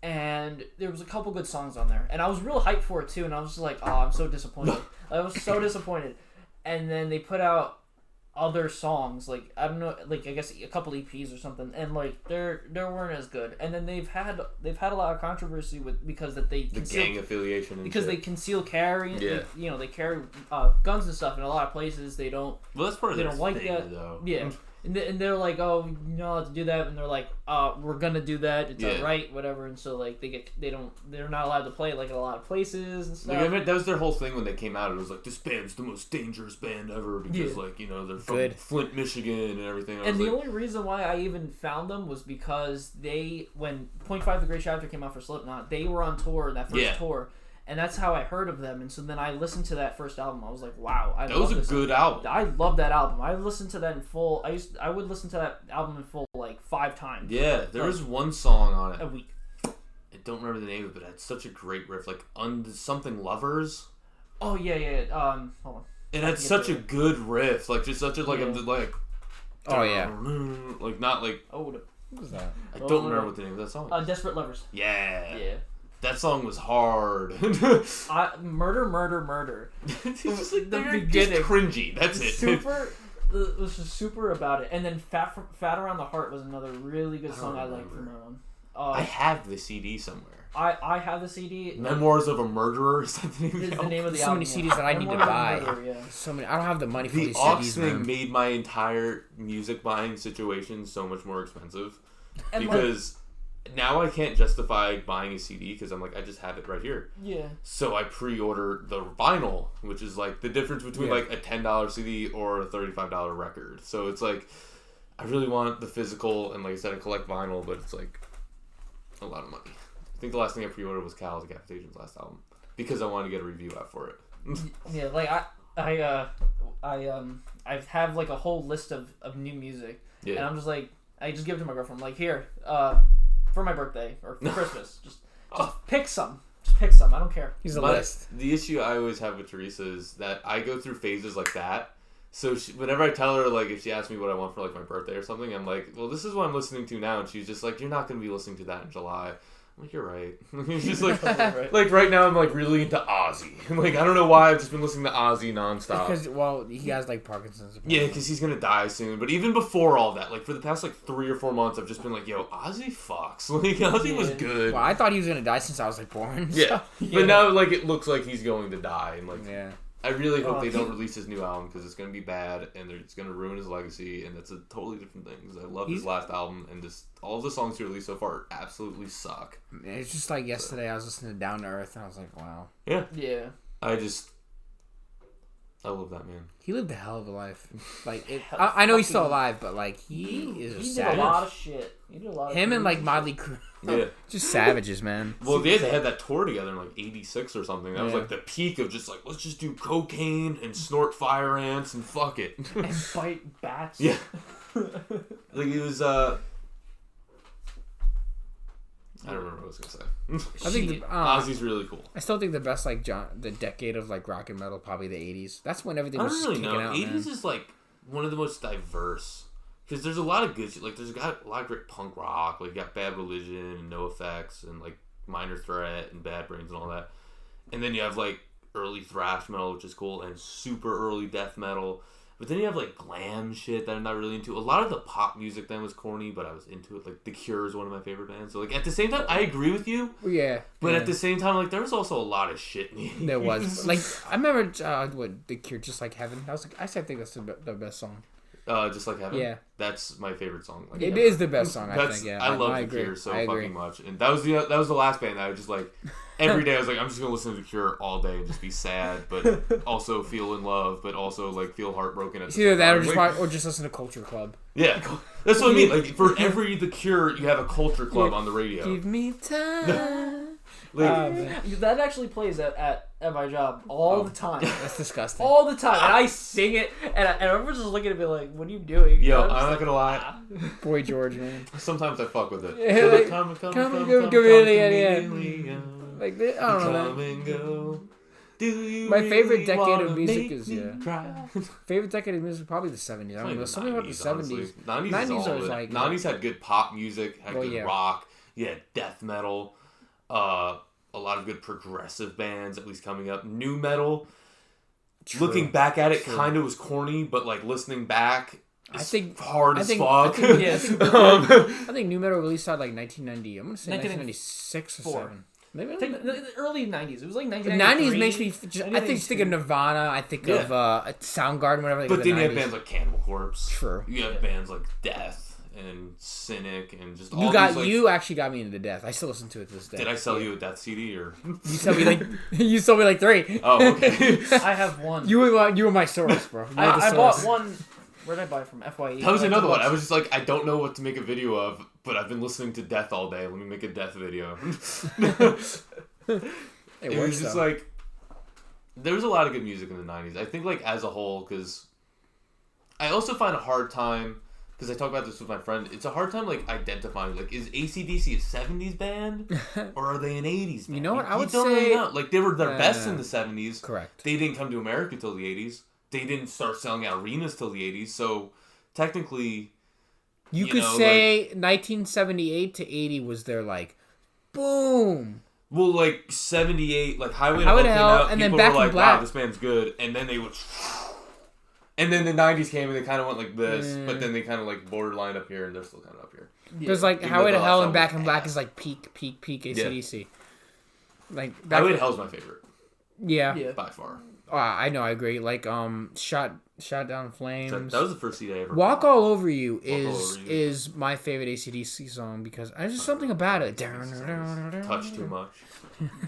Speaker 3: and there was a couple good songs on there, and I was real hyped for it too, and I was just like, oh, I'm so disappointed. I was so disappointed, and then they put out other songs, like I don't know, like I guess a couple EPs or something, and like they weren't as good, and then they've had a lot of controversy with because that they
Speaker 2: The gang affiliation. And
Speaker 3: because
Speaker 2: shit.
Speaker 3: they conceal carry,
Speaker 2: Yeah.
Speaker 3: they carry guns and stuff in a lot of places. They don't.
Speaker 2: Well, that's part of
Speaker 3: They
Speaker 2: their
Speaker 3: don't like
Speaker 2: thing,
Speaker 3: that.
Speaker 2: though.
Speaker 3: Yeah, and they're like, oh, you're not allowed to do that, and they're like, we're gonna do that. It's
Speaker 2: Yeah.
Speaker 3: alright, whatever. And so like they're not allowed to play like in a lot of places and stuff.
Speaker 2: Like, I mean, that was their whole thing when they came out. It was like, this band's the most dangerous band ever because,
Speaker 3: Yeah.
Speaker 2: like, you know, they're from
Speaker 1: Good.
Speaker 2: Flint, Michigan, and everything. I
Speaker 3: And
Speaker 2: was
Speaker 3: the
Speaker 2: like,
Speaker 3: only reason why I even found them was because when Point Five: The Great Chapter came out for Slipknot, they were on tour, that first
Speaker 2: Yeah.
Speaker 3: tour, and that's how I heard of them. And so then I listened to that first album. I was like, wow,
Speaker 2: that was a good album.
Speaker 3: I love that album. I listened to that in full. I would listen to that album in full like 5 times
Speaker 2: Yeah, there was one song on it.
Speaker 3: a week.
Speaker 2: I don't remember the name of it, but it had such a great riff, like something lovers.
Speaker 3: Oh yeah. Hold on.
Speaker 2: It had such a good riff, like just such a like
Speaker 3: Yeah.
Speaker 2: like.
Speaker 1: Oh, yeah.
Speaker 2: Like not like
Speaker 3: Oh,
Speaker 1: What was that?
Speaker 2: I don't remember what the name of that song. is.
Speaker 3: Desperate Lovers.
Speaker 2: Yeah,
Speaker 3: Yeah.
Speaker 2: that song was hard.
Speaker 3: Murder.
Speaker 2: It's just like
Speaker 3: The
Speaker 2: they're
Speaker 3: beginning.
Speaker 2: just cringy. That's it.
Speaker 3: Super. It was just super about it. And then Fat Around the Heart was another really good
Speaker 2: I don't
Speaker 3: song I liked from
Speaker 2: remember.
Speaker 3: that one.
Speaker 2: I have the CD somewhere.
Speaker 3: I have the CD.
Speaker 2: Memoirs of a Murderer is that the name of
Speaker 3: Is
Speaker 2: the
Speaker 3: the
Speaker 2: album?
Speaker 3: name of the
Speaker 1: So
Speaker 3: album.
Speaker 1: many CDs that I need to
Speaker 3: Memoirs of a
Speaker 1: buy.
Speaker 3: Murderer, yeah.
Speaker 1: So many. I don't have the money for
Speaker 2: The
Speaker 1: these
Speaker 2: aux
Speaker 1: CDs,
Speaker 2: thing
Speaker 1: man.
Speaker 2: made my entire music buying situation so much more expensive
Speaker 3: And
Speaker 2: because now I can't justify buying a CD because I'm like I just have it right here.
Speaker 3: yeah.
Speaker 2: So I pre-order the vinyl, which is like the difference between like a $10 CD or a $35 record. So it's like I really want the physical, and like I said, I collect vinyl, but it's like a lot of money. I think the last thing I pre-ordered was Cal Decapitation's last album. because I wanted to get a review out for it.
Speaker 3: Yeah, like I have like a whole list of new music, and I'm just like, I just give it to my girlfriend. I'm like, here, for my birthday or for Christmas, just pick some. Just pick some. I don't care.
Speaker 1: He's a list.
Speaker 2: The issue I always have with Teresa is that I go through phases like that. So whenever I tell her, like, if she asks me what I want for, like, my birthday or something, I'm like, well, this is what I'm listening to now. And she's just like, you're not going to be listening to that in July. I'm like, you're right. She's just like, like, right now I'm, like, really into Ozzy. Like, I don't know why I've just been listening to Ozzy nonstop.
Speaker 1: Because, well, he has, like, Parkinson's.
Speaker 2: Yeah, because he's going to die soon. But even before all that, like, for the past, like, 3 or 4 months, I've just been like, yo, Ozzy fucks. Like, Ozzy was good.
Speaker 1: Well, I thought he was going to die since I was, like, born.
Speaker 2: Yeah. But now, like, it looks like he's going to die. And, like...
Speaker 1: Yeah.
Speaker 2: I really hope they don't release his new album because it's going to be bad and it's going to ruin his legacy, and that's a totally different thing because I love his last album, and just all of the songs he released so far absolutely suck.
Speaker 1: It's just like yesterday I was listening to Down to Earth and I was like, wow.
Speaker 2: Yeah.
Speaker 3: Yeah.
Speaker 2: I love that man.
Speaker 1: He lived a hell of a life. Like I know he's still alive, but like he is a savage.
Speaker 3: Did a lot of shit. He did a lot of
Speaker 1: him and like Motley Crue.
Speaker 2: Yeah.
Speaker 1: Just savages, man.
Speaker 2: Well, they had that tour together in like '86 or something. That was like the peak of just like, let's just do cocaine and snort fire ants and fuck it.
Speaker 3: And bite bats.
Speaker 2: Yeah. Like it was I don't remember what I was gonna say.
Speaker 1: I think
Speaker 2: Ozzy's really cool.
Speaker 1: I still think the best like the decade of like rock and metal probably the '80s. That's when everything was
Speaker 2: I don't really
Speaker 1: kicking
Speaker 2: know.
Speaker 1: out.
Speaker 2: '80s
Speaker 1: man.
Speaker 2: is like one of the most diverse because there's a lot of good shit. Like there's got a lot of great punk rock. Like you got Bad Religion and No Effects and like Minor Threat and Bad Brains and all that. And then you have like early thrash metal, which is cool, and super early death metal. But then you have like glam shit that I'm not really into. A lot of the pop music then was corny, but I was into it. Like The Cure is one of my favorite bands. So like at the same time, I agree with you.
Speaker 1: Yeah.
Speaker 2: But at the same time, like there was also a lot of shit in the 80s.
Speaker 1: There was like I remember what The Cure, Just Like Heaven. I was like I think that's the best song.
Speaker 2: Just Like Heaven.
Speaker 1: Yeah.
Speaker 2: That's my favorite song. Like,
Speaker 1: it is the best song. I think. Yeah.
Speaker 2: I love The
Speaker 1: agree.
Speaker 2: Cure so fucking much, and that was the last band that I was just like every day. I was like, I'm just gonna listen to The Cure all day and just be sad, but also feel in love, but also like feel heartbroken at the
Speaker 1: Either
Speaker 2: same
Speaker 1: that
Speaker 2: time.
Speaker 1: or just listen to Culture Club.
Speaker 2: Yeah, that's what I mean. Like for every The Cure, you have a Culture Club on the radio.
Speaker 1: Give me time.
Speaker 3: That actually plays at my job all the time.
Speaker 1: That's disgusting.
Speaker 3: All the time, and I sing it, and everyone's just looking at me like, "What are you doing?"
Speaker 2: Yo, I'm not gonna lie.
Speaker 1: Boy George, man.
Speaker 2: Sometimes I fuck with it.
Speaker 1: Yeah, like, come chameleon. Like I don't know.
Speaker 2: Come and go. Do you
Speaker 1: My favorite
Speaker 2: really
Speaker 1: decade
Speaker 2: wanna
Speaker 1: of music
Speaker 2: make
Speaker 1: is
Speaker 2: me cry?
Speaker 1: Favorite decade of music is probably the '70s. I don't know. Something about the '70s.
Speaker 2: 90s
Speaker 1: was like
Speaker 2: 90s had good pop music, had good rock, death metal, a lot of good progressive bands at least coming up. New metal.
Speaker 1: True.
Speaker 2: Looking back at it, kind of was corny, but like listening back,
Speaker 1: I think
Speaker 2: hard as fuck.
Speaker 3: Yeah,
Speaker 1: I think new metal released out like 1990. I'm gonna say 1996 or 7. Maybe
Speaker 3: the early '90s. It was like 1993.
Speaker 1: 90s makes me. I think of Nirvana. I think of Soundgarden. Whatever.
Speaker 2: But then you have
Speaker 1: 90s.
Speaker 2: bands like Cannibal Corpse.
Speaker 1: True.
Speaker 2: You have bands like Death and Cynic and just all
Speaker 1: you actually got me into Death. I still listen to it to this day.
Speaker 2: Did I sell you a Death CD or?
Speaker 1: You sold me like 3.
Speaker 2: Oh, okay.
Speaker 3: I have one.
Speaker 1: You were my source, bro.
Speaker 3: I bought one. Where did I buy it from? FYE.
Speaker 2: That was another one. I was just like, I don't know what to make a video of, but I've been listening to Death all day. Let me make a Death video. It was just like, there was a lot of good music in the 90s. I think like as a whole, because I also find a hard time, because I talk about this with my friend, it's a hard time like identifying, like, is AC/DC a 70s band or are they an 80s band?
Speaker 1: You know what? I would
Speaker 2: don't
Speaker 1: say
Speaker 2: really know. Like they were their best in the 70s.
Speaker 1: Correct.
Speaker 2: They didn't come to America till the 80s. They didn't start selling out arenas till the 80s. So technically,
Speaker 1: you could say like, 1978 to 80 was their like boom.
Speaker 2: Well, like 78, like Highway to Hell came out, and people were like, "Wow, this band's good," and then they would. And then the 90s came and they kind of went like this, but then they kind of like borderline up here, and they're still kind of up here.
Speaker 1: There's like Highway to Hell and Back in Black is like peak AC/DC. Like
Speaker 2: Highway to Hell is my favorite.
Speaker 1: Yeah,
Speaker 2: by far.
Speaker 1: I know, I agree. Like Shot Down Flames.
Speaker 2: That was the first CD I ever.
Speaker 1: Walk All Over You is my favorite AC/DC song because there's just something about it.
Speaker 2: Touch too much.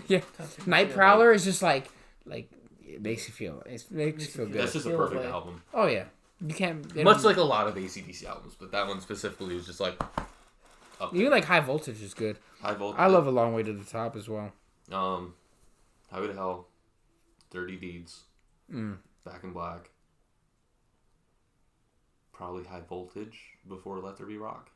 Speaker 1: Yeah, Night Prowler is just like it makes you feel. It makes you feel good.
Speaker 2: That's just a perfect album.
Speaker 1: Oh yeah, you can't.
Speaker 2: Much like a lot of AC/DC albums, but that one specifically is just like.
Speaker 1: Even like High Voltage is good.
Speaker 2: High Voltage.
Speaker 1: I love A Long Way to the Top as well.
Speaker 2: Highway to Hell, Dirty Deeds, Back in Black, probably High Voltage before Let There Be Rock.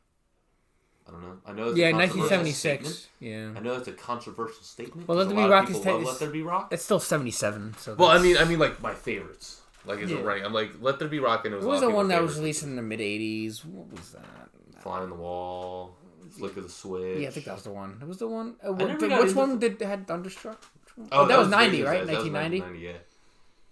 Speaker 2: I don't know. I know it's a controversial
Speaker 1: 1976.
Speaker 2: statement.
Speaker 1: Yeah.
Speaker 2: I know it's a controversial statement.
Speaker 1: Well, Let
Speaker 2: 'cause
Speaker 1: There
Speaker 2: a
Speaker 1: Be
Speaker 2: lot
Speaker 1: Rock
Speaker 2: of
Speaker 1: is
Speaker 2: people love Let There Be Rock.
Speaker 1: It's still 77. So
Speaker 2: Well, I
Speaker 1: that's-
Speaker 2: mean, like my favorites. Like, is it right? I'm like, Let There Be Rock, and it was.
Speaker 1: what was
Speaker 2: a lot
Speaker 1: the
Speaker 2: of
Speaker 1: one that
Speaker 2: people's
Speaker 1: was
Speaker 2: favorites.
Speaker 1: released in the mid 80s? What was that?
Speaker 2: Fly on the Wall, Flick of the Switch.
Speaker 1: Yeah, I think that was the one. It was the one.
Speaker 2: never got
Speaker 1: Which
Speaker 2: into
Speaker 1: one had Thunderstruck? Which one?
Speaker 2: Oh,
Speaker 1: that was 90,
Speaker 2: Radiohead.
Speaker 1: right?
Speaker 2: That was
Speaker 1: 1990.
Speaker 2: 1990, yeah.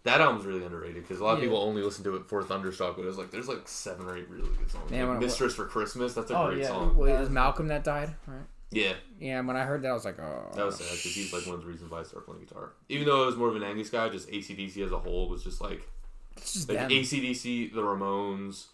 Speaker 2: That album's really underrated because a lot of
Speaker 3: Yeah.
Speaker 2: people only listen to it for Thunderstruck, but it was like there's like 7 or 8 really good songs.
Speaker 1: Man,
Speaker 2: like
Speaker 1: what-
Speaker 2: Mistress for Christmas, that's a
Speaker 3: Oh,
Speaker 2: great
Speaker 3: yeah.
Speaker 2: song.
Speaker 1: Wait, it was Malcolm that died, right?
Speaker 2: Yeah,
Speaker 1: Yeah, when I heard that, I was like, oh.
Speaker 2: that was sad because he's like one of the reasons why I started playing guitar. Even though I was more of an Angus guy, just AC/DC as a whole was just like
Speaker 1: It's just
Speaker 2: like
Speaker 1: them.
Speaker 2: AC/DC, the Ramones,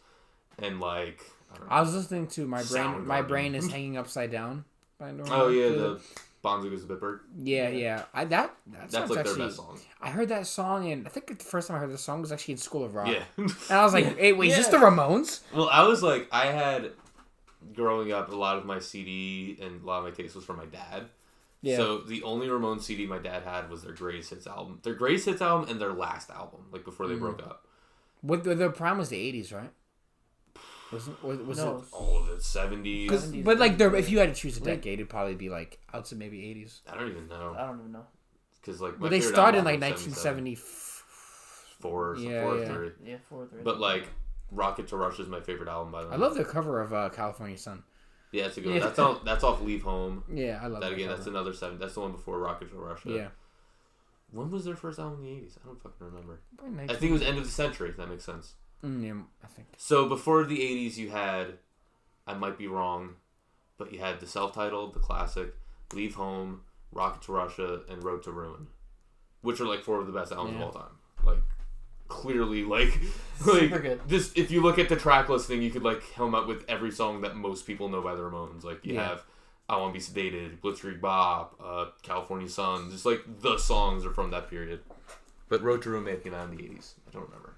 Speaker 2: and like I don't know.
Speaker 1: I was listening to My
Speaker 2: Soundgarden.
Speaker 1: Brain is Hanging Upside Down by Norman.
Speaker 2: Oh yeah, the Bonzo Goes the Bitbird.
Speaker 1: Yeah. That
Speaker 2: That's
Speaker 1: song's
Speaker 2: like
Speaker 1: actually,
Speaker 2: their best song.
Speaker 1: I heard that song, and I think the first time I heard the song was actually in School of Rock.
Speaker 2: Yeah.
Speaker 1: And I was like, hey, wait, is this the Ramones?
Speaker 2: Well, I was like, I had growing up, a lot of my CD and a lot of my taste was from my dad.
Speaker 1: Yeah.
Speaker 2: So the only Ramones CD my dad had was their Greatest Hits album, and their last album, like before they broke up.
Speaker 1: What the prime was the 80s, right? Was
Speaker 3: No.
Speaker 1: it?
Speaker 2: Oh, the 70s.
Speaker 3: 70s.
Speaker 1: But like, if you had to choose a decade, it'd probably be like, I would say maybe 80s.
Speaker 2: I don't even know
Speaker 3: I don't even know.
Speaker 2: because like my
Speaker 1: But they
Speaker 2: favorite
Speaker 1: started in
Speaker 2: album
Speaker 1: like
Speaker 2: was 77.
Speaker 1: 1974.
Speaker 2: Four
Speaker 1: Yeah,
Speaker 2: or
Speaker 1: yeah.
Speaker 2: three.
Speaker 3: Yeah, 4 or 3.
Speaker 2: But like, Rocket to Russia is my favorite album by them.
Speaker 1: I love the cover of California Sun.
Speaker 2: Yeah, it's a good.
Speaker 3: Yeah.
Speaker 2: One. That's off Leave Home.
Speaker 1: Yeah, I love
Speaker 2: That again,
Speaker 1: cover.
Speaker 2: that's another 7. That's the one before Rocket to Russia.
Speaker 1: Yeah.
Speaker 2: When was their first album in the 80s? I don't fucking remember.
Speaker 1: Probably
Speaker 2: I think it was end of the century. If that makes sense.
Speaker 1: Yeah, I think.
Speaker 2: So before the 80s, you had, I might be wrong, but you had the self-titled, the classic, Leave Home, Rocket to Russia, and Road to Ruin, which are like 4 of the best albums of all time. Like, clearly, like
Speaker 3: Super good.
Speaker 2: This, if you look at the track listing, you could like come up with every song that most people know by the Ramones. Like you have I Want to Be Sedated, Blitzkrieg Bop, California Sun. Just like the songs are from that period. But Road to Ruin may have came out in the 80s. I don't remember.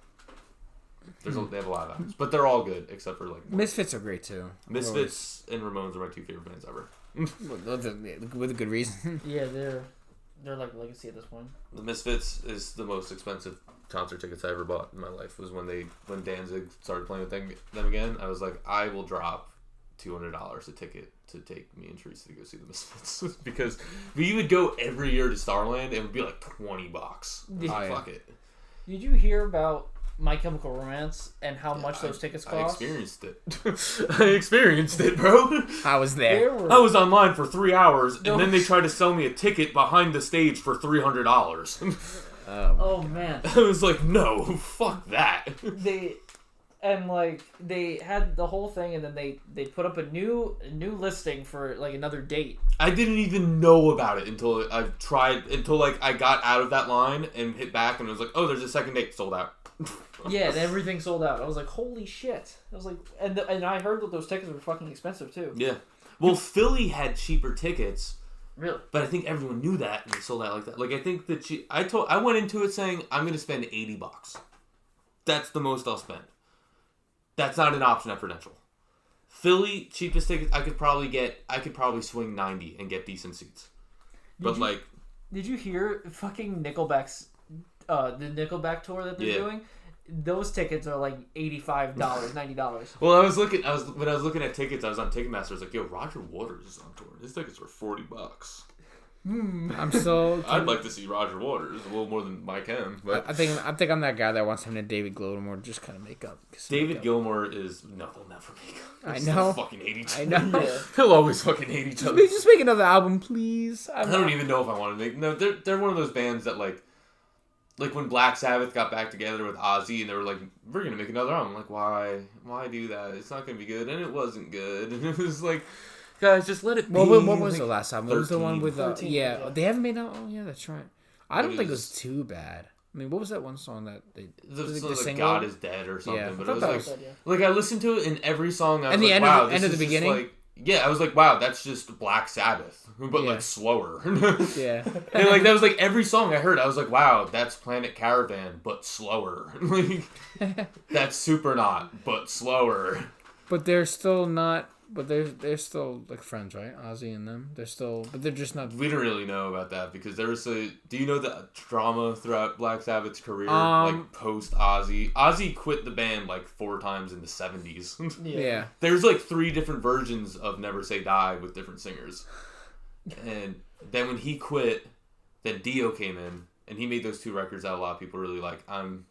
Speaker 2: They have a lot of albums, but they're all good except for like
Speaker 1: Misfits are great too.
Speaker 2: Misfits and Ramones are my 2 favorite bands ever.
Speaker 1: With a good reason.
Speaker 3: Yeah, they're like legacy at this point.
Speaker 2: The Misfits is the most expensive concert tickets I ever bought in my life. Was when Danzig started playing with them again. I was like, I will drop $200 a ticket to take me and Teresa to go see the Misfits because we would go every year to Starland and it would be like $20.
Speaker 3: Yeah.
Speaker 2: Fuck it.
Speaker 3: Did you hear about My Chemical Romance and how much those tickets
Speaker 2: I
Speaker 3: cost?
Speaker 2: experienced it. I experienced it, bro.
Speaker 1: I was
Speaker 3: They
Speaker 1: there.
Speaker 3: were,
Speaker 2: I was online for 3 hours, and then they tried to sell me a ticket behind the stage for $300.
Speaker 3: oh man,
Speaker 2: I was like, no, fuck that.
Speaker 3: they had the whole thing, and then they put up a new listing for like another date.
Speaker 2: I didn't even know about it until I got out of that line and hit back, and it was like, oh, there's a second date sold out.
Speaker 3: Yeah, and everything sold out. I was like, holy shit! I was like, and I heard that those tickets were fucking expensive too.
Speaker 2: Yeah. Well, Philly had cheaper tickets,
Speaker 3: Really?
Speaker 2: but I think everyone knew that and they sold out like that. Like I think that I went into it saying I'm gonna spend $80. That's the most I'll spend. That's not an option at Prudential. Philly cheapest tickets I could probably swing 90 and get decent seats. But
Speaker 3: Did you hear fucking Nickelback's the Nickelback tour that they're doing? Those tickets are like $85, $90.
Speaker 2: well, when I was looking at tickets, I was on Ticketmaster. I was like, yo, Roger Waters is on tour. His tickets were $40.
Speaker 1: I'm so.
Speaker 2: I'd like to see Roger Waters a little more than Mike M. But
Speaker 1: I think I'm that guy that wants him to David Gilmour just kind of make up.
Speaker 2: David Gilmour is they'll never make up.
Speaker 1: I
Speaker 2: They'll
Speaker 1: know.
Speaker 2: fucking hate each
Speaker 1: I
Speaker 2: other.
Speaker 1: know.
Speaker 2: They'll always fucking hate each other.
Speaker 1: Just make another album, please.
Speaker 2: I don't even know if I want to make. No, they're one of those bands that like when Black Sabbath got back together with Ozzy and they were like, we're gonna make another album. I'm like, why do that? It's not gonna be good, and it wasn't good. And it was like, guys, just let it be.
Speaker 1: What was the last album? What was the
Speaker 2: 13.
Speaker 1: one with
Speaker 3: 13,
Speaker 1: yeah?
Speaker 3: yeah.
Speaker 1: They haven't made that. Oh yeah, that's right. I don't
Speaker 2: It
Speaker 1: think it
Speaker 2: is-
Speaker 1: was too bad. I mean, what was that one song that they?
Speaker 2: The,
Speaker 1: was it
Speaker 2: like
Speaker 1: single?
Speaker 2: God is Dead or something,
Speaker 1: Yeah, I
Speaker 2: but
Speaker 1: thought
Speaker 2: it
Speaker 1: that
Speaker 2: was
Speaker 1: was-
Speaker 2: like I listened to it in every song. I was
Speaker 1: And the
Speaker 2: like,
Speaker 1: end of
Speaker 2: wow,
Speaker 1: the-
Speaker 2: this
Speaker 1: end of
Speaker 2: is
Speaker 1: the
Speaker 2: just
Speaker 1: beginning?
Speaker 2: like, yeah, I was like, wow, that's just Black Sabbath, but
Speaker 1: Yeah.
Speaker 2: like slower.
Speaker 1: Yeah.
Speaker 2: And like that was like every song I heard, I was like, wow, that's Planet Caravan, but slower. Like that's Supernaut, but slower.
Speaker 1: But they're still not. But they're still like friends, right? Ozzy and them. They're still, but they're just not.
Speaker 2: We don't really know about that because there was a. Do you know the drama throughout Black Sabbath's career, like post Ozzy? Ozzy quit the band like 4 times in the 70s.
Speaker 1: Yeah.
Speaker 2: There's like 3 different versions of Never Say Die with different singers, and then when he quit, then Dio came in and he made those 2 records that a lot of people really like. I'm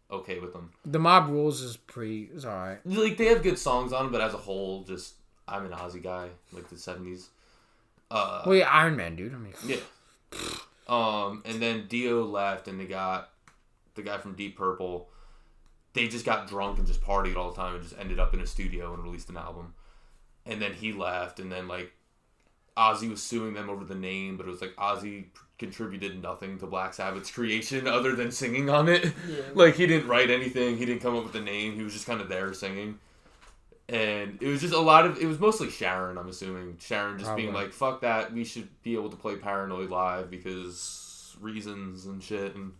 Speaker 2: okay with them.
Speaker 1: The Mob Rules is alright.
Speaker 2: Like they have good songs on them, but as a whole, just. I'm an Ozzy guy, like the 70s.
Speaker 1: Well, yeah, Iron Man, dude. I mean,
Speaker 2: yeah. And then Dio left, and they got the guy from Deep Purple. They just got drunk and just partied all the time, and just ended up in a studio and released an album. And then he left, and then like Ozzy was suing them over the name, but it was like Ozzy contributed nothing to Black Sabbath's creation other than singing on it. Yeah. Like he didn't write anything, he didn't come up with the name. He was just kind of there singing. And it was just it was mostly Sharon, I'm assuming. Sharon just being like, fuck that, we should be able to play Paranoid live because reasons and shit. And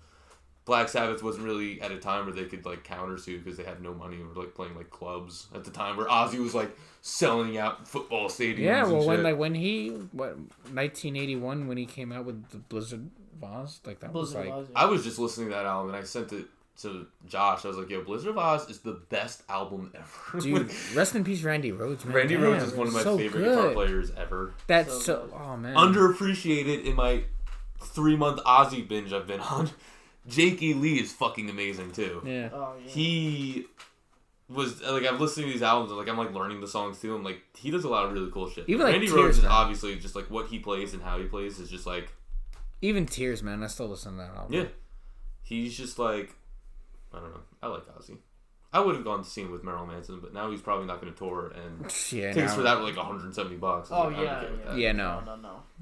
Speaker 2: Black Sabbath wasn't really at a time where they could like countersue because they had no money and were like playing like clubs at the time where Ozzy was like selling out football stadiums.
Speaker 1: Yeah, well,
Speaker 2: and
Speaker 1: when he 1981 when he came out with the Blizzard of Oz, like that was like
Speaker 3: Oz,
Speaker 2: I was just listening to that album and I sent it to Josh. I was like, yo, Blizzard of Oz is the best album ever.
Speaker 1: Dude, rest in peace Randy Rhoads, man.
Speaker 2: Randy Rhoads is one of my favorite guitar players ever.
Speaker 1: That's oh man.
Speaker 2: Underappreciated in my 3-month Ozzy binge I've been on. Jake E. Lee is fucking amazing too.
Speaker 1: Yeah.
Speaker 3: Oh, yeah.
Speaker 2: He was like, I'm listening to these albums and like I'm like learning the songs too. I'm like, he does a lot of really cool shit.
Speaker 1: Even like
Speaker 2: Randy Rhoads is obviously just like what he plays and how he plays is just like
Speaker 1: even Tears, man. I still listen to that album.
Speaker 2: Yeah. He's just like, I don't know. I like Ozzy. I would have gone to see him with Marilyn Manson, but now he's probably not going to tour, and tickets for that were like $170.
Speaker 3: Oh
Speaker 2: like,
Speaker 3: yeah,
Speaker 2: okay
Speaker 1: yeah. No.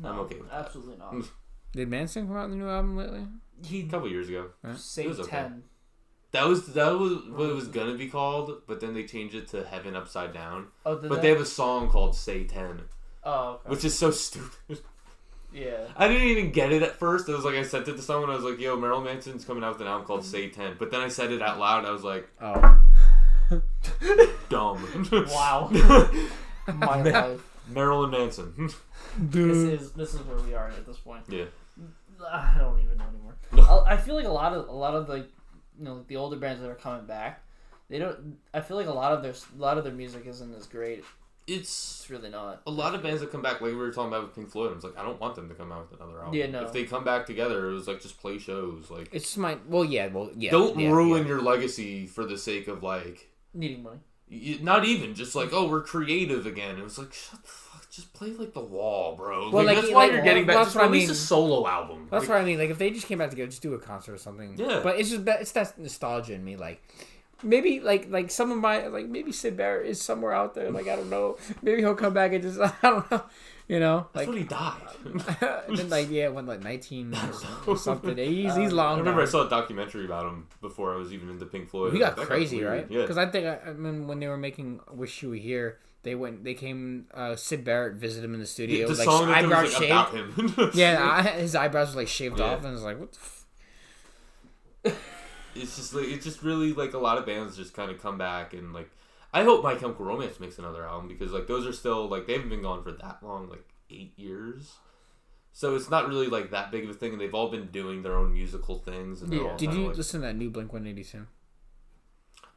Speaker 2: I'm okay with that.
Speaker 3: Absolutely not.
Speaker 1: Did Manson come out with a new album lately?
Speaker 2: A couple years ago.
Speaker 3: Say 10.
Speaker 2: Okay. That was what it was gonna be called, but then they changed it to Heaven Upside Down.
Speaker 3: Oh,
Speaker 2: but they have a song called Say 10.
Speaker 3: Oh, okay.
Speaker 2: Which is so stupid.
Speaker 3: Yeah.
Speaker 2: I didn't even get it at first. It was like I sent it to someone. I was like, "Yo, Marilyn Manson's coming out with an album called Say 10." But then I said it out loud. I was like,
Speaker 1: "Oh,
Speaker 2: dumb."
Speaker 3: Wow. My life.
Speaker 2: Marilyn Manson.
Speaker 3: This is where we are at this point.
Speaker 2: Yeah.
Speaker 3: I don't even know anymore. I feel like a lot of the, the older bands that are coming back, they don't. I feel like a lot of their music isn't as great.
Speaker 2: It's
Speaker 3: really not.
Speaker 2: A lot of bands that come back, like we were talking about with Pink Floyd, I was like, I don't want them to come out with another album.
Speaker 3: Yeah, no.
Speaker 2: If they come back together, it was like just play shows. Like
Speaker 1: it's my yeah.
Speaker 2: Don't ruin your legacy for the sake of like
Speaker 3: needing money.
Speaker 2: Not even just like, oh, we're creative again. It was like, shut the fuck, just play like The Wall, bro.
Speaker 1: Well,
Speaker 2: that's why you're getting back. Just release a solo album.
Speaker 1: That's what I mean. Like if they just came back together, just do a concert or something.
Speaker 2: Yeah.
Speaker 1: But it's just it's that nostalgia in me, like. Maybe like some of my maybe Sid Barrett is somewhere out there, like I don't know, maybe he'll come back and just I don't know,
Speaker 2: That's
Speaker 1: like
Speaker 2: when he died.
Speaker 1: and then when 19 or something, he's long.
Speaker 2: I remember I saw a documentary about him before I was even into Pink Floyd.
Speaker 1: He got crazy, right?
Speaker 2: Yeah,
Speaker 1: because I think I mean when they were making Wish You Were Here, they came Sid Barrett visited him in the studio,
Speaker 2: the
Speaker 1: like
Speaker 2: song
Speaker 1: eyebrows
Speaker 2: was,
Speaker 1: shaved.
Speaker 2: about him.
Speaker 1: Yeah, his eyebrows were like shaved off, and I was like, what the
Speaker 2: It's just really like a lot of bands just kind of come back and like I hope My Chemical Romance makes another album because like those are still like they haven't been gone for that long, like 8 years, so it's not really like that big of a thing, and they've all been doing their own musical things. And
Speaker 1: Did you listen to that new Blink-182?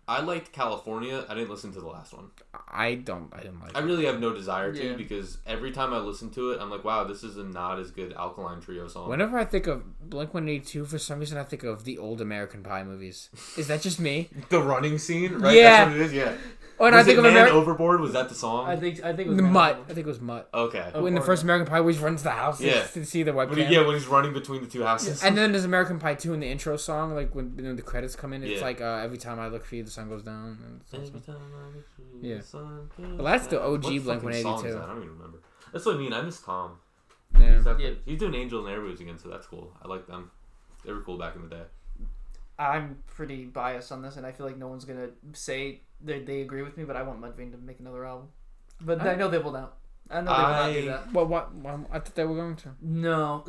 Speaker 2: I liked California. I didn't listen to the last one.
Speaker 1: I didn't like it.
Speaker 2: I really have no desire to because every time I listen to it, I'm like, wow, this is a not as good Alkaline Trio song.
Speaker 1: Whenever I think of Blink-182, for some reason I think of the old American Pie movies. Is that just me?
Speaker 2: The running scene, right?
Speaker 1: Yeah.
Speaker 2: That's what it is, yeah.
Speaker 1: Oh, and I think of
Speaker 2: American Overboard. Was that the song?
Speaker 3: I think it was
Speaker 1: Mutt. I think it was Mutt.
Speaker 2: Okay.
Speaker 1: When the first American Pie, where he runs the house to see the webcam.
Speaker 2: When he's running between the two houses.
Speaker 1: And then there's American Pie 2 in the intro song, like when the credits come in, it's like every time I look for you, the sun goes down.
Speaker 2: Every time I look for you, the sun goes down.
Speaker 1: Well, that's the OG Blink-182.
Speaker 2: I don't even remember. That's what I mean. I miss Tom.
Speaker 1: Yeah.
Speaker 2: He's doing Angel and Airwaves again, so that's cool. I like them. They were cool back in the day.
Speaker 3: I'm pretty biased on this, and I feel like no one's gonna say they agree with me, but I want Mudvayne to make another album. But I know they will not. I know they will not do that.
Speaker 1: Well, what? I thought they were going to.
Speaker 3: No.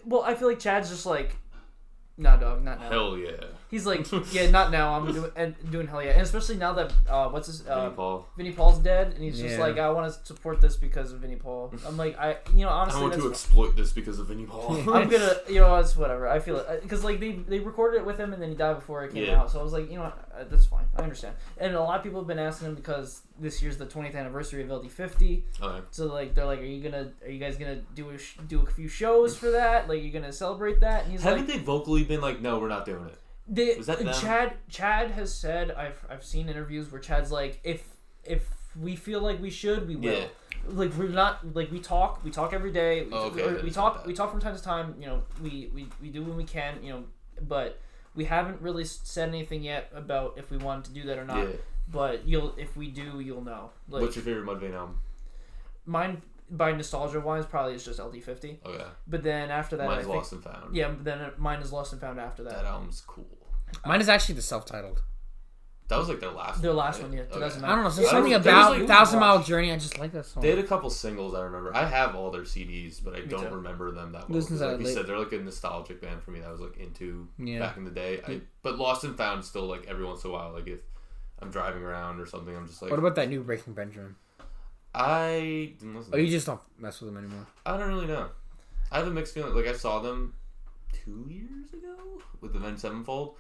Speaker 3: Well, I feel like Chad's just like Nah, dog, not now.
Speaker 2: Hell yeah.
Speaker 3: He's like, yeah, not now. I'm doing hell yeah, and especially now that what's his Vinnie Paul's dead, and he's just like, I want to support this because of Vinnie Paul. I'm like, honestly,
Speaker 2: I want to exploit this because of Vinnie Paul.
Speaker 3: I'm gonna, it's whatever. I feel it because like they recorded it with him, and then he died before it came out. So I was like, that's fine. I understand. And a lot of people have been asking him because this year's the 20th anniversary of LD50.
Speaker 2: Okay.
Speaker 3: So like they're like, are you guys gonna do a few shows for that? Like, you gonna celebrate that? And he's
Speaker 2: Haven't they vocally been like, no, we're not doing it? Was that them?
Speaker 3: Chad has said, I've seen interviews where Chad's like, if we feel like we should, we will.
Speaker 2: Yeah.
Speaker 3: Like, we're not, like, we talk every day. We talk from time to time. We do when we can. But we haven't really said anything yet about if we want to do that or not.
Speaker 2: Yeah.
Speaker 3: But if we do, you'll know. Like,
Speaker 2: what's your favorite Mudvayne album?
Speaker 3: Mine, by nostalgia wise, probably is just LD50.
Speaker 2: Okay.
Speaker 3: But then after that,
Speaker 2: mine's Lost and Found.
Speaker 3: Yeah, but then mine is Lost and Found after that.
Speaker 2: That album's cool.
Speaker 1: Mine is actually the self-titled.
Speaker 2: That was like their last one.
Speaker 3: Their last one, yeah. 2009.
Speaker 1: I don't know. There's something about 1,000 Mile Journey. I just like that song.
Speaker 2: They had a couple singles I remember. I have all their CDs, but I don't remember them that well. Like you said, they're like a nostalgic band for me that I was like into back in the day. But Lost and Found still, like, every once in a while, like if I'm driving around or something, I'm just like...
Speaker 1: What about that new Breaking Benjamin?
Speaker 2: I didn't listen to
Speaker 1: you just don't mess with them anymore?
Speaker 2: I don't really know. I have a mixed feeling. Like, I saw them 2 years ago with Avenged Sevenfold.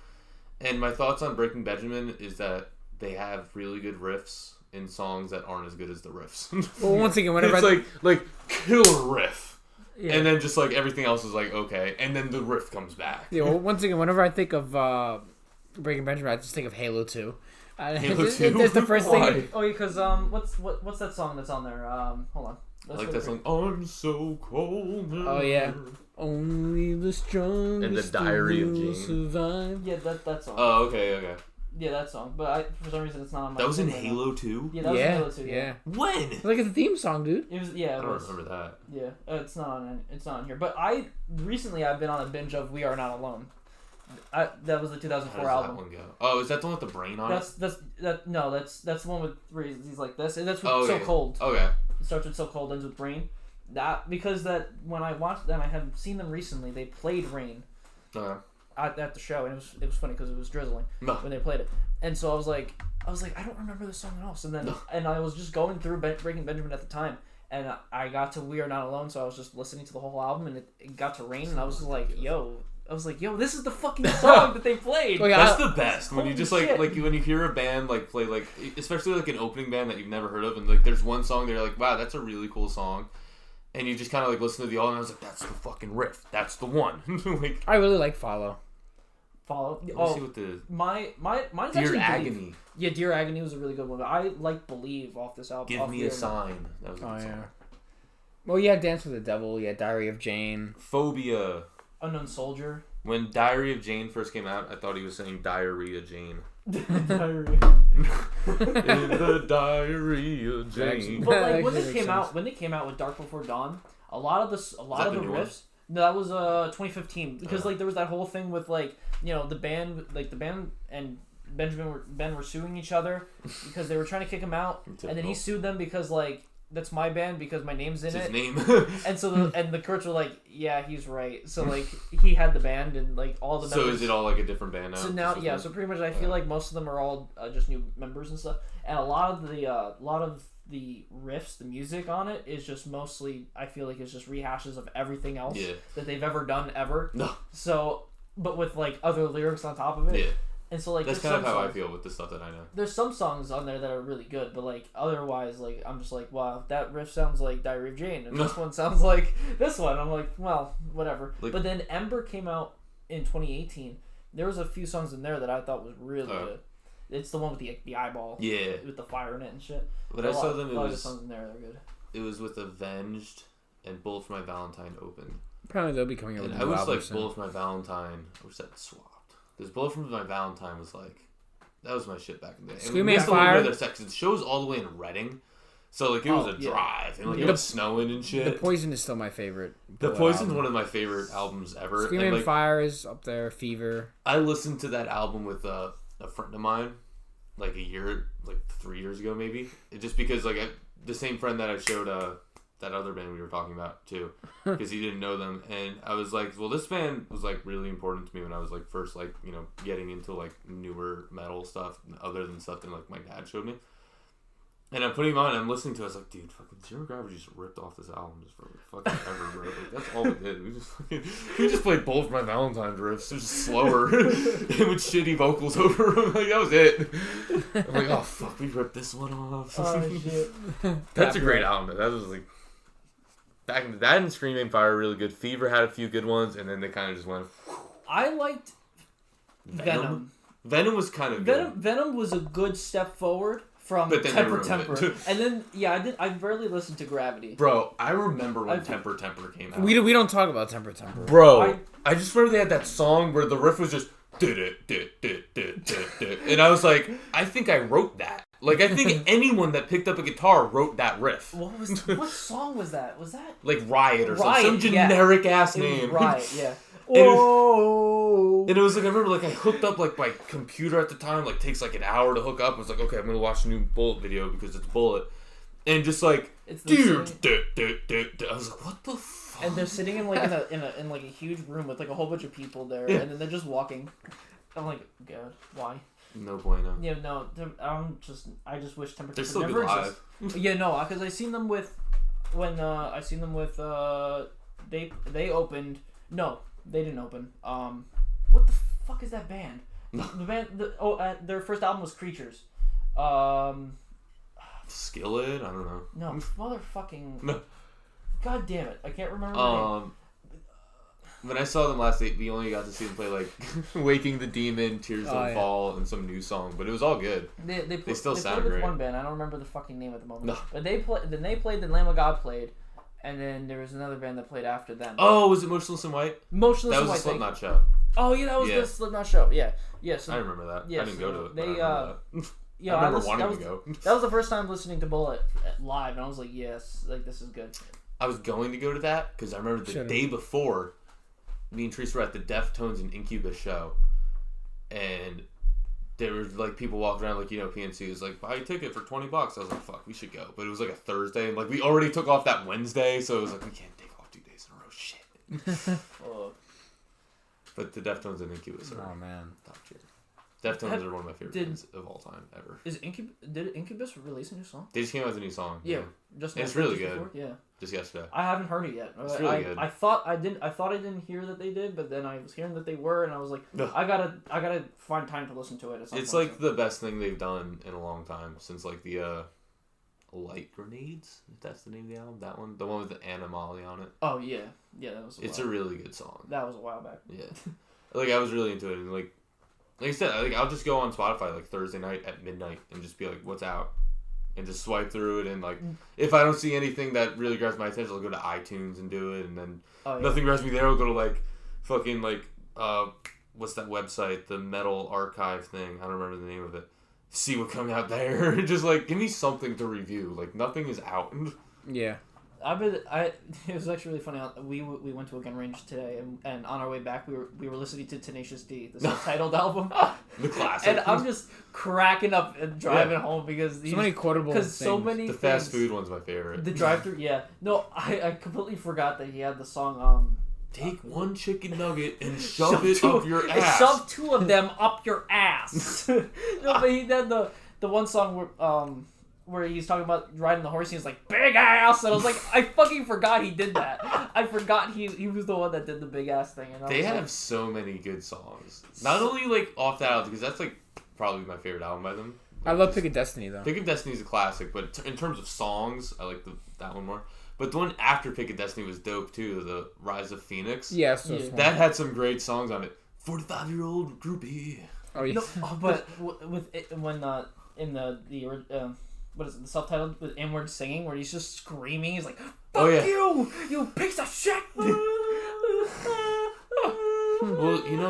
Speaker 2: And my thoughts on Breaking Benjamin is that they have really good riffs in songs that aren't as good as the riffs.
Speaker 1: Well, once again, whenever
Speaker 2: it's like killer riff, and then just like everything else is like okay, and then the riff comes back.
Speaker 1: Yeah. Well, once again, whenever I think of Breaking Benjamin, I just think of Halo 2.
Speaker 2: Halo 2.
Speaker 1: That's the first thing.
Speaker 3: Oh, yeah, because what's that song that's on there? Hold on.
Speaker 2: I like that song. I'm so cold.
Speaker 1: Oh yeah. Only the strongest
Speaker 2: and the Diary of Jane.
Speaker 1: Survive.
Speaker 3: Yeah, that song.
Speaker 2: Oh, okay.
Speaker 3: Yeah, that song. But for some reason it's not on my...
Speaker 2: That was in Halo 2?
Speaker 3: Yeah, that was in Halo 2, yeah.
Speaker 2: When?
Speaker 1: It's like a theme song, dude.
Speaker 3: It was, yeah.
Speaker 2: I don't remember that.
Speaker 3: Yeah, it's not on here. But recently I've been on a binge of We Are Not Alone. That was the 2004 album.
Speaker 2: That one go? Oh, is that the one with the brain on it? That's
Speaker 3: the one with where he's like this. And that's with So Cold.
Speaker 2: Okay.
Speaker 3: It starts with So Cold, ends with Rain. Because when I watched them, I had seen them recently. They played Rain.
Speaker 2: Okay.
Speaker 3: At the show, and it was funny because it was drizzling when they played it, and so I was like, I don't remember this song at all. So then, and I was just going through Breaking Benjamin at the time, and I got to We Are Not Alone, so I was just listening to the whole album, and it got to Rain, and I was just like, yo, this is the fucking song that they played.
Speaker 2: That's the best when you just like when you hear a band like play like, especially like an opening band that you've never heard of, and like there's one song they're like, wow, that's a really cool song. And you just kind of like listen to the album, and I was like, that's the fucking riff. That's the one. Like,
Speaker 1: I really like Follow.
Speaker 2: Let me see what the...
Speaker 3: Mine's
Speaker 2: Dear
Speaker 3: actually
Speaker 2: Agony.
Speaker 3: Believe. Yeah, Dear Agony was a really good one. I like Believe off this album.
Speaker 2: Give Me a Sign. That was a good song.
Speaker 1: Yeah. Well, you had Dance with the Devil. You had Diary of Jane.
Speaker 2: Phobia.
Speaker 3: Unknown Soldier.
Speaker 2: When Diary of Jane first came out, I thought he was saying Diarrhea Jane.
Speaker 3: Diarrhea.
Speaker 2: In the Diary of Jane.
Speaker 3: But like when they came out with Dark Before Dawn, a lot of the riffs. No, that was 2015 because like there was that whole thing with like the band and Ben were suing each other because they were trying to kick him out, and then he sued them because like that's my band because my name's in it. His
Speaker 2: name.
Speaker 3: And so the Kurtz were like, yeah, he's right. So like he had the band and like all the members.
Speaker 2: So is it all like a different band now?
Speaker 3: So now so pretty much I feel like most of them are all just new members and stuff, and a lot of the riffs, the music on it is just mostly, I feel like it's just rehashes of everything else that they've ever done ever.
Speaker 2: No.
Speaker 3: So, but with like other lyrics on top of it.
Speaker 2: Yeah.
Speaker 3: And so like
Speaker 2: that's kind of how I feel with the stuff that I know.
Speaker 3: There's some songs on there that are really good, but like otherwise, like I'm just like, wow, that riff sounds like Diary of Jane, and this one sounds like this one. I'm like, well, whatever. Like, but then Ember came out in 2018. There was a few songs in there that I thought was really good. It's the one with the eyeball. Yeah. With the fire in it and shit.
Speaker 2: But I saw them.
Speaker 3: A lot of the songs in there are good.
Speaker 2: It was with Avenged and Bullet for My Valentine opened.
Speaker 1: Apparently they'll be coming out with a new album.
Speaker 2: I was like Bullet for My Valentine. I wish that swapped. Because Bullet for My Valentine was like, that was my shit back in the day.
Speaker 1: Screaming Fire.
Speaker 2: The show was all the way in Reading. So like it was a drive and like it was snowing and shit.
Speaker 1: The Poison is still my favorite.
Speaker 2: The Poison is one of my favorite albums ever.
Speaker 1: Screaming Fire is up there. Fever.
Speaker 2: I listened to that album with a friend of mine, like 3 years ago maybe. Just because like the same friend that I showed that other band we were talking about too, because he didn't know them, and I was like, well, this band was like really important to me when I was like first like getting into like newer metal stuff other than stuff that like my dad showed me. And I'm putting him on and I'm listening to it. I was like, dude, fucking Zero Gravity just ripped off this album just for fucking ever, bro. Like, that's all we did. We just played both my Valentine's riffs, just slower, and with shitty vocals over them. Like, that was it. I'm like, oh, fuck, we ripped this one off.
Speaker 3: Oh, shit.
Speaker 2: That's a great album. That was like, back in that and Scream Aim Fire were really good. Fever had a few good ones, and then they kind of just went.
Speaker 3: I liked Venom.
Speaker 2: Venom was kind of good.
Speaker 3: Venom was a good step forward. From Temper, and then I barely listened to Gravity.
Speaker 2: Bro, I remember when Temper came out.
Speaker 1: We don't talk about Temper.
Speaker 2: Bro, I just remember they had that song where the riff was just and I was like, I think I wrote that. Like, I think anyone that picked up a guitar wrote that riff.
Speaker 3: What song was that? Was that
Speaker 2: like Riot or something? Some generic ass name.
Speaker 3: Riot, yeah.
Speaker 2: And it was like, I remember like I hooked up like my computer at the time, like takes like an hour to hook up. I was like, okay, I'm gonna watch a new Bullet video because it's Bullet. And just like I was like, what the fuck?
Speaker 3: And they're sitting in like in like a huge room with like a whole bunch of people there, and then they're just walking. I'm like, God, why?
Speaker 2: No bueno.
Speaker 3: Yeah, no, I just wish Temper
Speaker 2: they're still
Speaker 3: never
Speaker 2: good live.
Speaker 3: Yeah, no, because I seen them with they opened. No, they didn't open. What the fuck is that band? The band. Their first album was Creatures.
Speaker 2: Skillet? I don't know.
Speaker 3: No, motherfucking.
Speaker 2: No.
Speaker 3: God damn it! I can't remember. The name.
Speaker 2: When I saw them last night, we only got to see them play like "Waking the Demon," "Tears Don't Fall," and some new song, but it was all good. They still sound
Speaker 3: with
Speaker 2: great.
Speaker 3: One band, I don't remember the fucking name at the moment.
Speaker 2: No.
Speaker 3: But they played. The Lamb of God played. And then there was another band that played after them.
Speaker 2: Oh, was it Motionless in White?
Speaker 3: Motionless in White.
Speaker 2: That was a Slipknot show.
Speaker 3: Oh yeah, that was the Slipknot show. Yeah, yeah. So,
Speaker 2: I remember that.
Speaker 3: Yeah,
Speaker 2: I didn't go to it.
Speaker 3: Yeah,
Speaker 2: I remember wanting to go.
Speaker 3: That was the first time listening to Bullet live, and I was like, yes, like this is good.
Speaker 2: I was going to go to that because I remember the day before, me and Teresa were at the Deftones and Incubus show, and there were like people walking around like PNC was like, buy a ticket for $20. I was like, fuck, we should go. But it was like a Thursday, and like we already took off that Wednesday, so it was like we can't take off 2 days in a row. Shit. But the Deftones and Incubus are top tier. Deftones are one of my favorite bands of all time ever.
Speaker 3: Did Incubus release a new song?
Speaker 2: They just came out with a new song.
Speaker 3: Yeah,
Speaker 2: it's really good.
Speaker 3: Before? Yeah,
Speaker 2: just yesterday.
Speaker 3: I haven't heard it yet.
Speaker 2: It's really good.
Speaker 3: I thought I didn't hear that they did, but then I was hearing that they were, and I was like, I gotta find time to listen to it.
Speaker 2: It's like the best thing they've done in a long time since like the Light Grenades. If that's the name of the album, that one, the one with the Animali on it.
Speaker 3: Oh yeah, that was.
Speaker 2: It's a really good song.
Speaker 3: That was a while back.
Speaker 2: Yeah, like I was really into it, and like I said, I'll just go on Spotify like Thursday night at midnight and just be like, what's out? And just swipe through it, and like, if I don't see anything that really grabs my attention, I'll go to iTunes and do it, and then nothing grabs me there, I'll go to like, fucking like, what's that website, the Metal Archive thing, I don't remember the name of it, see what comes out there, just like, give me something to review, like, nothing is out.
Speaker 1: Yeah.
Speaker 3: It was actually really funny. We went to a gun range today, and on our way back, we were listening to Tenacious D, the self-titled album,
Speaker 2: the classic.
Speaker 3: And I'm just cracking up and driving home because
Speaker 1: so many quotable things.
Speaker 3: So many.
Speaker 2: The fast food one's my favorite.
Speaker 3: The drive-through, yeah. No, I completely forgot that he had the song.
Speaker 2: Take one chicken nugget and shove it up your ass.
Speaker 3: Shove 2 of them up your ass. No, but he had the one song where he's talking about riding the horse, and he's like, big ass! And I was like, I fucking forgot he did that. I forgot he was the one that did the big ass thing. And
Speaker 2: they have so many good songs. Not only, like, off that album, because that's, like, probably my favorite album by them.
Speaker 1: I love Pick of Destiny, though.
Speaker 2: Pick of Destiny is a classic, but in terms of songs, I like that one more. But the one after Pick of Destiny was dope, too, the Rise of Phoenix.
Speaker 1: Yes. Yeah,
Speaker 2: that had some great songs on it. 45-year-old groupie.
Speaker 1: Oh, yeah.
Speaker 3: No, but with it, when in the what is it, the self-titled with N-word singing, where he's just screaming, he's like, fuck you piece of shit!
Speaker 2: Well,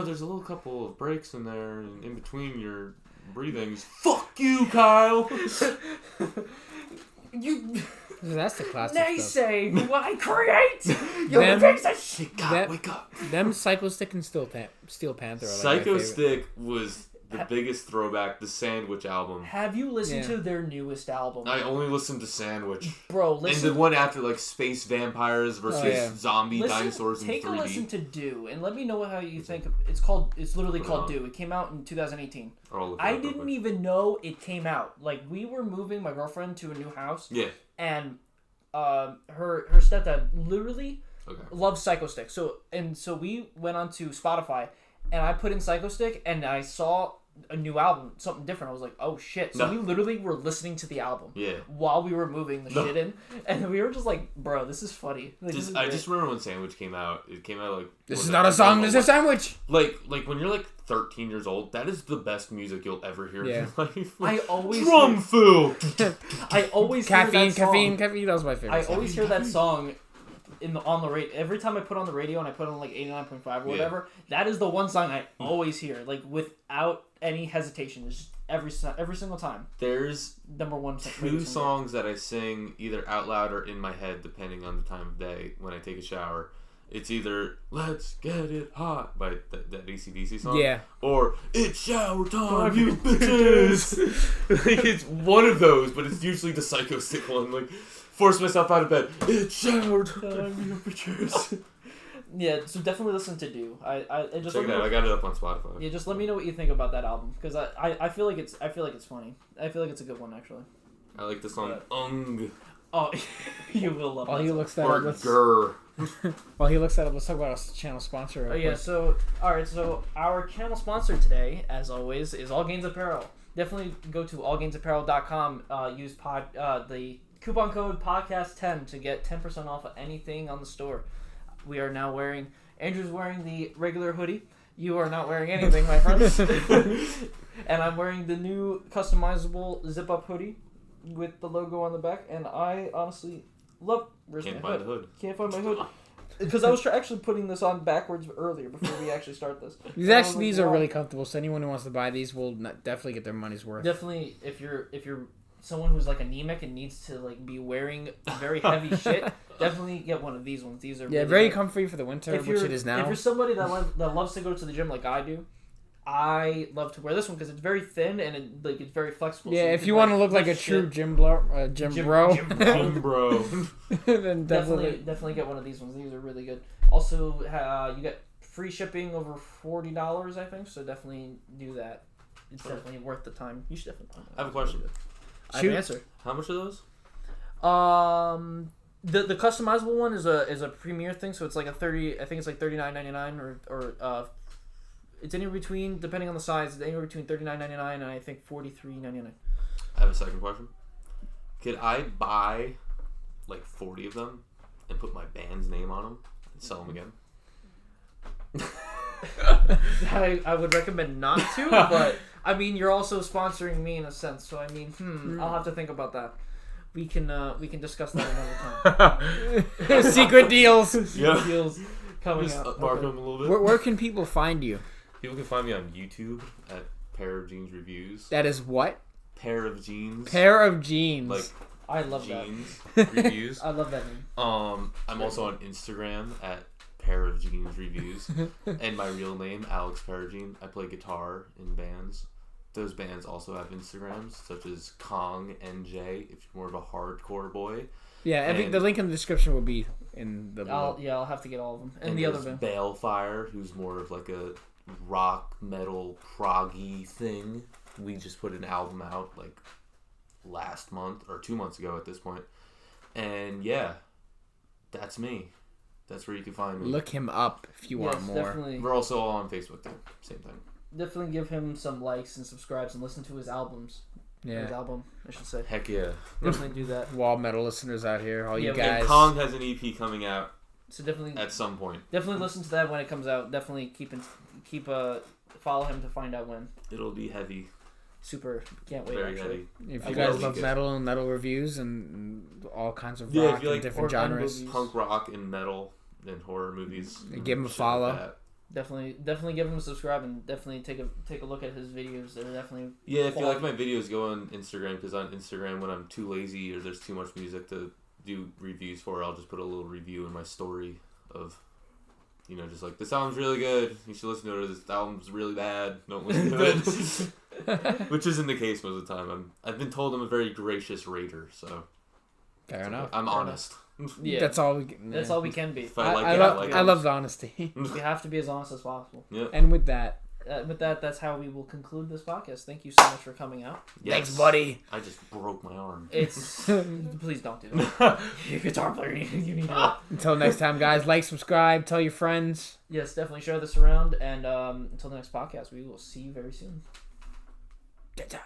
Speaker 2: there's a little couple of breaks in there, and in between your breathings, fuck you, Kyle!
Speaker 1: That's the classic
Speaker 3: naysay who I create! You piece of shit!
Speaker 2: God, wake up!
Speaker 1: Them Psycho Stick and Steel Panther are
Speaker 2: Psycho Stick was the biggest throwback, the Sandwich album.
Speaker 3: Have you listened
Speaker 1: Yeah.
Speaker 3: to their newest album?
Speaker 2: I only listened to Sandwich.
Speaker 3: Bro,
Speaker 2: And
Speaker 3: listen.
Speaker 2: the one after, like, space vampires versus
Speaker 1: yeah.
Speaker 2: zombie dinosaurs in 3D.
Speaker 3: Take a listen to Do, and let me know how you think. It's literally
Speaker 2: Put it
Speaker 3: called
Speaker 2: on.
Speaker 3: Do. It came out in 2018.
Speaker 2: I'll look it
Speaker 3: I
Speaker 2: up real
Speaker 3: didn't
Speaker 2: quick.
Speaker 3: even know it came out. Like, we were moving my girlfriend to a new house,
Speaker 2: Yeah.
Speaker 3: and her stepdad literally
Speaker 2: Okay.
Speaker 3: loves Psycho Stick. So we went onto Spotify, and I put in Psycho Stick, and I saw a new album, something different. I was like, oh shit! So
Speaker 2: No.
Speaker 3: we literally were listening to the album
Speaker 2: Yeah.
Speaker 3: while we were moving the
Speaker 2: No.
Speaker 3: shit in, and we were just like, bro, this is funny. Like, this is
Speaker 2: I
Speaker 3: great.
Speaker 2: just remember when Sandwich came out. It came out like
Speaker 1: This
Speaker 2: was
Speaker 1: is
Speaker 2: it?
Speaker 1: not a song. This is a sandwich.
Speaker 2: Like when you're like 13 years old, that is the best music you'll ever hear
Speaker 1: Yeah.
Speaker 2: in your life.
Speaker 3: I always
Speaker 2: Drum fill.
Speaker 3: I always
Speaker 1: Caffeine,
Speaker 3: hear that
Speaker 1: caffeine,
Speaker 3: song.
Speaker 1: caffeine. That was my favorite.
Speaker 3: I
Speaker 1: song.
Speaker 3: always hear that song on the radio. Every time I put on the radio and I put on like 89.5 or whatever, that is the one song I always hear, like without any hesitation. It's just every single time.
Speaker 2: There's
Speaker 3: Number one.
Speaker 2: two songs that I sing either out loud or in my head, depending on the time of day when I take a shower. It's either "Let's Get It Hot" by that AC/DC song,
Speaker 1: Yeah.
Speaker 2: or "It's Shower Time, You Bitches." Like, it's one of those, but it's usually the Psycho Stick one. Like, force myself out of bed. It's shower time, you bitches.
Speaker 3: Yeah, so definitely listen to Do. I just
Speaker 2: Check
Speaker 3: let
Speaker 2: it
Speaker 3: me
Speaker 2: out. I got it up on Spotify.
Speaker 3: yeah, just let me know what you think about that album, because I feel like it's funny. I feel like it's a good one actually.
Speaker 2: I like the song
Speaker 3: But-
Speaker 2: "Ung"
Speaker 3: Oh, you will love
Speaker 1: While
Speaker 3: that
Speaker 1: he
Speaker 3: song.
Speaker 1: looks that
Speaker 2: or
Speaker 1: up, let's,
Speaker 2: "Grr."
Speaker 1: while he looks that up, let's talk about our channel sponsor.
Speaker 3: Oh
Speaker 1: real
Speaker 3: yeah,
Speaker 1: quick.
Speaker 3: so alright, so our channel sponsor today, as always, is All Gains Apparel. Definitely go to allgainsapparel.com, use the coupon code podcast10 to get 10% off of anything on the store. We are now Andrew's wearing the regular hoodie. You are not wearing anything, my friends. And I'm wearing the new customizable zip-up hoodie with the logo on the back, and I honestly love. Where's
Speaker 2: Can't
Speaker 3: my
Speaker 2: find the hood.
Speaker 3: Can't find my hood. Because I was actually putting this on backwards earlier before we actually start this.
Speaker 1: These
Speaker 3: And I was
Speaker 1: actually
Speaker 3: like,
Speaker 1: these are
Speaker 3: wow.
Speaker 1: really comfortable. So anyone who wants to buy these will definitely get their money's worth.
Speaker 3: Definitely, if you're someone who's like anemic and needs to like be wearing very heavy shit, definitely get one of these ones. These are
Speaker 1: Yeah,
Speaker 3: really
Speaker 1: very
Speaker 3: good.
Speaker 1: comfy for the winter,
Speaker 3: If
Speaker 1: which
Speaker 3: you're
Speaker 1: it is
Speaker 3: if
Speaker 1: now.
Speaker 3: you're somebody that loves to go to the gym like I do, I love to wear this one because it's very thin and it's very flexible.
Speaker 1: Yeah,
Speaker 3: so
Speaker 1: if
Speaker 3: can,
Speaker 1: you want to look like a
Speaker 3: lift
Speaker 1: true
Speaker 3: shit.
Speaker 1: gym bro,
Speaker 3: Gym
Speaker 1: bro,
Speaker 3: bro.
Speaker 2: Bro.
Speaker 1: then
Speaker 3: Definitely get one of these ones. These are really good. Also, you get free shipping over $40, I think. So definitely do that. It's definitely worth the time. You should definitely.
Speaker 2: I have a question.
Speaker 3: I have
Speaker 1: Shoot.
Speaker 3: an answer.
Speaker 2: How much are those?
Speaker 3: The customizable one is a premier thing, so it's like I think it's like $39.99 or it's anywhere between, depending on the size, it's anywhere between $39.99 and I think $43.99.
Speaker 2: I have a second question. Could I buy like 40 of them and put my band's name on them and sell them again?
Speaker 3: I would recommend not to, but I mean you're also sponsoring me in a sense, so I mean I'll have to think about that. We can discuss that another time.
Speaker 1: secret deals.
Speaker 2: Yeah.
Speaker 3: Deals coming
Speaker 2: Just
Speaker 3: out.
Speaker 2: mark
Speaker 3: Okay.
Speaker 2: them a little bit.
Speaker 1: Where can people find you?
Speaker 2: People can find me on YouTube at Pair of Jeans Reviews.
Speaker 1: That is what?
Speaker 2: Pair of Jeans.
Speaker 1: Pair of jeans.
Speaker 2: Like
Speaker 3: I love that.
Speaker 2: jeans reviews.
Speaker 3: I love that name.
Speaker 2: I'm also on Instagram at Pair of Jeans Reviews, and my real name Alex Paragine. I play guitar in bands. Those bands also have Instagrams, such as Kong NJ. If you're more of a hardcore boy,
Speaker 1: yeah, I think
Speaker 2: and-
Speaker 1: the link in the description will be in the.
Speaker 3: I'll have to get all of them. And the other
Speaker 2: there's
Speaker 3: band.
Speaker 2: Balefire, who's more of like a rock metal proggy thing. We just put an album out like last month or 2 months ago at this point, and yeah, that's me. That's where you can find me.
Speaker 1: Look him up if you want
Speaker 3: Yes,
Speaker 1: more.
Speaker 3: definitely.
Speaker 2: We're also all on Facebook too. Same thing.
Speaker 3: Definitely give him some likes and subscribes and listen to his albums. His
Speaker 1: Yeah,
Speaker 3: album, I should say.
Speaker 2: Heck yeah.
Speaker 3: Definitely do that.
Speaker 1: wall metal listeners out here, all you
Speaker 3: Yeah,
Speaker 1: guys.
Speaker 2: And Kong has an EP coming out
Speaker 3: So definitely
Speaker 2: at some point.
Speaker 3: listen to that when it comes out. Definitely follow him to find out when.
Speaker 2: It'll be heavy.
Speaker 3: Super. Can't wait.
Speaker 2: Very
Speaker 3: actually.
Speaker 2: heavy.
Speaker 1: If
Speaker 3: I
Speaker 1: you
Speaker 3: will
Speaker 1: guys
Speaker 2: leak
Speaker 1: love
Speaker 2: it.
Speaker 1: metal and metal reviews and all kinds of
Speaker 2: Yeah, if
Speaker 1: rock
Speaker 2: you
Speaker 1: and
Speaker 2: like
Speaker 1: different
Speaker 3: horror
Speaker 1: genres,
Speaker 3: movies.
Speaker 2: Punk rock and metal and horror movies.
Speaker 1: Give him a
Speaker 2: shit like
Speaker 1: follow.
Speaker 2: that.
Speaker 3: Definitely give him a subscribe and definitely take a look at his videos. They're definitely
Speaker 2: Yeah, if you like
Speaker 3: Follow.
Speaker 2: my videos, go on Instagram, because on Instagram, when I'm too lazy or there's too much music to do reviews for, I'll just put a little review in my story of, you know, just like, this album's really good. You should listen to it. This album's really bad. Don't listen to it. Which isn't the case most of the time. I've been told I'm a very gracious rater, so.
Speaker 1: Fair enough.
Speaker 2: I'm honest.
Speaker 3: Yeah,
Speaker 1: That's all we can.
Speaker 3: that's all we can be.
Speaker 2: If I like
Speaker 1: I
Speaker 2: it,
Speaker 1: love,
Speaker 2: I like
Speaker 1: I
Speaker 2: it.
Speaker 1: love the honesty.
Speaker 3: We have to be as honest as possible.
Speaker 2: Yeah.
Speaker 1: And with that,
Speaker 3: That's how we will conclude this podcast. Thank you so much for coming out.
Speaker 2: Yes.
Speaker 1: thanks, buddy.
Speaker 2: I just broke my arm.
Speaker 3: It's please don't do that. You're a guitar player. You need to.
Speaker 1: Until next time, guys, like, subscribe, tell your friends.
Speaker 3: Yes, definitely share this around. And until the next podcast, we will see you very soon.
Speaker 1: Get down.